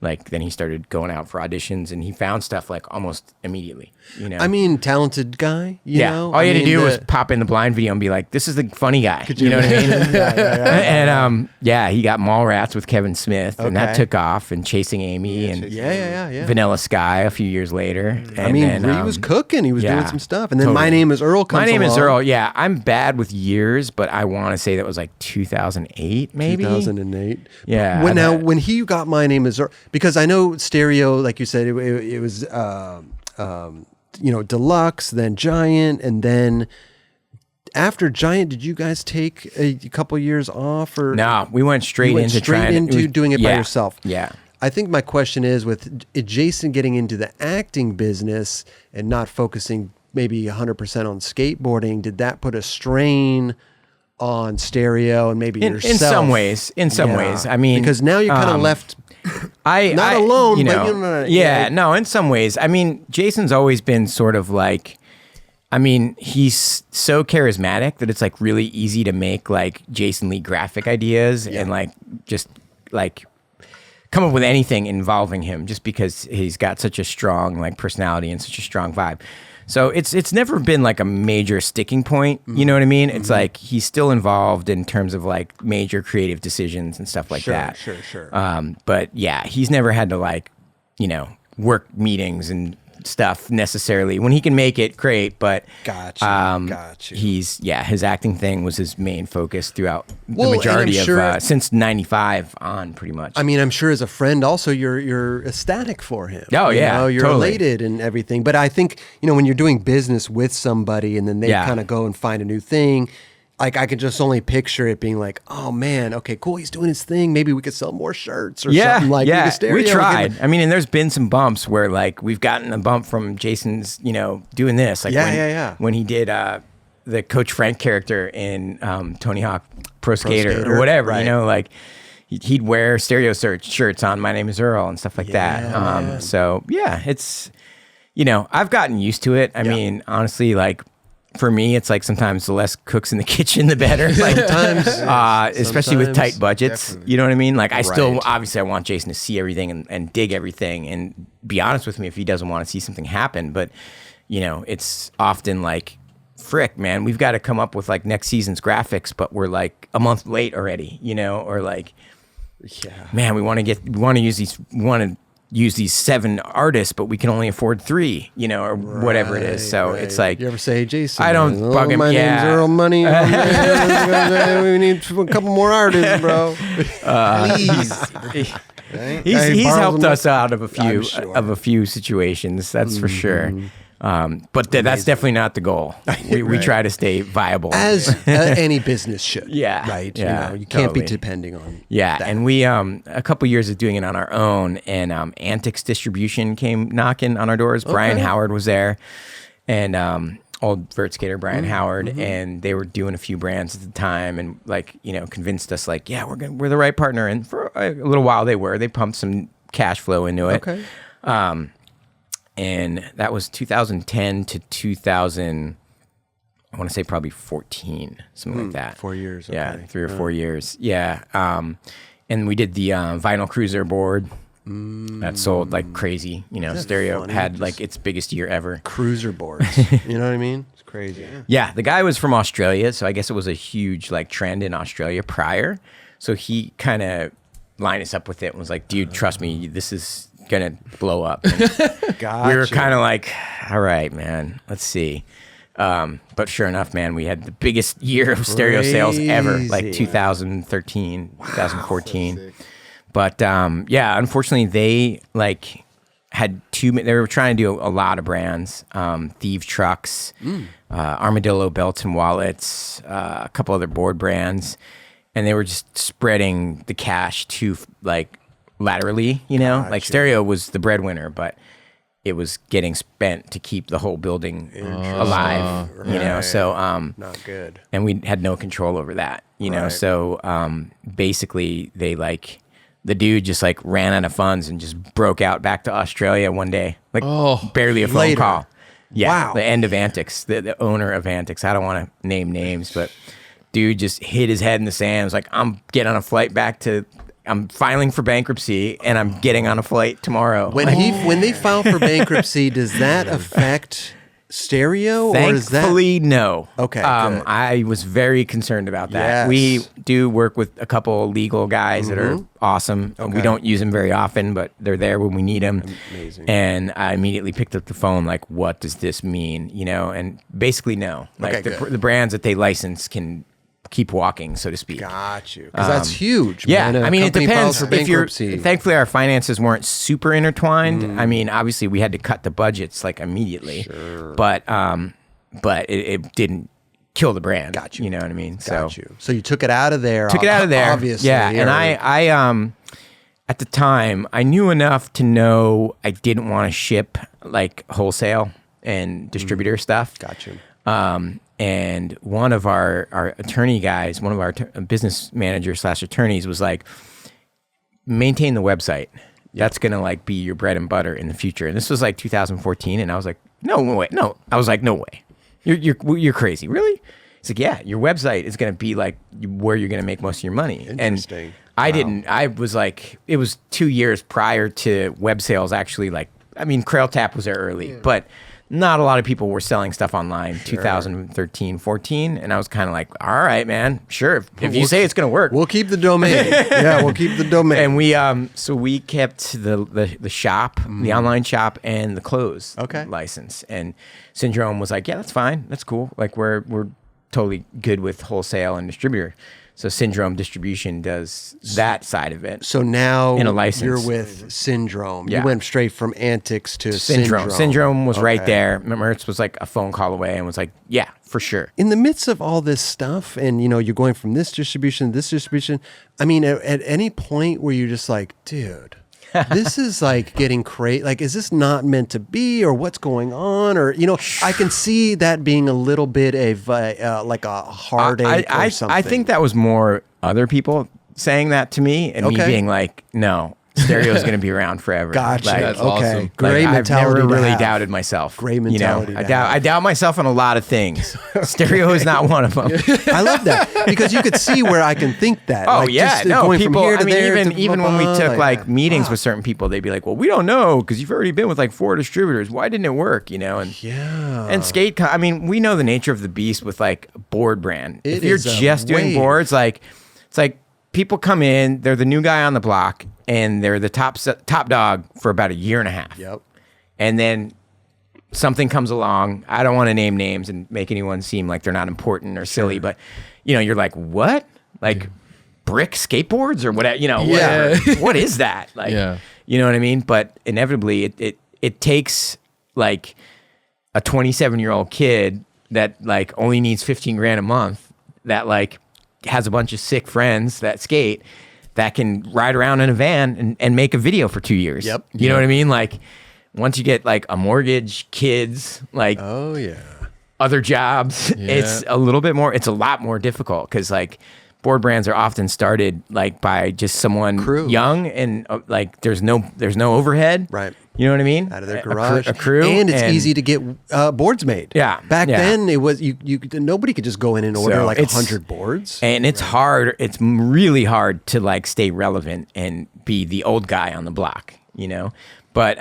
Like then he started going out for auditions, and he found stuff like almost immediately. You know, I mean, talented guy. You know? All you had to do was pop in the blind video and be like, "This is the funny guy." You know what I mean? And he got Mallrats with Kevin Smith, and that took off. And Chasing Amy, and Vanilla Sky a few years later. And I mean, he was cooking. He was doing some stuff. And then My Name is Earl comes My Name is along. Earl. Yeah, I'm bad with years, but I want to say that was like 2008, maybe 2008. Yeah. When he got My Name is Earl, because I know Stereo, like you said, it was Deluxe, then Giant, and then after Giant, did you guys take a couple years off, or no? We went straight into doing it by yourself. Yeah. I think my question is, with Jason getting into the acting business and not focusing maybe 100% on skateboarding, did that put a strain on Stereo and maybe yourself? In some ways. I mean, because now you're kind of left not alone, you know, but you know, no, in some ways. I mean, Jason's always been sort of like, I mean, he's so charismatic that it's like really easy to make like Jason Lee graphic ideas and like just like come up with anything involving him, just because he's got such a strong like personality and such a strong vibe. So it's never been like a major sticking point. You know what I mean? It's like he's still involved in terms of like major creative decisions and stuff like that. Sure. But yeah, he's never had to like, work meetings and stuff necessarily. When he can make it, great. But gotcha. His acting thing was his main focus throughout the majority of since '95 on, pretty much. I mean, I'm sure as a friend, also you're ecstatic for him. Oh yeah, you're totally elated and everything. But I think when you're doing business with somebody and then they kind of go and find a new thing. Like, I could just only picture it being like, oh, man, okay, cool, he's doing his thing. Maybe we could sell more shirts or something like that. We tried. I mean, and there's been some bumps where, like, we've gotten a bump from Jason's, doing this. Like when he did the Coach Frank character in Tony Hawk Pro Skater or whatever, like, he'd wear Stereo shirts on My Name is Earl and stuff like that. So, yeah, it's, I've gotten used to it. I mean, honestly, like, for me, it's like sometimes the less cooks in the kitchen, the better. Like, especially with tight budgets. Definitely. You know what I mean? Like, I still, obviously, I want Jason to see everything and dig everything and be honest with me if he doesn't want to see something happen. But, it's often like, frick, man, we've got to come up with like next season's graphics, but we're like a month late already, or like, man, we want to use these 7 artists, but we can only afford 3, or whatever it is. So it's like, you ever say, Jason, I don't bug him. My name's Earl Money. We need a couple more artists, bro. Please. He's helped us out of a few situations. That's for sure. But that's definitely not the goal. We try to stay viable. As any business should. Right? Yeah, you can't be depending on that. And we, a couple years of doing it on our own, and Antics Distribution came knocking on our doors. Okay. Brian Howard was there, and old vert skater Brian Howard, and they were doing a few brands at the time, and like, convinced us like, yeah, we're the right partner. And for a little while they pumped some cash flow into it. Okay. And that was 2010 to 2000, I want to say probably 14, something like that. 4 years. Okay. Yeah, 3 or 4 years. Yeah. And we did the vinyl cruiser board that sold like crazy. Stereo had like its biggest year ever. Cruiser boards. You know what I mean? It's crazy. Yeah. The guy was from Australia, so I guess it was a huge like trend in Australia prior. So he kind of lined us up with it and was like, dude, trust me, this is gonna blow up. Gotcha. We were kind of like, all right, man, let's see. But sure enough, man, we had the biggest year of stereo sales ever, like 2013, 2014. But unfortunately, they like had they were trying to do a lot of brands, Thieve Trucks, Armadillo Belts and Wallets, a couple other board brands, and they were just spreading the cash too like laterally, like Stereo was the breadwinner, but it was getting spent to keep the whole building alive, so not good. And we had no control over that, so basically they like the dude just like ran out of funds and just broke out back to Australia one day, like barely a phone call. Yeah, the end of Antics, the owner of Antics. I don't want to name names, but dude just hit his head in the sand. It was like, I'm getting on a flight back to. I'm filing for bankruptcy, and I'm getting on a flight tomorrow. When they file for bankruptcy, does that affect Stereo? Thankfully, no. Okay, good. I was very concerned about that. Yes. We do work with a couple legal guys that are awesome. Okay. We don't use them very often, but they're there when we need them. Amazing. And I immediately picked up the phone, like, what does this mean? And basically, no. Like the brands that they license can keep walking, so to speak. Got you. Because that's huge. Yeah, man. I mean, it depends. Thankfully, our finances weren't super intertwined. I mean, obviously, we had to cut the budgets like immediately. Sure. But it didn't kill the brand. Got you. You know what I mean? Got you. So you took it out of there. Obviously. Yeah, and I at the time, I knew enough to know I didn't want to ship like wholesale and distributor stuff. Got you. And one of our attorney guys, one of our business managers / attorneys was like, maintain the website. That's going to like be your bread and butter in the future. And this was like 2014. And I was like, no way. No. I was like, no way. You're crazy. Really? He's like, yeah, your website is going to be like where you're going to make most of your money. Interesting. And I was like, it was 2 years prior to web sales actually. Like, I mean, Crail Tap was there early, but not a lot of people were selling stuff online. 2013, 14, and I was kind of like, all right, man, sure. If you say it's going to work, we'll keep the domain. Yeah, we'll keep the domain. And we kept the shop, the online shop, and the clothes license. And Syndrome was like, yeah, that's fine, that's cool. Like we're totally good with wholesale and distributor. So Syndrome Distribution does that side of it. So now in a license. You're with Syndrome. Yeah. You went straight from Antics to Syndrome. Syndrome was right there. Mertz was like a phone call away and was like, yeah, for sure. In the midst of all this stuff, and you're going from this distribution to this distribution, I mean, at any point where you're just like, dude, this is like getting crazy. Like, is this not meant to be, or what's going on? Or, I can see that being a little bit of like a heartache or something. I think that was more other people saying that to me and me being like, no, Stereo is going to be around forever. Gotcha. Like, that's awesome. Great mentality. I've never really doubted myself. Great mentality. I doubt myself on a lot of things. Stereo is not one of them. I love that because you could see where I can think that. Oh, like, yeah. going People, from here to I mean, there even when we took like meetings with certain people, they'd be like, well, we don't know because you've already been with like 4 distributors. Why didn't it work? And skate, I mean, we know the nature of the beast with like board brand. If you're just doing boards, like, it's like people come in, they're the new guy on the block, and they're the top dog for about a year and a half. Yep. And then something comes along. I don't want to name names and make anyone seem like they're not important or silly, but you're like, what? Like brick skateboards or whatever, whatever. What is that? Like, you know what I mean? But inevitably it takes like a 27-year-old kid that like only needs 15 grand a month that like has a bunch of sick friends that skate that can ride around in a van and make a video for 2 years. Yep. You know what I mean? Like once you get like a mortgage, kids, like other jobs, it's a lot more difficult because like board brands are often started like by just someone young and like there's no overhead. Right. You know what I mean? Out of their garage. A crew. And it's easy to get boards made. Yeah. Back then, it was nobody could just go in and order like 100 boards. And it's hard. It's really hard to like stay relevant and be the old guy on the block, But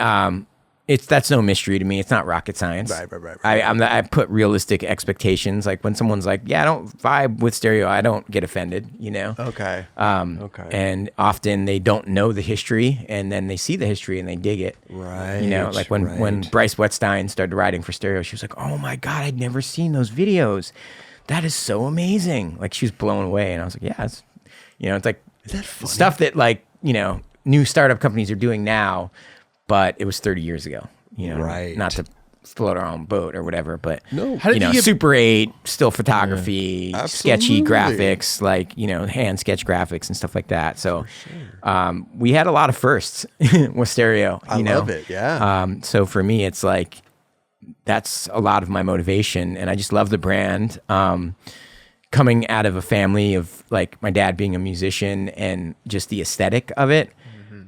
that's no mystery to me. It's not rocket science. Right. I put realistic expectations. Like when someone's like, yeah, I don't vibe with Stereo, I don't get offended, Okay. Okay. And often they don't know the history, and then they see the history and they dig it. Right. Like when Bryce Wetstein started writing for Stereo, she was like, oh my God, I'd never seen those videos. That is so amazing. Like she was blown away. And I was like, yeah, it's, it's like is that funny? Stuff that like, new startup companies are doing now, but it was 30 years ago, right. Not to float our own boat or whatever, but How did you get Super 8, still photography, sketchy graphics, like, hand sketch graphics and stuff like that. So we had a lot of firsts with Stereo. I love it, yeah. So for me, it's like, that's a lot of my motivation, and I just love the brand. Coming out of a family of like my dad being a musician and just the aesthetic of it.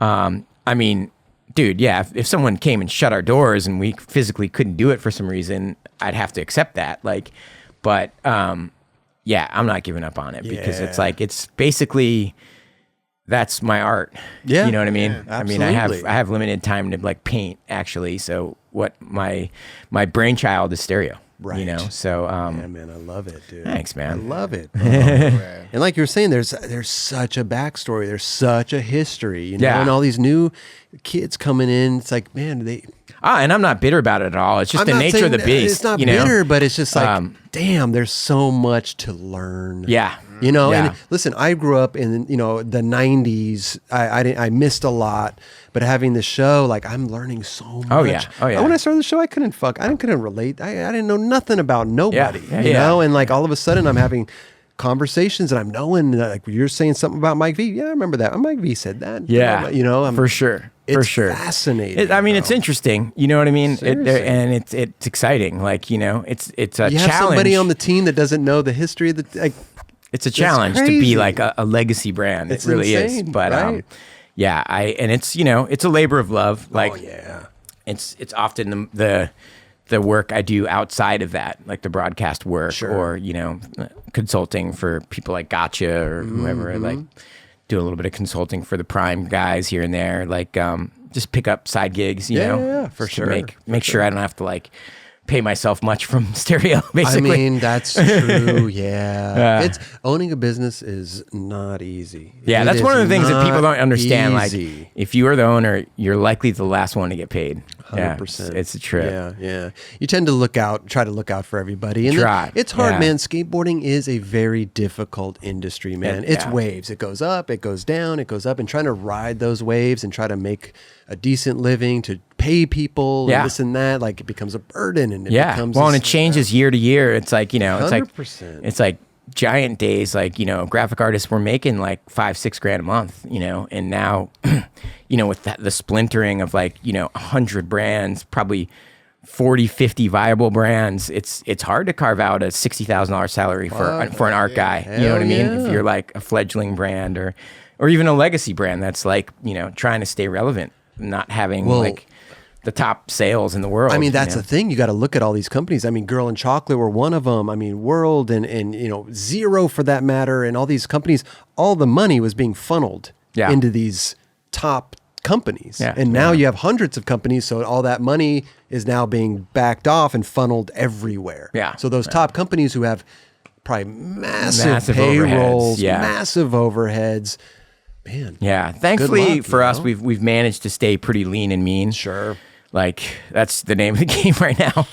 I mean, dude, yeah, if someone came and shut our doors and we physically couldn't do it for some reason, I'd have to accept that. Like, but yeah, I'm not giving up on it because it's like, it's basically, that's my art. Yeah. You know what I mean? Yeah, I mean, I have limited time to like paint actually. So what my brainchild is Stereo. Right. So yeah, man, I love it, dude. Thanks, man. I love it. And like you were saying, there's such a backstory. There's such a history, and all these new kids coming in. It's like, man, and I'm not bitter about it at all. It's just the nature of the beast. It's not bitter, but it's just like, damn, there's so much to learn. Yeah. And listen, I grew up in, the 90s. I missed a lot, but having the show, like I'm learning so much. Oh yeah. When I started the show, I couldn't relate. I didn't know nothing about nobody, you know? And like all of a sudden I'm having conversations and I'm knowing like you're saying something about Mike V. Yeah, I remember that. Mike V said that. Yeah. For sure. It's sure. Fascinating. It's interesting. You know what I mean? And it's exciting. Like, it's a challenge. You have somebody on the team that doesn't know the history of the, like, it's a challenge to be like a legacy brand. It really insane, is. But right? and it's it's a labor of love. Like it's often the the work I do outside of that, like the broadcast work or, consulting for people like Gotcha or whoever, like do a little bit of consulting for the Prime guys here and there, like just pick up side gigs, you know? Yeah, for sure. Make sure I don't have to like pay myself much from Stereo, basically. I mean, that's true. Yeah. It's owning a business is not easy. Yeah, that's one of the things that people don't understand. Easy. Like, if you are the owner, you're likely the last one to get paid. 100%. Yeah, it's a trip. Yeah. You tend to try to look out for everybody. And it's hard, man. Skateboarding is a very difficult industry, man. It's waves. It goes up, it goes down, it goes up. And trying to ride those waves and try to make a decent living, to pay people and this and that, like it becomes a burden and it becomes and it changes year to year. It's like, it's 100%. it's like giant days, like, graphic artists were making like $5-6 grand a month, and now, with the splintering of like, 100 brands, probably 40-50 viable brands, it's hard to carve out a $60,000 salary for an art guy. You know what I mean? If you're like a fledgling brand or even a legacy brand that's like, trying to stay relevant, not having like the top sales in the world. I mean, that's the thing. You got to look at all these companies. I mean, Girl and Chocolate were one of them. I mean, World and Zero for that matter, and all these companies, all the money was being funneled into these top companies. Yeah. And now you have hundreds of companies, so all that money is now being backed off and funneled everywhere. Yeah. So those top companies who have probably massive payrolls, massive overheads. Man. Yeah. Thankfully for us, we've managed to stay pretty lean and mean. Sure. Like that's the name of the game right now.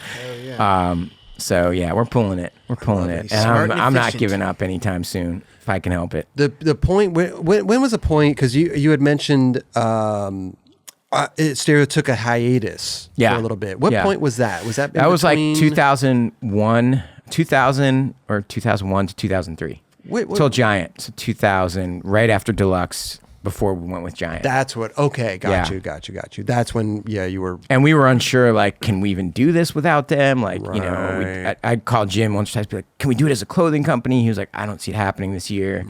So yeah, we're pulling it. And I'm not giving up anytime soon if I can help it. The point when was the point? Because you had mentioned Stereo took a hiatus for a little bit. What point was that? Was that was like 2001 to 2003. Till Giant, so 2000, right after Deluxe, before we went with Giant. That's what. Okay, got you. That's when, you were. And we were unsure, like, can we even do this without them? Like, I'd call Jim once or twice, be like, can we do it as a clothing company? He was like, I don't see it happening this year.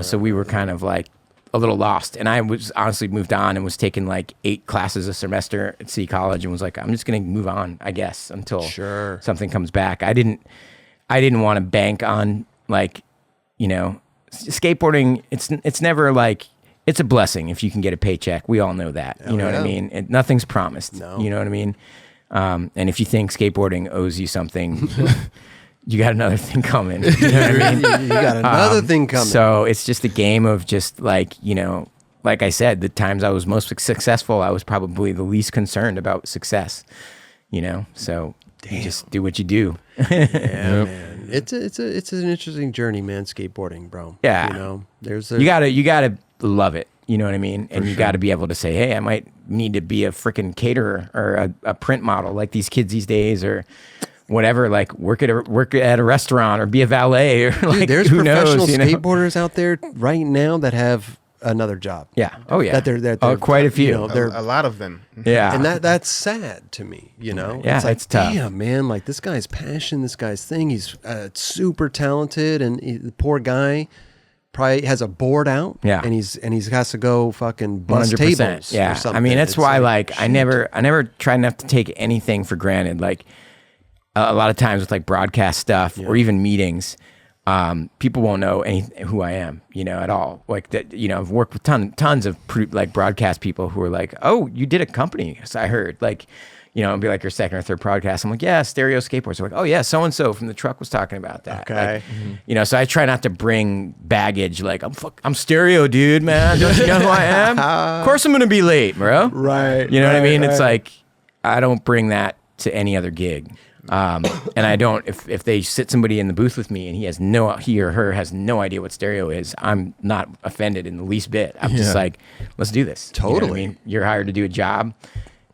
So we were kind of like a little lost. And I was honestly moved on and was taking like 8 classes a semester at City College and was like, I'm just going to move on, I guess, until something comes back. I didn't want to bank on like, skateboarding. It's never like, it's a blessing if you can get a paycheck. We all know that. You know what I mean? Nothing's promised. No. You know what I mean? And if you think skateboarding owes you something, you got another thing coming. You know what I mean? You got another thing coming. So it's just a game of just like, like I said, the times I was most successful, I was probably the least concerned about success, So you just do what you do. Man. It's an interesting journey, man. Skateboarding, bro. Yeah. You gotta love it. You know what I mean? And you got to be able to say, hey, I might need to be a freaking caterer or a print model like these kids these days, or whatever. Like work at a restaurant or be a valet, or like there's who professional knows, skateboarders out there right now that have another job. Yeah. Oh yeah. They're quite a few. A lot of them. Yeah. And that's sad to me. Yeah, it's like, it's tough. Damn, man. Like this guy's passion, this guy's thing. He's super talented, and the poor guy probably has a board out. Yeah. And he's has to go fucking bust 100%. Tables. Yeah. Or something. I mean, that's why like I never try not to take anything for granted. Like a lot of times with like broadcast stuff or even meetings. People won't know who I am, at all. Like that, I've worked with tons of like broadcast people who are like, "Oh, you did a company?" So I heard, like, it'll be like your second or third broadcast. I'm like, "Yeah, Stereo Skateboards." They're like, "Oh yeah, so and so from the truck was talking about that." Okay, like, so I try not to bring baggage. Like I'm Stereo, dude, man. Don't you know who I am? Of course I'm gonna be late, bro. Right. You know what I mean? Right. It's like I don't bring that to any other gig. And I don't, if they sit somebody in the booth with me and he or her has no idea what Stereo is, I'm not offended in the least bit. I'm just like, let's do this. Totally. You know what I mean? You're hired to do a job.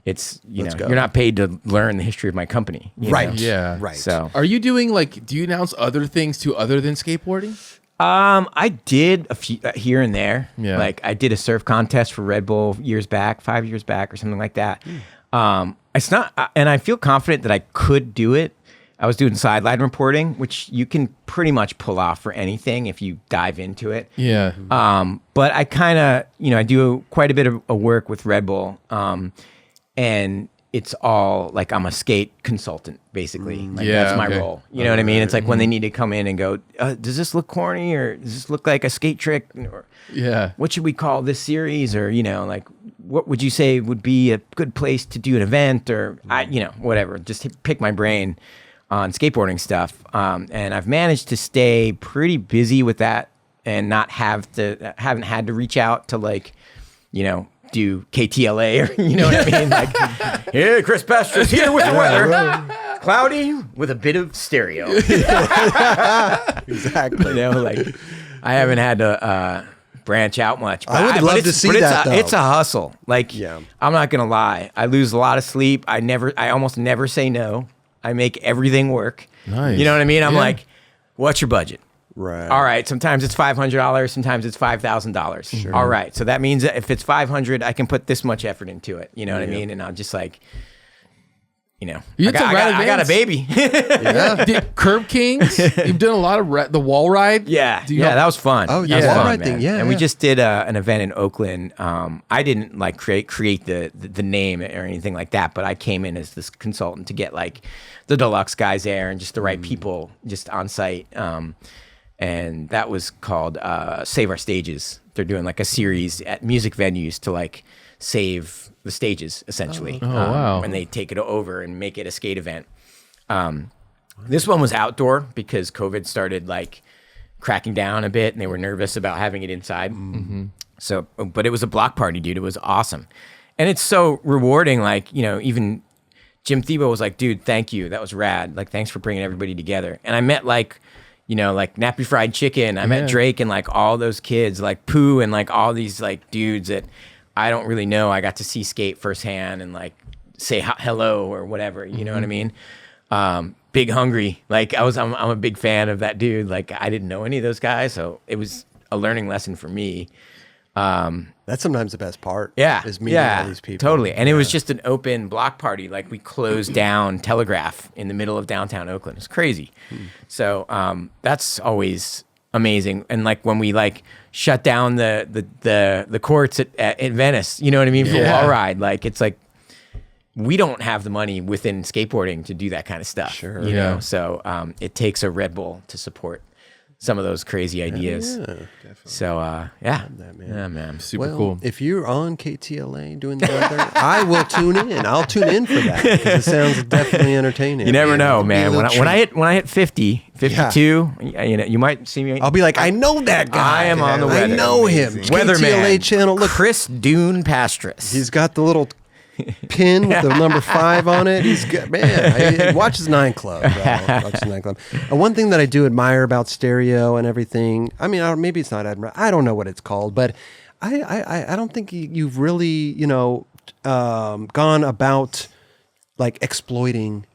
It's, you're not paid to learn the history of my company. Right. Yeah. Right. So are you doing do you announce other things too other than skateboarding? I did a few here and there. Yeah. Like I did a surf contest for Red Bull 5 years back or something like that. It's not, and I feel confident that I could do it. I was doing sideline reporting, which you can pretty much pull off for anything if you dive into it. Yeah. But I kind of, I do quite a bit of work with Red Bull. And it's all like I'm a skate consultant, basically. Like that's my role. You know what I mean? It's like when they need to come in and go, does this look corny, or does this look like a skate trick? Or what should we call this series? Or, you know, like what would you say would be a good place to do an event, or whatever. Just pick my brain on skateboarding stuff. And I've managed to stay pretty busy with that and haven't had to reach out to like, you know, do KTLA, or you know what I mean? Like, yeah, Chris Pastras here with the weather. Cloudy with a bit of stereo. Exactly. You know, like I haven't had to branch out much. I would love to see that, though. It's a hustle. Like, I'm not gonna lie. I lose a lot of sleep. I almost never say no. I make everything work. Nice. You know what I mean? I'm like, what's your budget? Right. All right. Sometimes it's $500. Sometimes it's $5,000. Sure. All right. So that means that if it's $500, I can put this much effort into it. You know what I mean? And I'm just like, you know, I got a baby. Curb Kings. You've done a lot of the wall ride. Yeah. That was fun. Oh, yeah. Wall fun, ride man. thing. Yeah. And we just did an event in Oakland. I didn't like create the name or anything like that, but I came in as this consultant to get like the deluxe guys there and just the right people just on site. And that was called Save Our Stages. They're doing like a series at music venues to like save the stages, essentially. Wow. When they take it over and make it a skate event. This one was outdoor because COVID started like cracking down a bit, and they were nervous about having it inside. Mm-hmm. So, but it was a block party, dude. It was awesome. And it's so rewarding. Like, you know, even Jim Thiebaud was like, dude, thank you. That was rad. Like, thanks for bringing everybody together. And I met like, you know, like Nappy Fried Chicken. I met Drake and like all those kids, like Pooh and like all these like dudes that I don't really know. I got to see skate firsthand and like say hello or whatever. You know what I mean? Big Hungry. Like I'm a big fan of that dude. Like I didn't know any of those guys, so it was a learning lesson for me. That's sometimes the best part. Yeah. Is meeting all these people. Totally. And it was just an open block party. Like we closed down Telegraph in the middle of downtown Oakland. It's crazy. So that's always amazing. And like when we like shut down the courts at Venice, you know what I mean? For wall ride. Like it's like we don't have the money within skateboarding to do that kind of stuff. Sure. You know? So it takes a Red Bull to support some of those crazy ideas. Yeah, so man. Super cool. If you're on KTLA doing the weather, I will tune in. I'll tune in for that because it sounds definitely entertaining. You never know, man. When I hit 50, 52, you know, you might see me. I'll be like, I know that guy. I am on the weather. I know him. Weatherman. KTLA channel. Look, Chris Dune Pastras. He's got the little pin with the number 5 on it. He's good, man. Watch his 9 Club, bro. Watch his 9 Club. One thing that I do admire about Stereo and everything, I mean, maybe it's not admire. I don't know what it's called, but I don't think you've really, you know, gone about like exploiting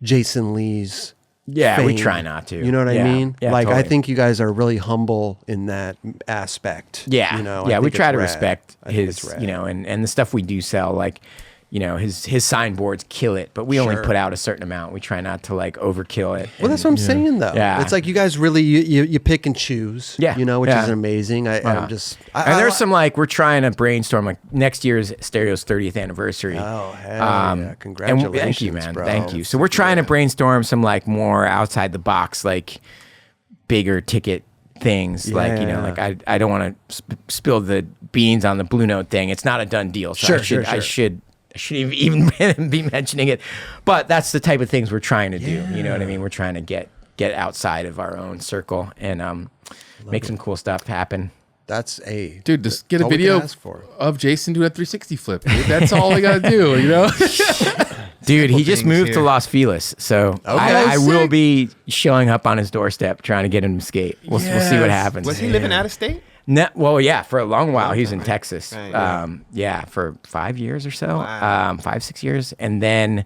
Jason Lee's fame. We try not to. You know what I mean? Yeah, like, totally. I think you guys are really humble in that aspect. Yeah. You know, we try to respect his, you know, and the stuff we do sell, like, you know, his signboards kill it, but we only put out a certain amount. We try not to like overkill it. Well, that's what I'm saying, though. Yeah. It's like you guys really you pick and choose. Yeah. You know, which is amazing. I'm just. And there's some like we're trying to brainstorm like next year's Stereo's 30th anniversary. Oh, hell yeah! Congratulations, thank you, man. Bro. Thank you. So we're trying to brainstorm some like more outside the box, like bigger ticket things. Like, you know, like I don't want to spill the beans on the Blue Note thing. It's not a done deal. So I shouldn't even be mentioning it, but that's the type of things we're trying to do. You know what I mean? We're trying to get outside of our own circle and make some cool stuff happen. That's dude. Just get a video of Jason doing a 360 flip. Dude. That's all I gotta do. You know, dude. He just moved to Los Feliz, so I will be showing up on his doorstep trying to get him to skate. We'll see what happens. Was he living out of state? Well, yeah, for a long while. He was in Texas. Right, for 5 years or so. Wow. 5-6 years. And then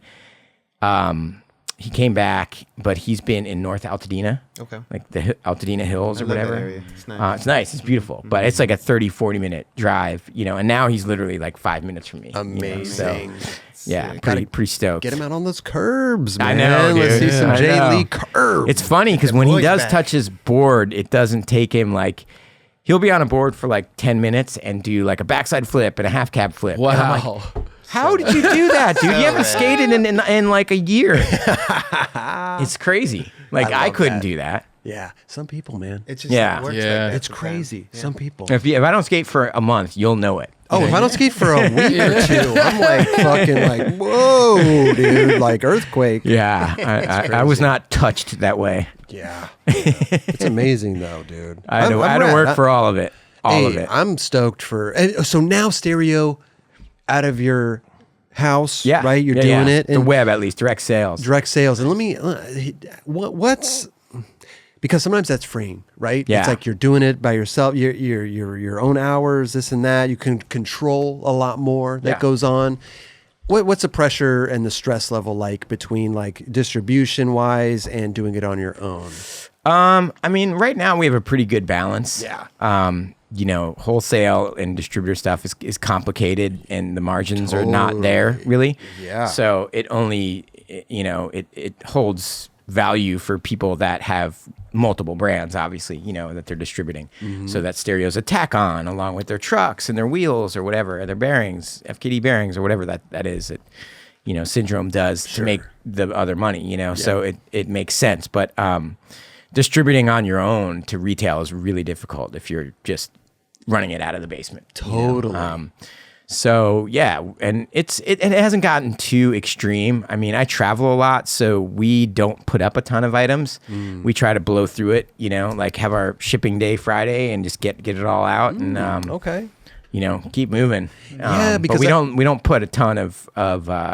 he came back, but he's been in North Altadena. Okay. Like the Altadena Hills or whatever. That area. It's nice. It's nice. It's beautiful. Mm-hmm. But it's like a 30-40 minute drive, you know, and now he's literally like 5 minutes from me. Amazing. You know? So, pretty stoked. Get him out on those curbs, man. I know, dude. Let's see some Jay Lee curbs. It's funny because when he does touch his board, it doesn't take him like... He'll be on a board for like 10 minutes and do like a backside flip and a half cab flip. Wow. How did you do that, dude? You haven't skated in like a year. It's crazy. Like I couldn't do that. Yeah, some people, man. It's just it works like that it's crazy. Yeah. Some people. If I don't skate for a month, you'll know it. Oh, if I don't skate for a week or two, I'm like fucking like, whoa, dude, like earthquake. Yeah, I was not touched that way. Yeah, it's amazing though, dude. I had to work for all of it. All of it. I'm stoked for. And so now Stereo out of your house, right? You're doing it. The web, at least, direct sales. Direct sales. And let me, what's, because sometimes that's freeing, right? Yeah. It's like you're doing it by yourself, your own hours, this and that. You can control a lot more that goes on. What's the pressure and the stress level like between like distribution wise and doing it on your own? I mean, right now we have a pretty good balance. Yeah. You know, wholesale and distributor stuff is complicated and the margins are not there really. Yeah. So it only, you know, it holds value for people that have multiple brands, obviously, you know, that they're distributing. Mm-hmm. So that Stereo's a tack on along with their trucks and their wheels or whatever, their bearings, FKD bearings or whatever that is that, you know, Syndrome does to make the other money, you know, so it makes sense. But distributing on your own to retail is really difficult if you're just running it out of the basement. Totally. You know? So yeah, and it hasn't gotten too extreme. I mean, I travel a lot, so we don't put up a ton of items. We try to blow through it, you know, like have our shipping day Friday and just get it all out and you know, keep moving. Yeah, because but we don't put a ton of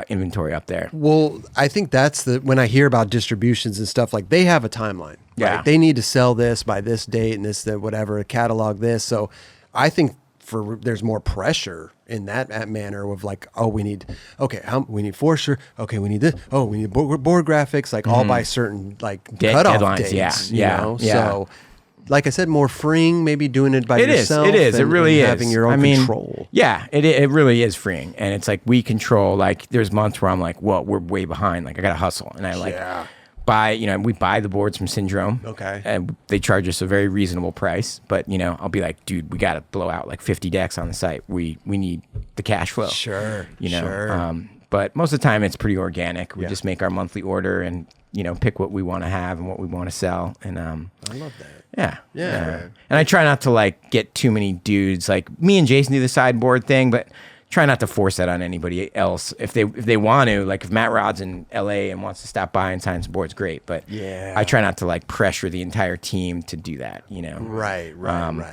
inventory up there. Well, I think that's when I hear about distributions and stuff, like they have a timeline. Yeah. Right? They need to sell this by this date and this, that, whatever, catalog this. So I think there's more pressure in that manner of like, oh, we need Forster. Okay, we need this. Oh, we need board graphics, like all by certain like cutoff deadlines. dates. Yeah. You know? So, like I said, more freeing, maybe doing it by yourself. It is. It really is. Having your own control. Yeah, it really is freeing. And it's like we control, like there's months where I'm like, well, we're way behind. Like I got to hustle. And I we buy the boards from Syndrome. Okay. And they charge us a very reasonable price. But, you know, I'll be like, dude, we got to blow out like 50 decks on the site. We need the cash flow. Sure. You know, sure. But most of the time it's pretty organic. We just make our monthly order and, you know, pick what we want to have and what we want to sell. And I love that. Yeah. And I try not to like get too many dudes. Like me and Jason do the sideboard thing, but try not to force that on anybody else. If they want to, like if Matt Rod's in LA and wants to stop by and sign some boards, great. But I try not to like pressure the entire team to do that, you know? Right.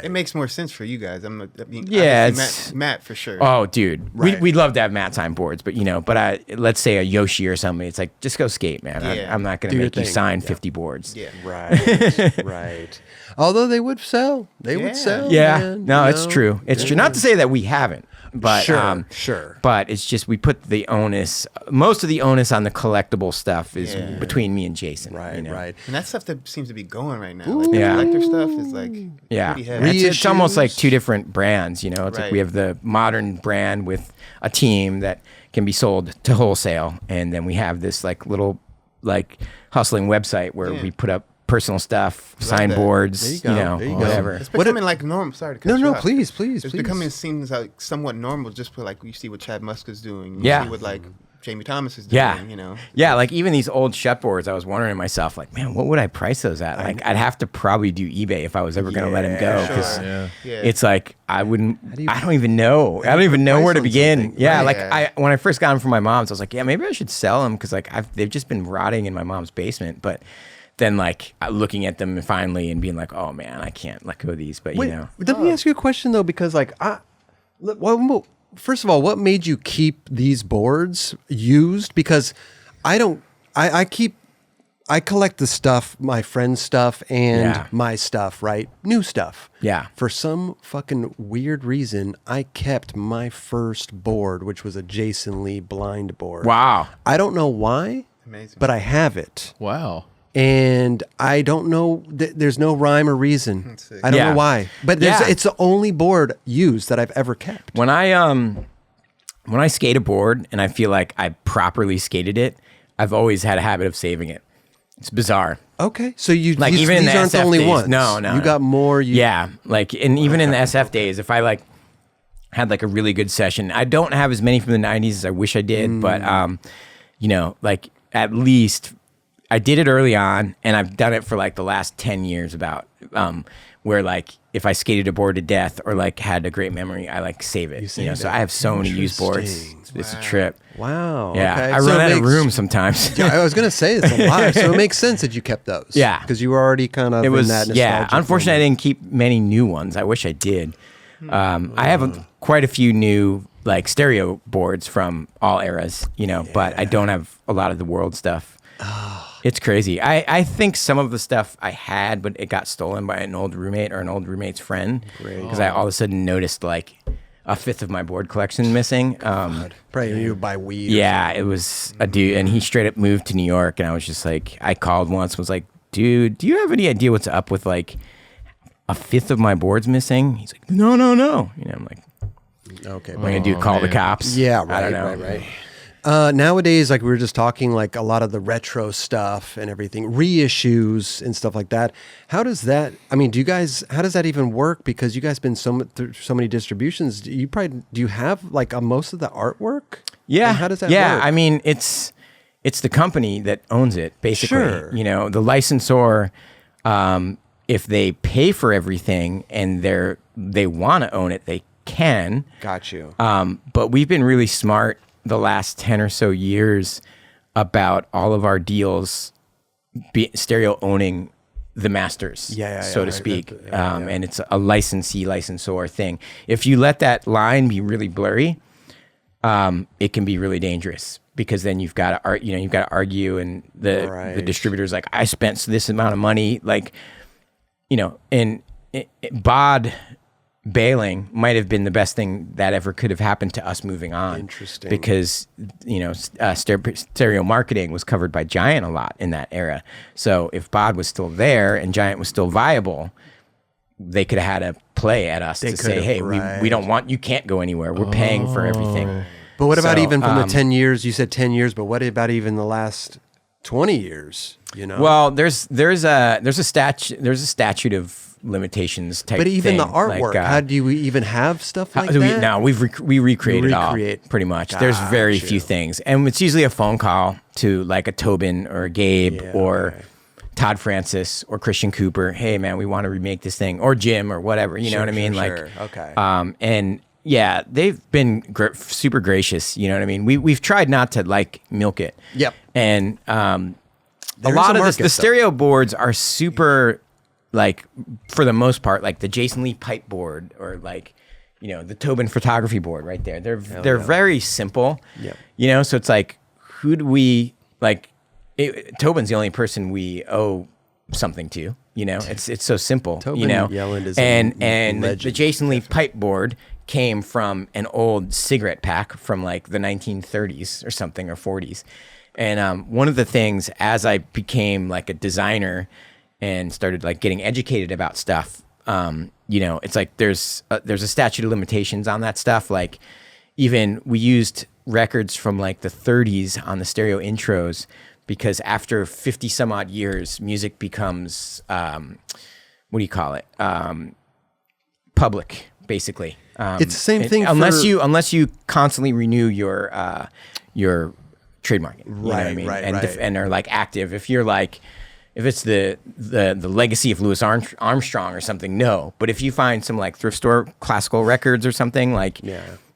It makes more sense for you guys. Matt for sure. Oh, dude. Right. We'd love to have Matt sign boards, but you know, let's say a Yoshi or somebody, it's like, just go skate, man. I'm not going to make you sign 50 boards. Yeah. Right. Right. Although they would sell. They would sell. Yeah. Man, no, it's true. It's true. Not to say that we haven't. But sure. But it's just we put the onus, most of the onus on the collectible stuff is between me and Jason. Right, you know? right. And that stuff that seems to be going right now. Like the collector stuff is like pretty heavy. It's almost like two different brands. You know, it's like we have the modern brand with a team that can be sold to wholesale, and then we have this like little like hustling website where we put up personal stuff, signboards, you know, whatever. It's becoming like normal. Sorry to cut you off. Please. It's becoming seems like somewhat normal. Just for like you see what Chad Muska's doing. You see what like Jamie Thomas is doing. You know. Yeah, like even these old Shut boards, I was wondering to myself, like, man, what would I price those at? Like, I'd have to probably do eBay if I was ever going to let him go because it's like I wouldn't. I don't even know. I don't even know where to begin. Yeah, like when I first got them from my mom's, I was like, yeah, maybe I should sell them because like they've just been rotting in my mom's basement, but. Then like looking at them finally and being like, oh man, I can't let go of these. But you know, let me ask you a question though, because like, first of all, what made you keep these boards used? Because I collect the stuff, my friend's stuff and my stuff, right? New stuff. Yeah. For some fucking weird reason, I kept my first board, which was a Jason Lee blind board. Wow. I don't know why, but I have it. Wow. And I don't know, there's no rhyme or reason. I don't know why. But it's the only board used that I've ever kept. When I skate a board and I feel like I properly skated it, I've always had a habit of saving it. It's bizarre. Okay. So you like even in the aren't SF the only days. ones. No. You got more. Like and even in the SF days, if I like had like a really good session. I don't have as many from the 90s as I wish I did, but you know, like at least I did it early on, and I've done it for like the last 10 years about where like if I skated a board to death or like had a great memory, I like save it. You know, so I have so many used boards. It's a trip. Wow. Yeah, okay. I run out of room sometimes. Yeah, I was gonna say it's a lot, so it makes sense that you kept those. Yeah, because you were already kind of in that nostalgia. Yeah, unfortunately, I didn't keep many new ones. I wish I did. I have quite a few new like stereo boards from all eras, you know, but I don't have a lot of the world stuff. It's crazy. I think some of the stuff I had, but it got stolen by an old roommate or an old roommate's friend because I all of a sudden noticed like a fifth of my board collection missing. Probably you buy weed. Yeah, it was a dude, and he straight up moved to New York, and I was just like, I called once, was like, dude, do you have any idea what's up with like a fifth of my boards missing? He's like, no. You know, I'm like, okay, what am I gonna do? Call the cops? Yeah, right. I don't know. Right. Nowadays, like we were just talking, like a lot of the retro stuff and everything, reissues and stuff like that. How does that? I mean, how does that even work? Because you guys been through so many distributions. Do you have like most of the artwork? Yeah. And how does that Yeah, work? I mean, it's the company that owns it, basically. Sure. You know, the licensor, if they pay for everything and they want to own it, they can. Got you. But we've been really smart the last 10 or so years about all of our deals stereo owning the masters, so to speak. And it's a licensor thing. If you let that line be really blurry, it can be really dangerous because then you've got to argue, and the distributor's like, I spent this amount of money, like, you know, and BOD bailing might have been the best thing that ever could have happened to us moving on. Interesting. Because, you know, stereo marketing was covered by Giant a lot in that era. So if BOD was still there and Giant was still viable, they could have had a play at us to say, hey, we don't want, you can't go anywhere. We're paying for everything. But what about even from the 10 years? You said 10 years, but what about even the last 20 years? You know? Well, there's a statute of limitations type. But even thing. the artwork, how do you even have stuff like that? No, we recreate it all pretty much. There's very few things, and it's usually a phone call to like a Tobin or a Gabe or Todd Francis or Christian Cooper. Hey man, we want to remake this thing, or Jim or whatever. You know what I mean? Okay. And yeah, they've been super gracious. You know what I mean? We've tried not to like milk it. Yep. And a lot of the stereo boards are super. Like for the most part, like the Jason Lee pipe board or like, you know, the Tobin photography board right there. They're very simple. Yeah. You know, so it's like, who do we like? Tobin's the only person we owe something to. You know, it's so simple. Tobin you know, Yelland is and the Jason Lee pipe board came from an old cigarette pack from like the 1930s or something or 40s. And one of the things as I became like a designer and started like getting educated about stuff, you know, it's like there's a statute of limitations on that stuff. Like even we used records from like the 30s on the stereo intros because after 50 some odd years, music becomes, what do you call it? Public, basically. It's the same thing unless you constantly renew your trademark. You know what I mean? And are like active. If it's the legacy of Louis Armstrong or something, no. But if you find some like thrift store classical records or something like,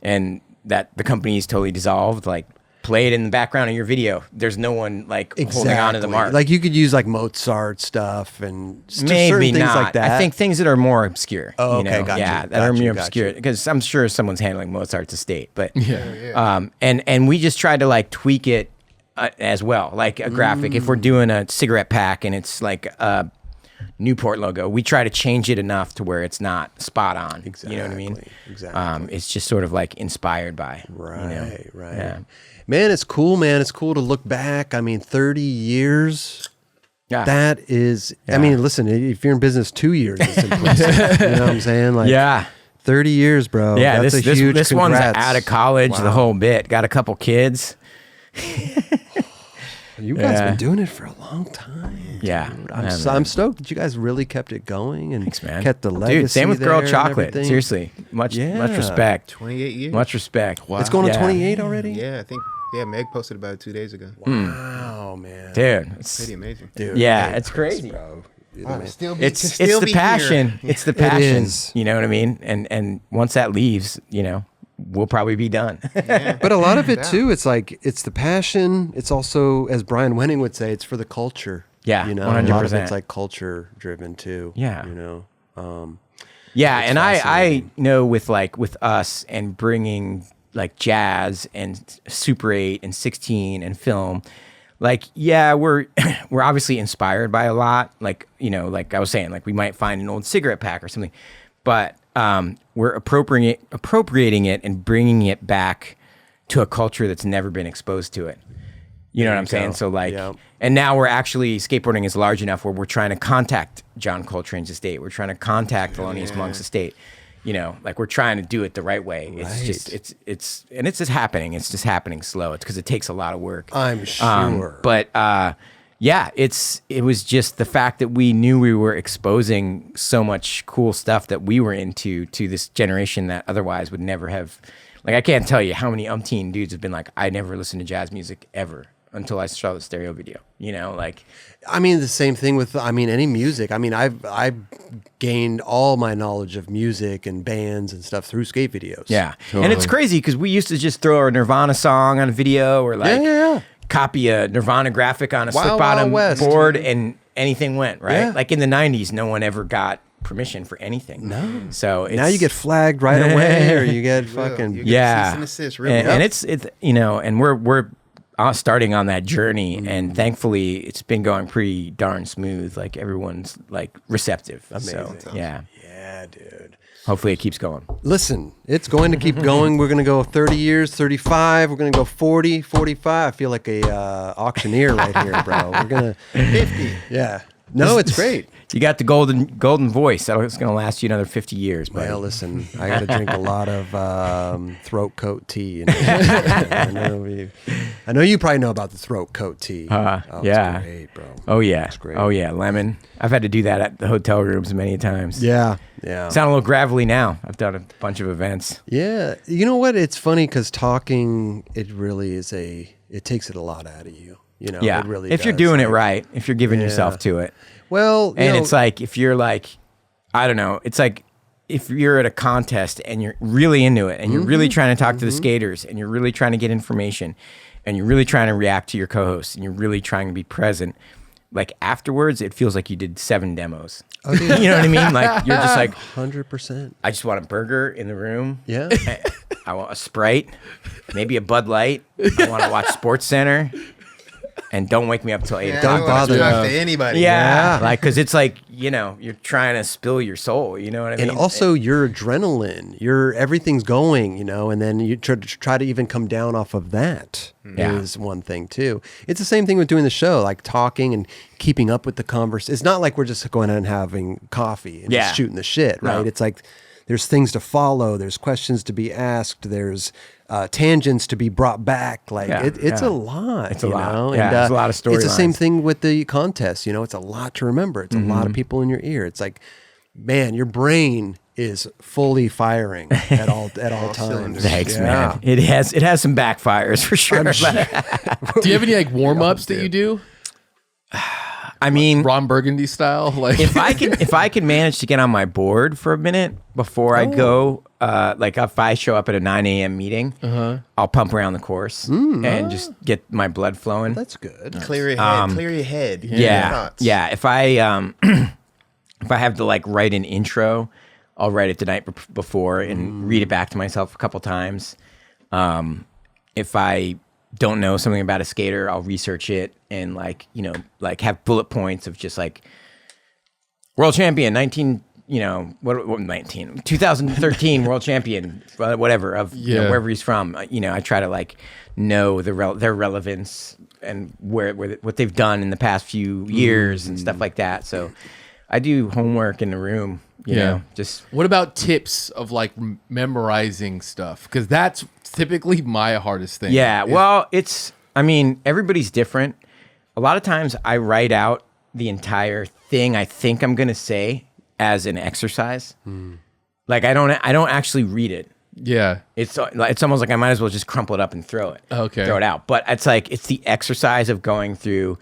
and that the company is totally dissolved, like play it in the background of your video. There's no one like holding on to the mark. Like you could use like Mozart stuff and maybe certain things not. like that. I think things that are more obscure. Oh, you know? Gotcha. Yeah, that are more obscure because I'm sure someone's handling Mozart's estate, but and we just tried to like tweak it. As well, like a graphic. If we're doing a cigarette pack and it's like a Newport logo, we try to change it enough to where it's not spot on. Exactly. You know what I mean? Exactly. It's just sort of like inspired by. Right. You know? Right. Yeah. Man, it's cool, man. It's cool to look back. I mean, 30 years. Yeah. That is. Yeah. I mean, listen. If you're in business 2 years, it's impressive. You know what I'm saying? Like, 30 years, bro. Yeah. That's a huge this one's congrats. out of college. Wow. The whole bit. Got a couple kids. You guys been doing it for a long time. Yeah. Dude. I'm stoked that you guys really kept it going and Thanks, man. kept the legacy. Dude, same with Girl there Chocolate. Seriously. Much respect. 28 years. Much respect. Wow. It's going to 28 already? Yeah, I think. Yeah, Meg posted about it 2 days ago. Wow, man. Dude. It's pretty amazing. Dude, yeah, it's crazy. Bro. It's the passion. It's the passion. It is. You know what I mean? And once that leaves, you know, we'll probably be done. But a lot of it too, it's like it's the passion. It's also, as Brian Wenning would say, it's for the culture. Yeah, you know, 100%. A lot of it's like culture driven too. Yeah, you know. Yeah, and I know with us and bringing like jazz and Super 8 and 16 and film. Like, yeah, we're obviously inspired by a lot. Like, you know, like I was saying, like we might find an old cigarette pack or something, but we're appropriating it and bringing it back to a culture that's never been exposed to it. You know what I'm saying? So like, and now we're actually, skateboarding is large enough where we're trying to contact John Coltrane's estate. We're trying to contact Thelonious Monk's estate. You know, like we're trying to do it the right way. It's just, it's just happening. It's just happening slow. It's because it takes a lot of work. I'm sure. But yeah, it was just the fact that we knew we were exposing so much cool stuff that we were into to this generation that otherwise would never have. Like, I can't tell you how many umpteen dudes have been like, I never listened to jazz music ever until I saw the Stereo video. You know, like. I mean, the same thing with, any music. I mean, I've gained all my knowledge of music and bands and stuff through skate videos. Yeah. Totally. And it's crazy because we used to just throw a Nirvana song on a video or like copy a Nirvana graphic on a slip bottom board and anything went, right? Yeah. Like in the 90s, no one ever got permission for anything. No. So now you get flagged right away or you get fucking. You get cease and desist, really. And it's, you know, and we're starting on that journey, and thankfully it's been going pretty darn smooth. Like everyone's like receptive. Amazing. So, yeah, dude. Hopefully it keeps going. Listen, it's going to keep going. We're going to go 30 years, 35. We're going to go 40, 45. I feel like a auctioneer right here, bro. We're going to 50. Yeah. No, it's great. You got the golden voice. That's going to last you another 50 years. Buddy. Well, listen, I got to drink a lot of throat coat tea. I know you probably know about the throat coat tea. Yeah, it's great, bro. Oh yeah, it's great. Oh yeah, lemon. I've had to do that at the hotel rooms many times. Yeah. Sound a little gravelly now. I've done a bunch of events. Yeah, you know what? It's funny because talking, it really is it takes it a lot out of you. You know, yeah. It really if does. You're doing it right, if you're giving yourself to it. Well, and it's like if you're like, I don't know, it's like if you're at a contest and you're really into it and you're really trying to talk to the skaters and you're really trying to get information and you're really trying to react to your co-hosts and you're really trying to be present, like afterwards, it feels like you did 7 demos. Oh, you know what I mean? Like you're just like 100%. I just want a burger in the room. Yeah. I want a Sprite, maybe a Bud Light. I want to watch Sports Center. And don't wake me up till 8 o'clock. Don't bother to talk to anybody. Yeah. Like, because it's like, you know, you're trying to spill your soul. You know what I mean? And also your adrenaline, everything's going, you know, and then you try to even come down off of that is one thing too. It's the same thing with doing the show, like talking and keeping up with the conversation. It's not like we're just going out and having coffee and just shooting the shit, right? No. It's like there's things to follow. There's questions to be asked. There's tangents to be brought back. Like it's a lot. It's a lot. Know? Yeah, and, it's a lot of stories. It's the same thing with the contest. You know, it's a lot to remember. It's a lot of people in your ear. It's like, man, your brain is fully firing at all times. Thanks, man. It has some backfires for sure. Do you have any like warm ups that you do? I mean, Ron Burgundy style. Like if I can manage to get on my board for a minute before I go, like if I show up at a 9 a.m. meeting, I'll pump around the course and just get my blood flowing. That's good. Clear your head. Clear your head. Yeah. If I if I have to like write an intro, I'll write it the night before and read it back to myself a couple times. If I don't know something about a skater, I'll research it and like have bullet points of just like world champion 2013 world champion, whatever of wherever he's from. I try to like know their relevance and where what they've done in the past few years and stuff like that. So I do homework in the room. You know, just what about tips of like memorizing stuff? Because that's typically my hardest thing. Yeah, well, everybody's different. a lot of times I write out the entire thing I think I'm going to say as an exercise. Like I don't actually read it. Yeah. It's almost like I might as well just crumple it up and throw it out. But it's like, it's the exercise of going through,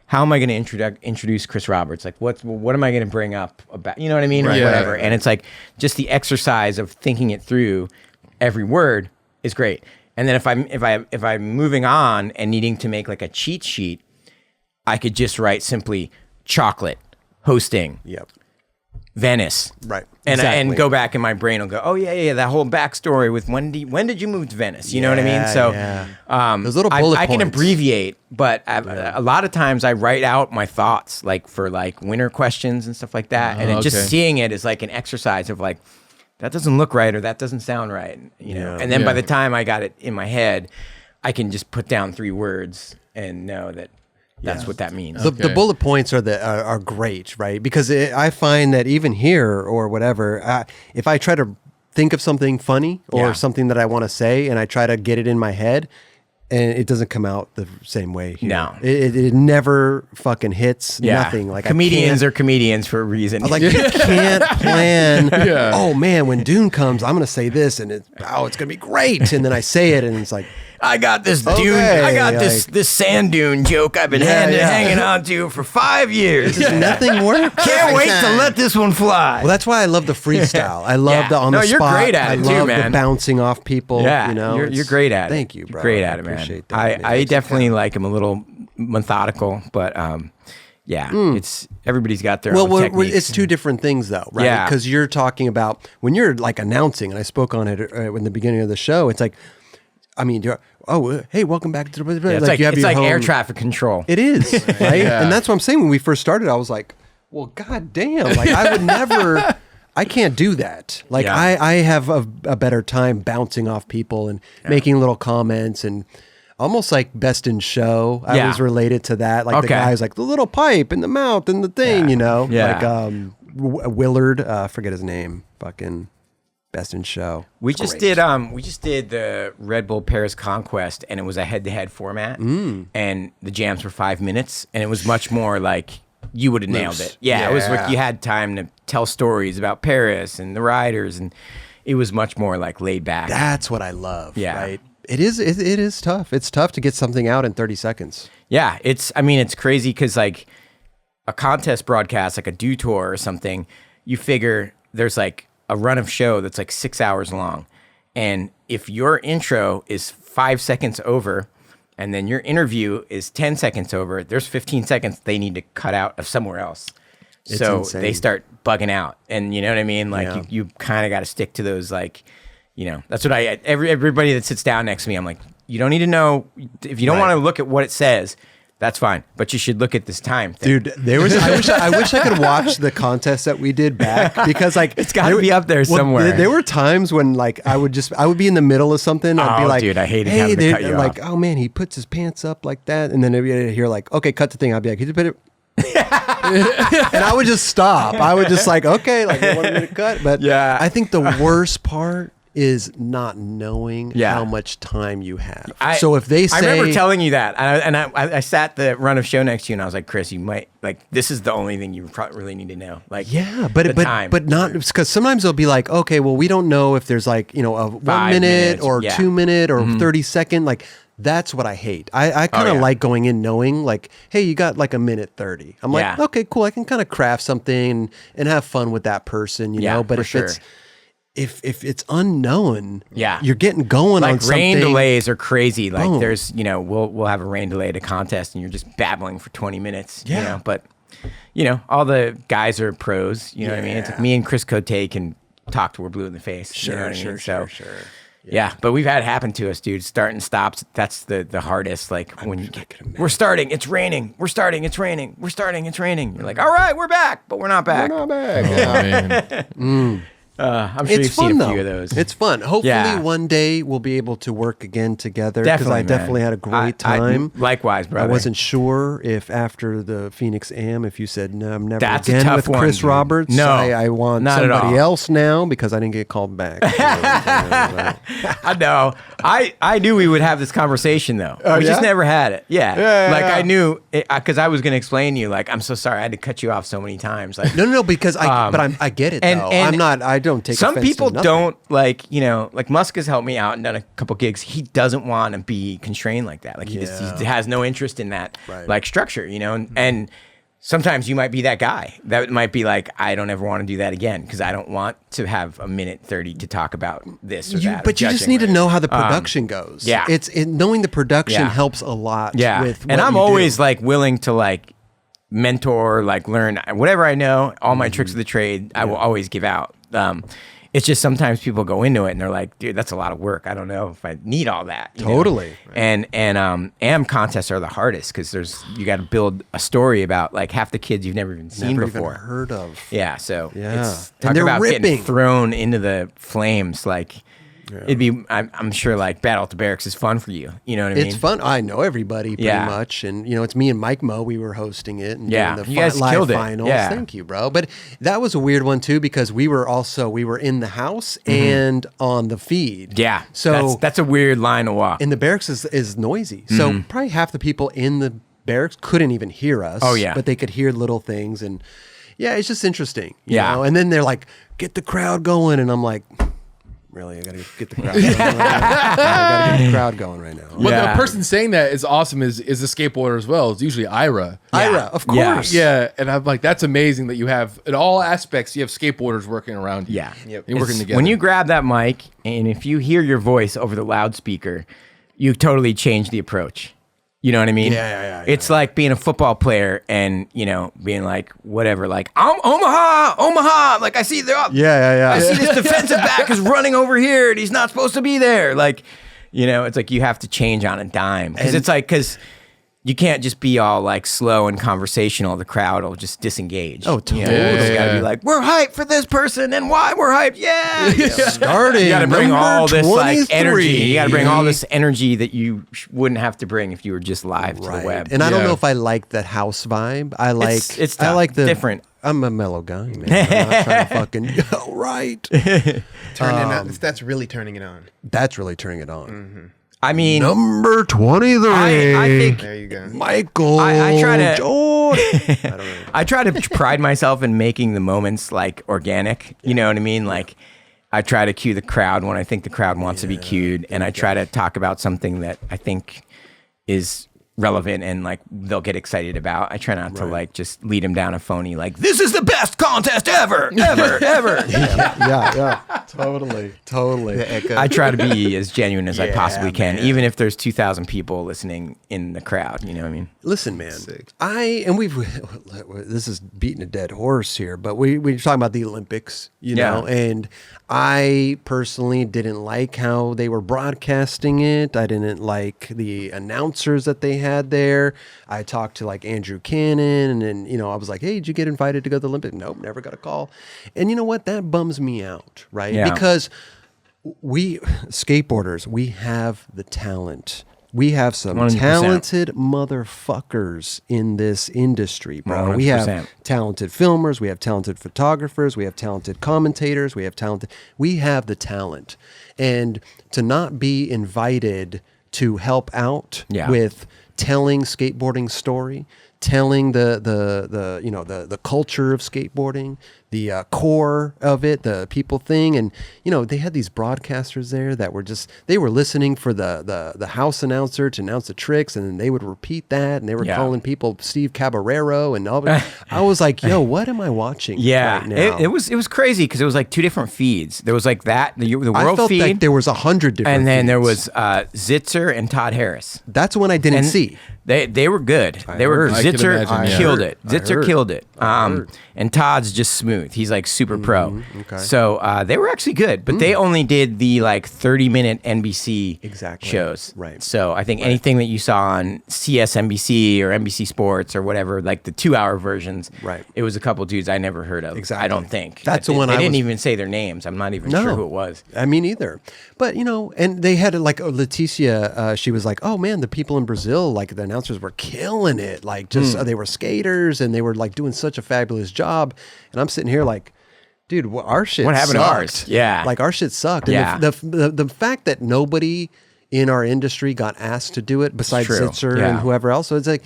how am I going to introduce Chris Roberts? Like what am I going to bring up about, you know what I mean? Or whatever. And it's like just the exercise of thinking it through every word is great. And then if I'm moving on and needing to make like a cheat sheet, I could just write simply chocolate, hosting. Yep. Venice, right? And go back in my brain and go, oh yeah, that whole backstory with when did you move to Venice? You know what I mean? So those little bullet I can points. abbreviate, but a lot of times I write out my thoughts, like for like winter questions and stuff like that, and just seeing it is like an exercise of like, that doesn't look right or that doesn't sound right, And then by the time I got it in my head, I can just put down 3 words and know that. That's what that means. The bullet points are great, right? Because I find that even here or whatever, if I try to think of something funny or something that I want to say and I try to get it in my head, and it doesn't come out the same way here. No. It never fucking hits, nothing. Like comedians are comedians for a reason. Like you can't plan, oh man, when Dune comes, I'm going to say this and it's going to be great. And then I say it and it's like, I got this dune. I got this sand dune joke I've been hanging on to for 5 years. Nothing works. Can't wait to let this one fly. Well, that's why I love the freestyle. I love the on the spot. You're great at it too, man. I love the bouncing off people. Yeah, you're great at it. Thank you, bro. You're great at it, man. Appreciate that. I definitely like him a little methodical, but it's everybody's got their own techniques. It's 2 different things though, right? Yeah. Because you're talking about when you're like announcing, and I spoke on it in the beginning of the show. It's like, I mean, hey, welcome back to the. It's like air traffic control. It is, right? And that's what I'm saying. When we first started, I was like, well, goddamn, like I would never. I can't do that. Like I have a better time bouncing off people and making little comments and. Almost like Best in Show. I was related to that. Like the guy's like the little pipe in the mouth and the thing, like Willard, forget his name, fucking Best in Show. We just did the Red Bull Paris Conquest, and it was a head-to-head format, and the jams were 5 minutes, and it was much more like you would have nailed it. Yeah, it was like you had time to tell stories about Paris and the riders, and it was much more like laid back. That's what I love. Yeah. Right. It is tough. It's tough to get something out in 30 seconds. Yeah, it's crazy because like a contest broadcast, like a Dew Tour or something, you figure there's like a run of show that's like 6 hours long. And if your intro is 5 seconds over and then your interview is 10 seconds over, there's 15 seconds they need to cut out of somewhere else. It's insane. They start bugging out. And you know what I mean? Like you kind of got to stick to those like, that's what everybody that sits down next to me, I'm like, you don't need to know, if you don't want to look at what it says, that's fine. But you should look at this time thing. Dude, I wish I could watch the contest that we did back because like it's got to be up there somewhere. There were times when like I would be in the middle of something. I'd be like, dude, I hated having to cut you like, off. oh man, he puts his pants up like that, and then you'd hear like, okay, cut the thing. I'd be like, could you put it? And I would just stop. I would just like, okay, like you wanted me to cut, but I think the worst part is not knowing how much time you have. So if they say, I remember telling you that, and I sat the run of show next to you, and I was like, Chris, you might like this is the only thing you probably really need to know. Like, but not because sometimes they'll be like, okay, well, we don't know if there's like a 1 minute or 2 minute or 30 second. Like that's what I hate. I kind of like going in knowing like, hey, you got like a minute 30. I'm like, okay, cool. I can kind of craft something and have fun with that person, you know. But if it's unknown, you're getting going like on something. Rain delays are crazy. Like there's, we'll have a rain delay at a contest and you're just babbling for 20 minutes, but all the guys are pros, you know what I mean? It's like me and Chris Cote can talk till we're blue in the face. Sure. Yeah, but we've had it happen to us, dude. Start and stops. That's the hardest. Like when we're starting, it's raining. We're starting, it's raining. We're starting, it's raining. You're like, all right, we're back, but we're not back. We're not back. Oh, man. I'm sure you've seen a few of those. It's fun. Hopefully one day we'll be able to work again together, because I definitely had a great time. Likewise, brother. I wasn't sure if after the Phoenix Am, if you said, no, I'm never That's again with Chris dude. Roberts. No, I want somebody else now, because I didn't get called back. I know. I knew we would have this conversation, though. We just never had it. I knew, because I was going to explain to you, like, I'm so sorry, I had to cut you off so many times. Like, no, because I get it, though. I don't take some offense people to nothing. don't, like, like Musk has helped me out and done a couple gigs. He doesn't want to be constrained like that. Like, he has no interest in that, like, structure, and sometimes you might be that guy that might be like, I don't ever want to do that again, because I don't want to have a minute 30 to talk about this or that. But you just need to know how the production goes. Yeah. Knowing the production helps a lot. Yeah. With and what I'm you always do. like willing to like mentor, like learn whatever I know, all my tricks of the trade, I will always give out. It's just sometimes people go into it and they're like, dude, that's a lot of work. I don't know if I need all that. You Totally. know? And AM contests are the hardest, because you got to build a story about like half the kids you've never even seen before. Even heard of. Yeah. So it's And they're about ripping. getting thrown into the flames. Like it'd be, I'm sure like Battle at the Barracks is fun for you. You know what I mean? It's fun. I know everybody pretty much. And, it's me and Mike Mo. We were hosting it and doing the you guys live killed it. finals. Yeah. Thank you, bro. But that was a weird one, too, because we were in the house and on the feed. Yeah. So that's a weird line to walk. And the barracks is noisy. So probably half the people in the barracks couldn't even hear us. Oh, yeah. But they could hear little things. And it's just interesting. You Yeah. know? And then they're like, get the crowd going. And I'm like, really? I got to get the crowd going right now. I got to get the crowd going right now. But the person saying that is awesome is a skateboarder as well. It's usually Ira. Ira, of course. Yeah, and I'm like, that's amazing that you have, in all aspects, you have skateboarders working around you. Yeah. You're working together. When you grab that mic, and if you hear your voice over the loudspeaker, you totally change the approach. You know what I mean? Yeah. It's like being a football player and, being like, whatever, like, I'm Omaha. Like, I see I see this defensive back is running over here and he's not supposed to be there. Like, it's like you have to change on a dime. Because you can't just be all like slow and conversational. The crowd will just disengage. Oh, totally. You just gotta be like, we're hyped for this person and why we're hyped. Yeah. Starting. You gotta bring all this like 23. energy. You gotta bring all this energy that you wouldn't have to bring if you were just live to the web. And I don't know if I like that house vibe. I like it's I like the different. I'm a mellow guy, man. I'm not trying to fucking go right. That's really turning it on. That's really turning it on. Mm-hmm. I mean, number 23. I think There you go. Michael. I try to. Jordan. I don't know. I try to pride myself in making the moments like organic. You know what I mean? Like, I try to cue the crowd when I think the crowd wants to be cued, and I try to talk about something that I think is relevant and like they'll get excited about. I try not to like just lead them down a phony like, this is the best contest ever. Yeah. Totally. I try to be as genuine as I possibly can, even if there's 2,000 people listening in the crowd. You know what I mean? Listen, man. This is beating a dead horse here, but we're talking about the Olympics, you know, and I personally didn't like how they were broadcasting it. I didn't like the announcers that they had there. I talked to like Andrew Cannon and then, I was like, hey, did you get invited to go to the Olympics? Nope, never got a call. And you know what? That bums me out, right? Yeah. Because we skateboarders, we have the talent. We have some 100%. talented motherfuckers in this industry, bro. 100%. We have talented filmers, we have talented photographers, we have talented commentators, we have the talent. And to not be invited to help out with telling skateboarding story, telling the culture of skateboarding, the core of it, the people thing. And, they had these broadcasters there that were they were listening for the house announcer to announce the tricks, and then they would repeat that, and they were calling people Steve Caballero and all that. I was like, yo, what am I watching right now? It was crazy because it was like two different feeds. There was like that, the world I felt feed. like there was 100 different and then feeds. there was Zitzer and Todd Harris. That's one I didn't see. They were good. Zitzer killed it. Zitzer killed it. And Todd's just smooth. He's like super pro. Okay. So they were actually good, but they only did the like 30-minute NBC shows. Right. So I think anything that you saw on CSNBC or NBC Sports or whatever, like the 2-hour versions, it was a couple dudes I never heard of. Exactly. I don't think. That's the one I didn't even say their names. I'm not even sure who it was. I mean, either. But, you know, and they had like Leticia, she was like, oh man, the people in Brazil, like the announcers were killing it. Like just, they were skaters and they were like doing such a fabulous job. And I'm sitting here like, dude, our shit what happened sucked. To ours? Yeah. Like our shit sucked. And the fact that nobody in our industry got asked to do it besides Zitzer and whoever else. So it's like,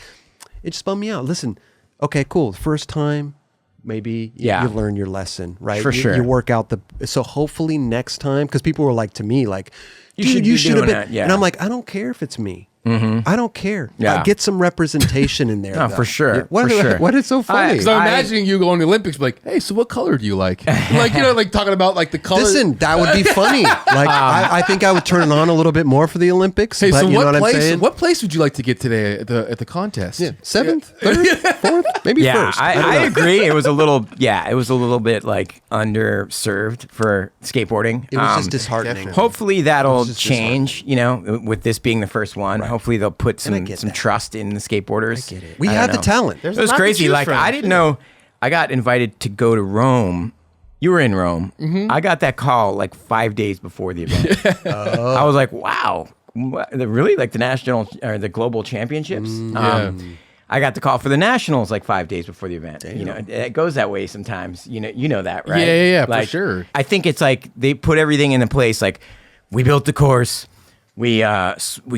it just bummed me out. Listen, okay, cool. First time, maybe you learn your lesson, right? For sure. You work out so hopefully next time, because people were like to me, like, you should have been. That, and I'm like, I don't care if it's me. I don't care. Get some representation in there. No, for sure. What is so funny? Because I'm imagining you going to the Olympics, like, hey, so what color do you like? Like, you know, like talking about like the color. Listen, that would be funny. Like, I think I would turn it on a little bit more for the Olympics. Hey, but so you know what I'm what place would you like to get today at the contest? Yeah. 7th, 3rd, 4th, maybe 1st. I agree. It was a little, bit like underserved for skateboarding. It was just disheartening. Hopefully that'll change. You know, with this being the first one. Right. Hopefully they'll put some trust in the skateboarders. I get it. We had the talent. It was crazy. Like I didn't know. I got invited to go to Rome. You were in Rome. I got that call like 5 days before the event. I was like, wow, really? Like the national or the global championships? I got the call for the nationals like 5 days before the event. Damn. You know, it goes that way sometimes. You know that, right? Yeah, like, for sure. I think it's like they put everything into place. Like we built the course. We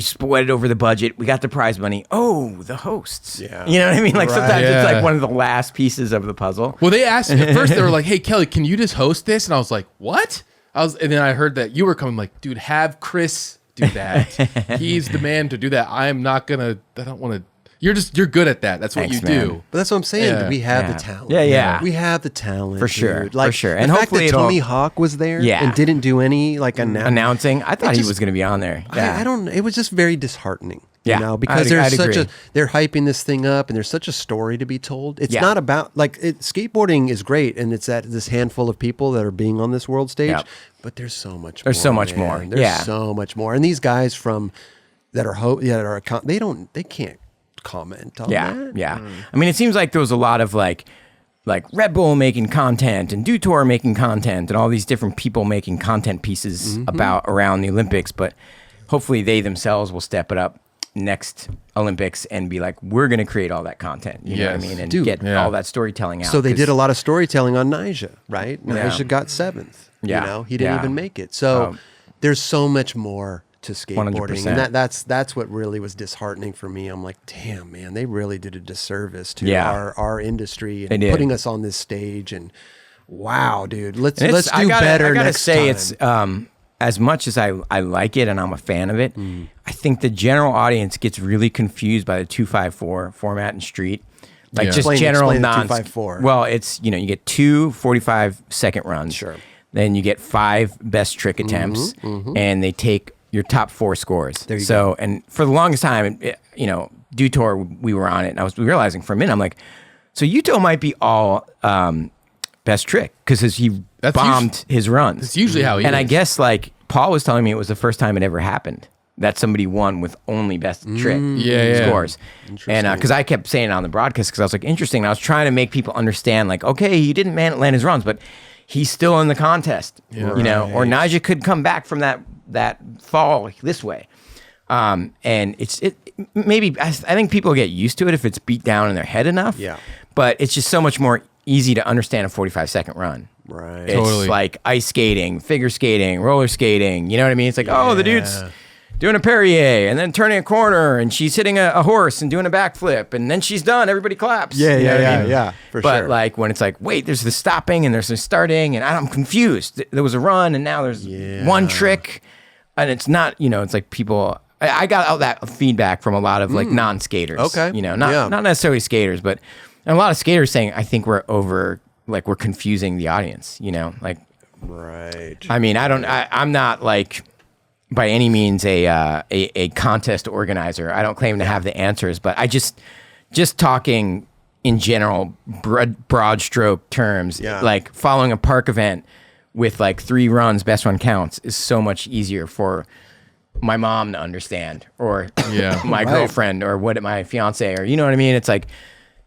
split it over the budget. We got the prize money. Oh, the hosts. Yeah. You know what I mean? Like sometimes it's like one of the last pieces of the puzzle. Well, they asked at first, they were like, hey, Kelly, can you just host this? And I was like, what? And then I heard that you were coming like, dude, have Chris do that. He's the man to do that. I don't want to. You're good at that. That's what you do. But that's what I'm saying. We have the talent. Yeah. We have the talent. For sure. Dude. Like, for sure. And the fact that Tony Hawk was there and didn't do any like announcing. I thought he was going to be on there. Yeah. I don't. It was just very disheartening. You know, because they're hyping this thing up and there's such a story to be told. It's not about skateboarding is great and it's this handful of people that are being on this world stage, but there's so much more. There's so much more. There's so much more. And these guys they can't comment on that. Yeah. I mean, it seems like there was a lot of like Red Bull making content and Dutour making content and all these different people making content pieces around the Olympics, but hopefully they themselves will step it up next Olympics and be like, we're going to create all that content. You know what I mean? And get all that storytelling out. So they did a lot of storytelling on Nyjah, right? Nyjah got 7th. You know, he didn't even make it. So there's so much more to skateboarding, 100%. And that's what really was disheartening for me. I'm like, damn, man, they really did a disservice to our industry and putting us on this stage. And wow, dude, let's do better. I gotta say, it's as much as I like it and I'm a fan of it, I think the general audience gets really confused by the 254 format and street. Like just general nonsense. Well, it's, you get 2 45-second runs. Sure. Then you get 5 best trick attempts, and they take your top 4 scores. There you go. And for the longest time, Dutour, we were on it, and I was realizing for a minute, I'm like, so Yuto might be all best trick because he bombed his runs. That's usually how he is. And I guess like Paul was telling me it was the first time it ever happened that somebody won with only best trick scores. And because I kept saying it on the broadcast because I was like, interesting. And I was trying to make people understand like, okay, he didn't land his runs, but he's still in the contest, or Nyjah could come back from that fall this way. And maybe I think people get used to it if it's beat down in their head enough. Yeah. But it's just so much more easy to understand a 45-second run. Right. It's like ice skating, figure skating, roller skating. You know what I mean? It's like, oh, the dude's doing a Perrier and then turning a corner and she's hitting a horse and doing a backflip and then she's done. Everybody claps. Yeah, for sure. But like when it's like, wait, there's the stopping and there's the starting and I'm confused. There was a run and now there's one trick and it's not, it's like people... I got all that feedback from a lot of like non-skaters. Okay. Not necessarily skaters, but a lot of skaters saying, I think we're confusing the audience, like. Right. I mean, I'm not like by any means a contest organizer. I don't claim to have the answers, but I just talking in general, broad stroke terms, like following a park event with like 3 runs, best one counts, is so much easier for my mom to understand, or my girlfriend, or my fiance, or you know what I mean? It's like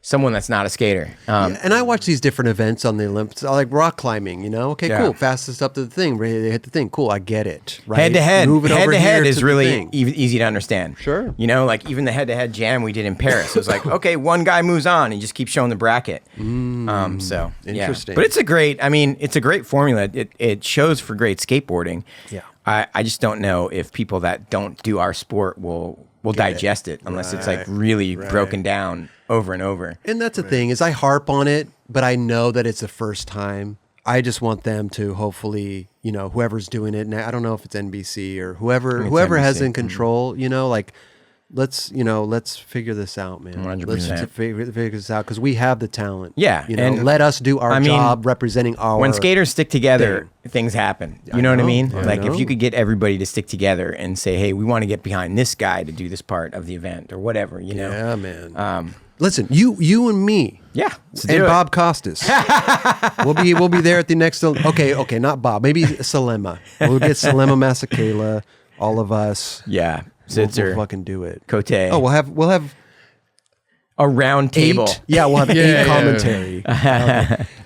someone that's not a skater. And I watch these different events on the Olympics, like rock climbing, Okay, cool. Fastest up to the thing, ready to hit the thing. Cool, I get it. Right? Head to head. Move it head over to head here is to really easy to understand. Sure. Like even the head to head jam we did in Paris. It was like, okay, one guy moves on and just keeps showing the bracket. So interesting. But it's a great formula. It shows for great skateboarding. Yeah. I just don't know if people that don't do our sport will digest it unless it's like really broken down over and over. And that's the thing, is I harp on it, but I know that it's the first time. I just want them to hopefully, whoever's doing it, and I don't know if it's NBC or whoever has in control, like let's figure this out, man. 100%. Let's figure this out, because we have the talent. Yeah, and let us do our job representing our. When skaters stick together, things happen. You know what I mean? Like if you could get everybody to stick together and say, "Hey, we want to get behind this guy to do this part of the event," or whatever. Yeah, man. Listen, you and me. Yeah, and Bob Costas. we'll be there at the next. Okay, not Bob. Maybe Slamma. We'll get Slamma Masakela. All of us. Yeah. We'll fucking do it. Cote. Oh, we'll have a round table. 8. Yeah, we'll have 8 commentary.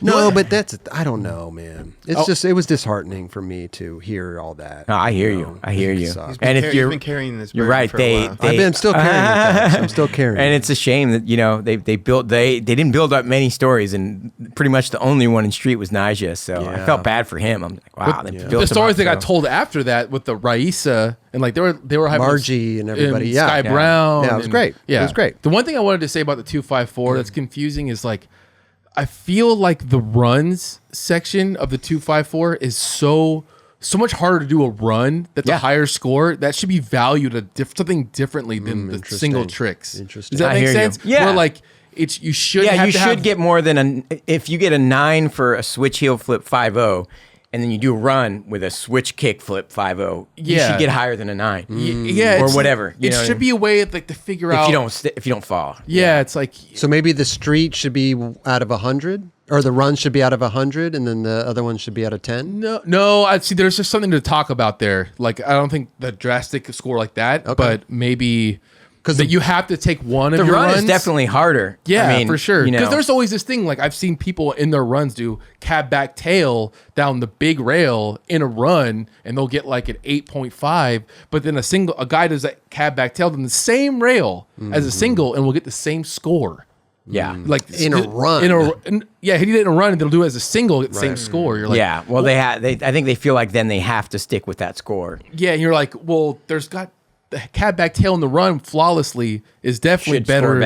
No, but I don't know, man. It's it was disheartening for me to hear all that. No, I hear you. And if you've been carrying this, you're right. I'm still carrying it. I'm still carrying. And it's a shame that they didn't build up many stories, and pretty much the only one in street was Naija. So I felt bad for him. I'm like, wow. The stories that got told after that with the Raisa and like they were having Margie and everybody. Sky Brown. Yeah, it was great. Yeah, it was great. The one thing I wanted to say about the 254 that's confusing is like, I feel like the runs section of the 254 is so much harder to do a run. That's a higher score. That should be valued something differently than the single tricks. Interesting. Does that make sense? Yeah. Where like you should. Yeah, you should get more than if you get a 9 for a switch heel flip 5-0. And then you do a run with a switch kick flip 5-0. You should get higher than a 9. Or whatever. It should be a way like to figure out if you don't fall. Yeah, it's like so maybe the street should be out of 100, or the run should be out of 100, and then the other one should be out of 10. No. I see. There's just something to talk about there. Like I don't think the drastic score like that, but maybe. Because you have to take one of your runs. The run is definitely harder. Yeah, for sure. Because there's always this thing, like I've seen people in their runs do cab back tail down the big rail in a run, and they'll get like an 8.5, but then a guy does that cab back tail on the same rail as a single and will get the same score. Yeah. Like in a run. He did it in a run, and they'll do it as a single, get the same score. You're like, yeah. Well, I think they feel like then they have to stick with that score. Yeah, and you're like, well, there's got the cab back tail in the run flawlessly is definitely score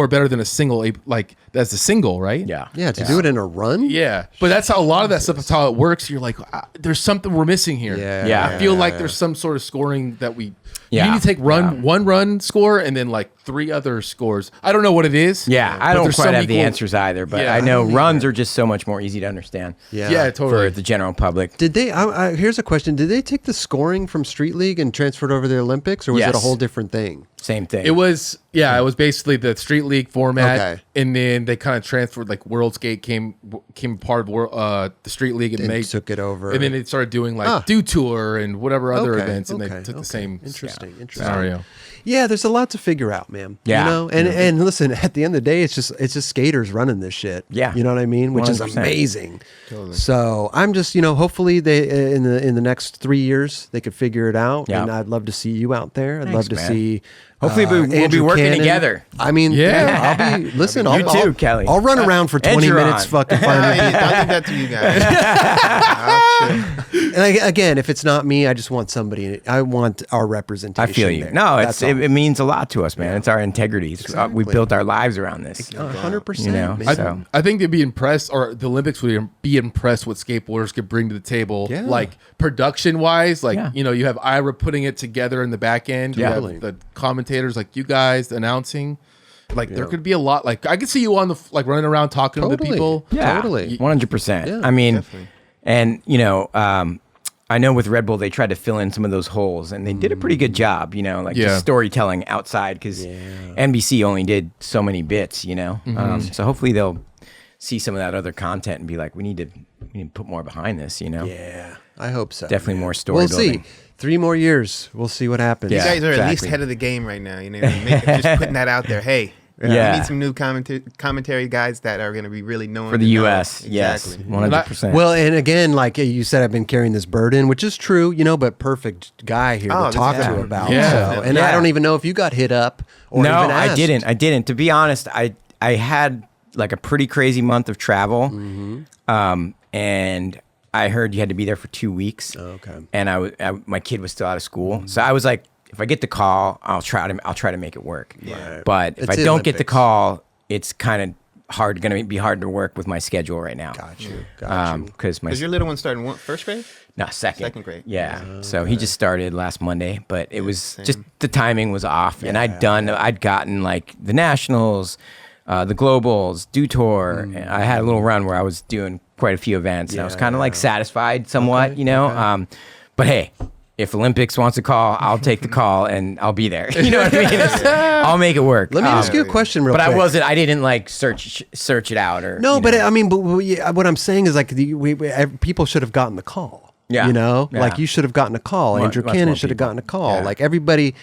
better than a single, like that's a single, right? Yeah, to do it in a run. Yeah, but that's how a lot of that stuff is how it works. You're like, there's something we're missing here. I feel like there's some sort of scoring that we you need to take one run score and then like 3 other scores. I don't know what it is. Yeah, I don't quite have the answers either, but I know runs are just so much more easy to understand. Yeah, totally. For the general public. Did they? Here's a question: did they take the scoring from Street League and transfer it over to the Olympics, or was it a whole different thing? Same thing. It was basically the Street League format, and then they kind of transferred. Like World Skate came part of the Street League, and they took it over, and then they started doing like Do Tour and whatever other events, and they took the same interesting scenario. Yeah, there's a lot to figure out, man. Yeah. And listen, at the end of the day, it's just skaters running this shit. Yeah. You know what I mean? Which 100%. Is amazing. Totally. So I'm just, hopefully they in the next 3 years they could figure it out. Yeah. And I'd love to see you out there. I'd love to see. Hopefully we'll be working Cannon. Together. I mean, I'll be. Listen, you too, Kelly. I'll run around for 20 minutes, fucking finding people. I'll leave that to you guys. And again, if it's not me, I just want somebody. I want our representation. I feel you. There. No, it means a lot to us, man. It's our integrity. Exactly. We built our lives around this. 100%. I think they'd be impressed, or the Olympics would be impressed what skateboarders could bring to the table, like production wise. Like you have Ira putting it together in the back end. You have the commentators like you guys announcing. Like there could be a lot. Like I could see you on the running around talking to the people. Yeah, totally, 100%. I mean, definitely. And I know with Red Bull, they tried to fill in some of those holes, and they did a pretty good job, like just storytelling outside, because NBC only did so many bits, So hopefully they'll see some of that other content and be like, we need to put more behind this, Yeah, I hope so. Definitely more story building. We'll see. 3 more years. We'll see what happens. You guys are at least ahead of the game right now. Just putting that out there. Hey, we need some new commentary guys that are going to be really known for the U.S. Yes, 100%. Well, and again, like you said, I've been carrying this burden, which is true, but perfect guy here to talk to about. Yeah. So, and I don't even know if you got hit up or no, even asked. I didn't. To be honest, I had like a pretty crazy month of travel, and I heard you had to be there for 2 weeks. Oh, okay. And my kid was still out of school, so I was like, if I get the call, I'll try to make it work. Right. But if I don't get the call, it's kind of going to be hard to work with my schedule right now. Got you. Because your little one starting first grade? No, second. Second grade. Yeah. So he just started last Monday, but it was just the timing was off, and I'd gotten like the nationals, the globals, Dew Tour. And I had a little run where I was doing quite a few events, and I was kind of like satisfied somewhat, But hey, if Olympics wants a call, I'll take the call and I'll be there. You know what I mean? I'll make it work. Let me ask you a question real quick. But I didn't like search it out or. No, but I mean, what I'm saying is like people should have gotten the call. Yeah. Like you should have gotten a call. Andrew Cannon should have gotten a call. Yeah. Like everybody.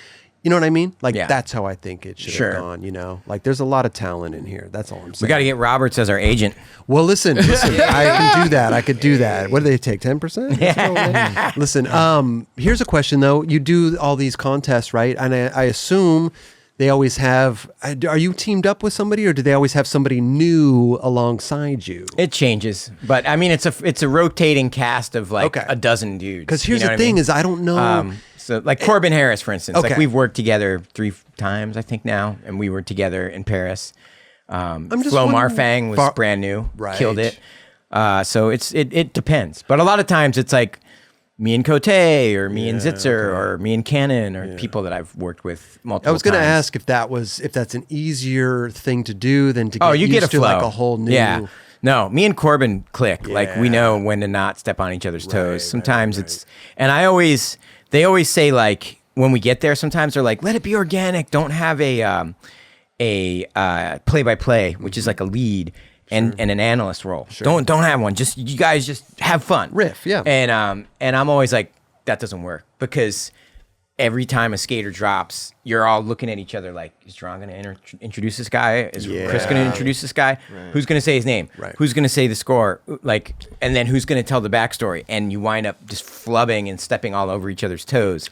You know what I mean? Like that's how I think it should have gone, Like there's a lot of talent in here. That's all I'm saying. We got to get Roberts as our agent. Well, listen, I can do that. I could do that. What do they take? 10%? Listen, here's a question though. You do all these contests, right? And I assume they always have, are you teamed up with somebody or do they always have somebody new alongside you? It changes, but I mean, it's a rotating cast of like a dozen dudes. Because here's the thing is I don't know. So like Corbin Harris, for instance, like we've worked together 3 times, I think now, and we were together in Paris. Flo Marfang was brand new, killed it. So it depends, but a lot of times it's like me and Cote or me and Zitzer or me and Cannon or people that I've worked with multiple times. I was going to ask if that's an easier thing to do than to get used to like a whole new. Yeah. No, me and Corbin click. Like we know when to not step on each other's toes. Sometimes it's, and they always say like when we get there, sometimes they're like, let it be organic. Don't have a play-by-play, which is like a lead and an analyst role. Sure. Don't have one. Just you guys just have fun. Riff, yeah. And I'm always like, that doesn't work because every time a skater drops, you're all looking at each other like, is Dron going to introduce this guy? Is Chris going to introduce this guy? Right. Who's going to say his name? Right. Who's going to say the score? Like, and then who's going to tell the backstory? And you wind up just flubbing and stepping all over each other's toes.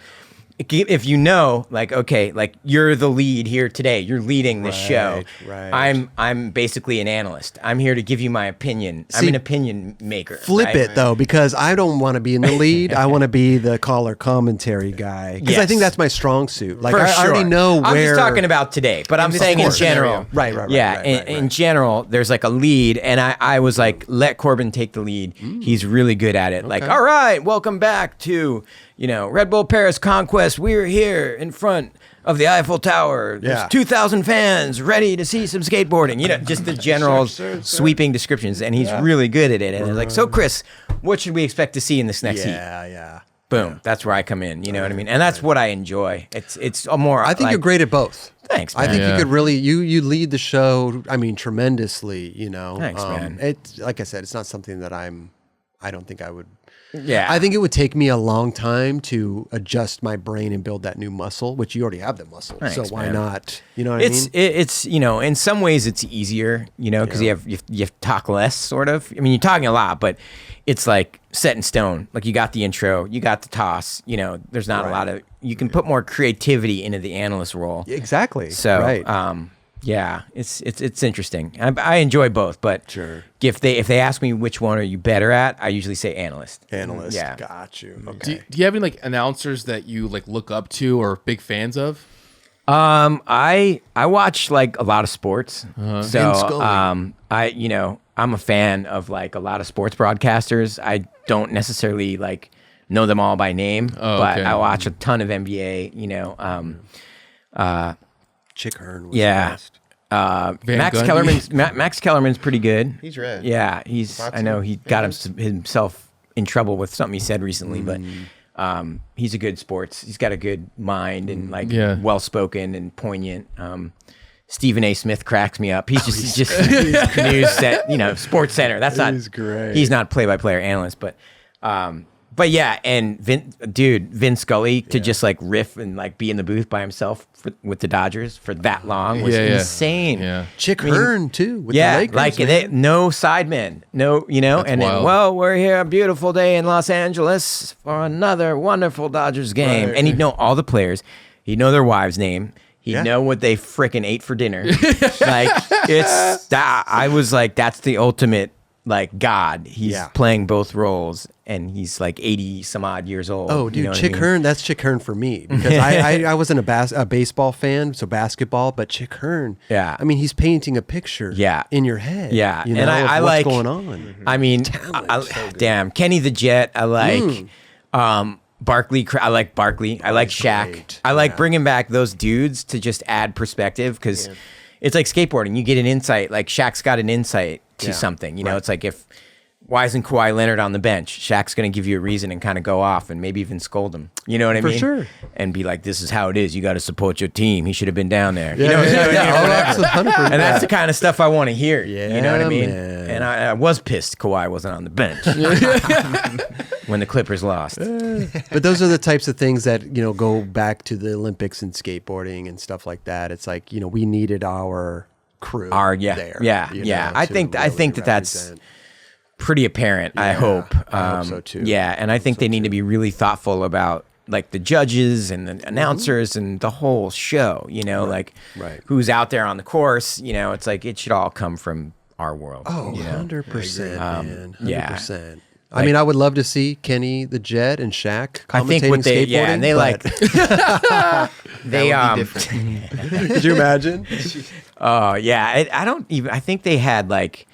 If you know, like, okay, like you're the lead here today, you're leading this show. Right. I'm basically an analyst. I'm here to give you my opinion. I'm an opinion maker. Flip it though, because I don't want to be in the lead. I want to be the caller commentary guy because I think that's my strong suit. Like I already know where. I'm just talking about today, but I'm saying in general. Right. Yeah, in general, there's like a lead, and I was like, let Corbin take the lead. He's really good at it. Okay. Like, all right, welcome back to. Red Bull Paris Conquest, we're here in front of the Eiffel Tower. There's 2,000 fans ready to see some skateboarding. Just the general sweeping descriptions. And he's really good at it. And it's like, so Chris, what should we expect to see in this next heat? Yeah. Boom. That's where I come in. You know what I mean? And that's what I enjoy. It's a more. I think you're great at both. Thanks, man. I think you could really, you lead the show, tremendously, Thanks, man. It's, like I said, it's not something that I don't think I would. Yeah. I think it would take me a long time to adjust my brain and build that new muscle, which you already have the muscle. Thanks, so why man. not? You know what I mean? It's in some ways it's easier, because you have to talk less, sort of. I mean, you're talking a lot, but it's like set in stone. Like you got the intro, you got the toss, there's not a lot of, you can put more creativity into the analyst role. Exactly. So, yeah, it's interesting. I enjoy both, but if they ask me which one are you better at, I usually say analyst. Analyst, yeah. Got you. Okay. Do you have any like announcers that you like look up to or big fans of? I watch like a lot of sports, so I'm a fan of like a lot of sports broadcasters. I don't necessarily like know them all by name, but I watch a ton of NBA. Chick Hearn was the best. Max Kellerman's pretty good. He's red. Yeah, I know he got himself in trouble with something he said recently, but he's a good sports. He's got a good mind and like well spoken and poignant. Stephen A. Smith cracks me up. He's just news set, Sports Center. That's not. He's great. He's not play-by-play or analyst, but yeah, and Vin Scully to just like riff and like be in the booth by himself with the Dodgers for that long was insane. Yeah. Chick Hearn too. With the Lakers, like no sidemen, no, and then we're here a beautiful day in Los Angeles for another wonderful Dodgers game, and he'd know all the players, he'd know their wives' name. He'd know what they frickin' ate for dinner. Like it's that. I was like, that's the ultimate like God. He's playing both roles, and he's like 80 some odd years old. Oh, dude, Chick Hearn. That's Chick Hearn for me because I wasn't a baseball fan, so basketball, but Chick Hearn. Yeah, I mean, he's painting a picture. In your head. Yeah, and I what's like going on. I mean, damn, Kenny the Jet. I like. Barkley, I like Barkley. I like Shaq. Great. I like bringing back those dudes to just add perspective because it's like skateboarding. You get an insight. Like Shaq's got an insight to something. It's like why isn't Kawhi Leonard on the bench? Shaq's going to give you a reason and kind of go off and maybe even scold him. You know what I mean? For sure. And be like, this is how it is. You got to support your team. He should have been down there. And that's the kind of stuff I want to hear. Yeah, you know what I mean? Man. And I was pissed Kawhi wasn't on the bench when the Clippers lost. But those are the types of things that, go back to the Olympics and skateboarding and stuff like that. It's like, we needed our crew there. Yeah. I think that's pretty apparent. I hope. I hope so too. Yeah, and I think they need to be really thoughtful about like the judges and the announcers and the whole show. Like who's out there on the course. It's like it should all come from our world. Oh, 100%, man. 100%. Yeah. I mean, I would love to see Kenny the Jet and Shaq commentating I think what they, skateboarding. and they like they Could you imagine? Oh yeah, I think they had like.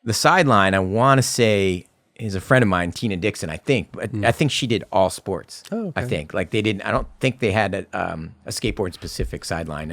The sideline, I want to say, is a friend of mine, Tina Dixon, I think. But I think she did all sports. Oh, okay. I think. Like, they didn't, I don't think they had a skateboard-specific sideline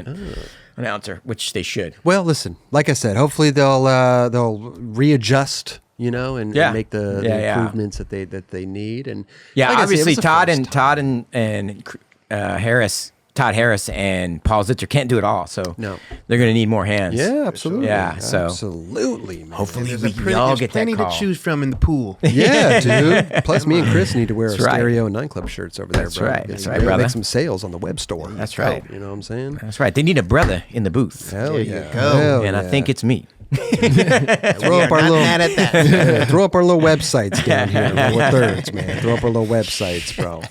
announcer, which they should. Well, listen, like I said, hopefully they'll readjust, and make the improvements that they need. And like obviously Todd and Harris. Todd Harris and Paul Zitzer can't do it all, so they're going to need more hands. Yeah, absolutely. Yeah, so absolutely, man. Hopefully we all get that call. Plenty to choose from in the pool. Yeah, dude. Plus, me and Chris need to wear our Stereo and 9 Club shirts over there, bro. That's right, brother. Make some sales on the web store. That's right. You know what I'm saying? That's right. They need a brother in the booth. Hell yeah. I think it's me. Throw up our little mad at that. Throw up our little websites down here. Lower thirds, man. Throw up our little websites, bro.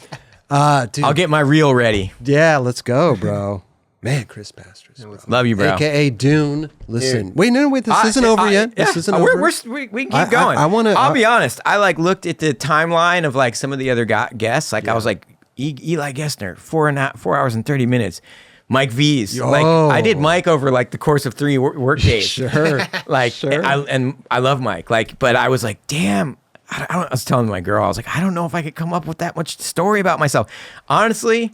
Dude. I'll get my reel ready. Yeah, let's go, bro. Man, Chris Pastras. Love you, bro. AKA Dune. Listen. Dude. Wait, this isn't over yet. This isn't over. We can keep going. I'll be honest. I like looked at the timeline of like some of the other guests. Like I was like, Eli Gessner, 4 hours and 30 minutes. Mike V's. Like I did Mike over like the course of 3 work days. Sure. I love Mike. Like, but I was like, damn. I was telling my girl, I was like, I don't know if I could come up with that much story about myself. Honestly,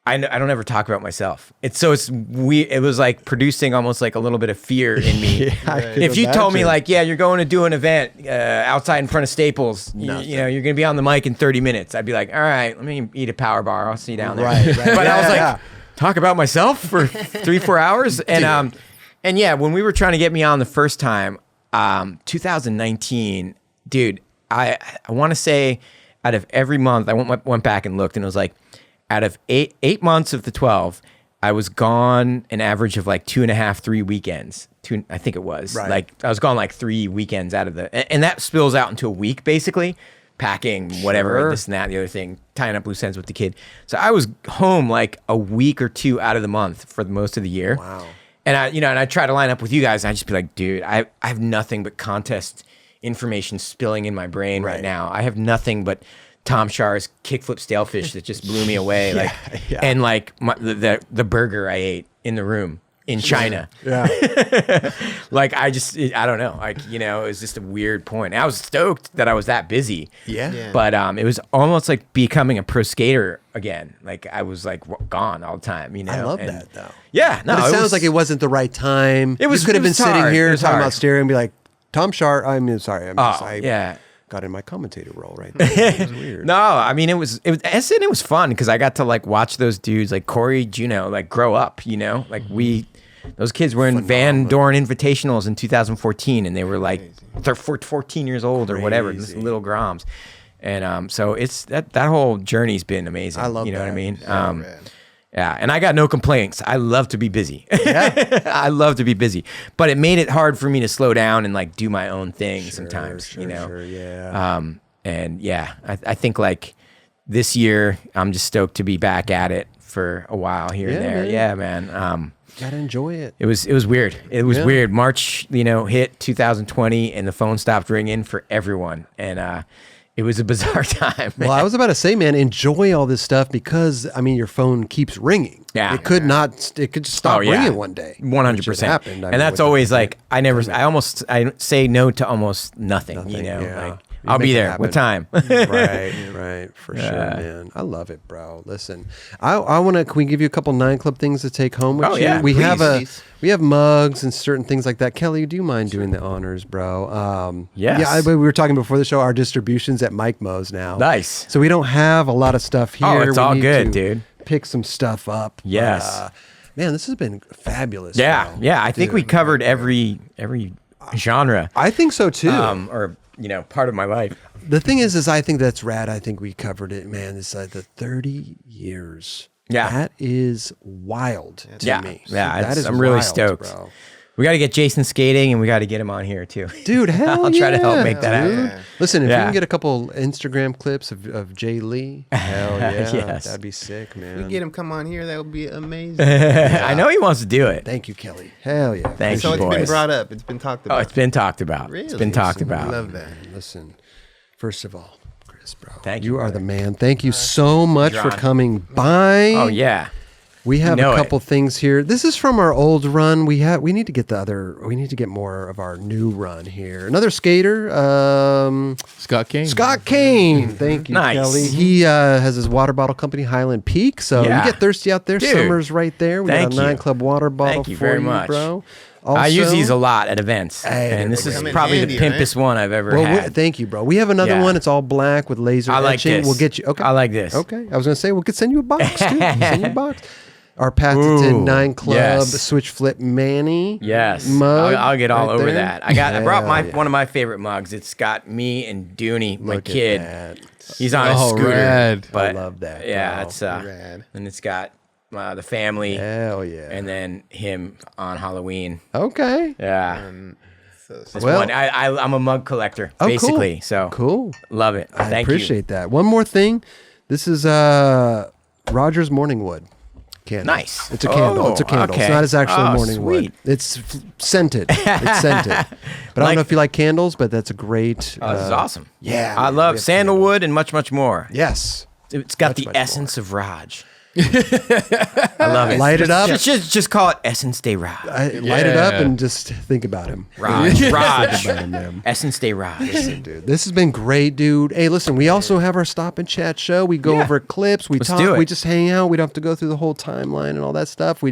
I don't ever talk about myself. It's weird. It was like producing almost like a little bit of fear in me. If you told me like, you're going to do an event outside in front of Staples, you're going to be on the mic in 30 minutes. I'd be like, all right, let me eat a power bar. I'll see you down there. Right. But I was like, talk about myself for 3-4 hours. And when we were trying to get me on the first time, 2019, dude, I want to say out of every month, I went back and looked, and it was like out of eight months of the 12, I was gone an average of like 2.5, 3 weekends. I think it was. Right. Like I was gone like 3 weekends out of and that spills out into a week basically, packing whatever, this and that, the other thing, tying up loose ends with the kid. So I was home like a week or 2 out of the month for most of the year. Wow. And I try to line up with you guys, and I just be like, dude, I have nothing but contest information spilling in my brain right now. I have nothing but Tom Shar's kickflip stalefish that just blew me away. And like the burger I ate in the room in China. Yeah. Like I don't know. Like, it was just a weird point. I was stoked that I was that busy. Yeah. But it was almost like becoming a pro skater again. Like I was like gone all the time, I love that though. Yeah. No, but it sounds like it wasn't the right time. You could have been sitting here talking about Stereo and be like, Tom Shar, I'm sorry. got in my commentator role right there. It was weird. No, I mean, it was fun because I got to like watch those dudes like Corey, Juno, like grow up, you know, like those kids were in Van Dorn Invitationals in 2014 and they were like, they're 14 years old or whatever, just little groms. And so it's that whole journey's been amazing. I love you know that. what I mean? Yeah, and I got no complaints. I love to be busy. Yeah. I love to be busy. But it made it hard for me to slow down and like do my own thing sometimes, you know? Sure, yeah. And yeah, I think like this year, I'm just stoked to be back at it for a while here and there. Man. Yeah, man. Gotta enjoy it. It was weird. It was weird. March, hit 2020 and the phone stopped ringing for everyone. And it was a bizarre time. Well, I was about to say, man, enjoy all this stuff because I mean, your phone keeps ringing. Yeah, it could not. It could just stop ringing one day. 100%. Happened. And that's always like I say no to almost nothing. You know, like I'll be there. What time? right, for sure, man. I love it, bro. Listen, I want to. Can we give you a couple 9 Club things to take home with you? Yeah, we have mugs and certain things like that. Kelly, do you mind doing the honors, bro? Yes. Yeah, we were talking before the show. Our distribution's at Mike Mo's now. Nice. So we don't have a lot of stuff here. Oh, it's We all need good, to dude. Pick some stuff up. Yes. But, man, this has been fabulous. Yeah, bro. yeah. I think we covered every genre. I think so too. Or part of my life. The thing is I think that's rad. I think we covered it, man. It's like the 30 years. Yeah. That is wild to me. Yeah, that is I'm really wild, stoked. bro. We got to get Jason skating and we got to get him on here too. Dude, hell I'll try to help make that happen. Yeah. Listen, if you can get a couple Instagram clips of Jay Lee, hell yeah. Yes. That'd be sick, man. We get him come on here. That would be amazing. I know he wants to do it. Thank you, Kelly. Hell yeah. Thank So you, it's boys. been brought up. It's been talked about. Oh, it's been talked about. Really? It's been talked about. I love that. Listen, first of all, Chris, bro. Thank you, You are brother. the man. Thank you so much for John. coming by. Oh yeah. We have know a couple things here. This is from our old run. We need to get more of our new run here. Another skater, Scott Kane. Scott Kane. Thank you, Nice. Kelly. He has his water bottle company, Highland Peak. So Yeah. you get thirsty out there. Dude, Summer's right there. We thank got a 9 you. Club water bottle Thank you for very you, much. bro. I use Also- these a lot at events, Hey, and this they is come in probably handy, the pimpest one I've ever had. Thank you, bro. We have another Yeah. one. It's all black with laser I like etching. this. We'll get you. Okay. I like this. Okay. I was gonna say we could send you a box too. Send you a box. Our patented Ooh, 9 Club yes. switch flip Manny. Yes, mug I'll get all right over there. that. I brought Hell one of my favorite mugs. It's got me and Dooney, my Look at kid. that. He's on a Oh, scooter. rad. But I love that, Yeah, bro. it's Rad. and it's got the family, Hell yeah. and then him on Halloween. Okay. Yeah, So Well- I'm a mug collector Oh, basically. cool. So Cool. love it. I Thank appreciate that. One more thing. This is Rogers Morningwood candle. Nice. It's a candle. It's a Oh, candle. okay. It's not as actual Oh, morning wood. sweet. It's scented. It's scented. But I don't know if you like candles, but that's a great. This is awesome. Yeah. I man, we love have sandalwood and much, much more. Yes. It's got the much essence of Raj. I love it. Light it up. Just call it Essence Day Raj. Light it up and just think about him. Raj. Think about him, man. Essence Day Raj. Dude, this has been great, dude. Hey, listen, we also have our stop and chat show. We go over clips, we Let's talk, do it. we just hang out. We don't have to go through the whole timeline and all that stuff.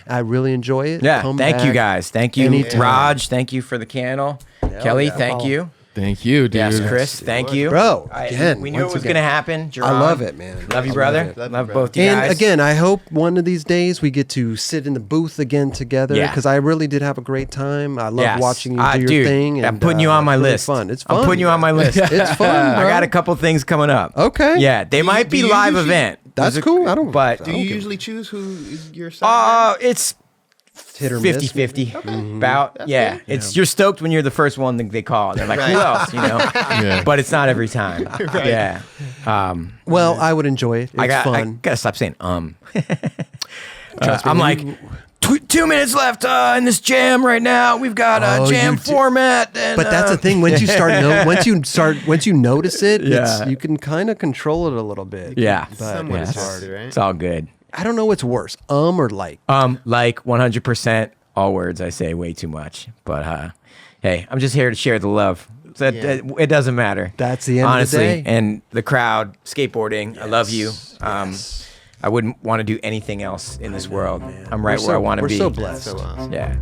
I really enjoy it. Yeah. Come Thank you back guys. Thank you, anytime. Raj. Thank you for the candle. Kelly, yeah. thank you. Thank you, dude. Yes, Chris, thank you. Bro, again, we knew it once was again. going to happen. Jerome, I love it, man. Love you, I brother. love it. Love both you And guys. again, I hope one of these days we get to sit in the booth again together Yeah. because I really did have a great time. I love Yes. watching you do your Dude, thing. And, I'm putting you on my it's really list. Fun. It's fun. I'm putting you on my list. It's fun, bro. I got a couple things coming up. Okay. Yeah, they might be do you live usually- event. That's There's cool. I don't. But do you usually choose who is your side? it's hit or miss. 50-50. About it's you're stoked when you're the first one that they call. They're like, who else? You know. Yeah. But it's not every time. Yeah. Well, I would enjoy it. It's I fun. gotta stop saying Trust me, I'm like 2 minutes left in this jam right now. We've got a Oh, jam you do- format. And, But that's the thing. Once you once you notice it, Yeah. you can kind of control it a little bit. Yeah. But Somewhat it's it's hard. hard, right? It's all good. I don't know what's worse, or like. Like 100% all words. I say way too much, but hey, I'm just here to share the love. It doesn't matter. That's the end of the honestly. day. And the crowd, skateboarding. I love you. I wouldn't want to do anything else in this world. I'm right where I want to be. We're so blessed. So awesome. Yeah.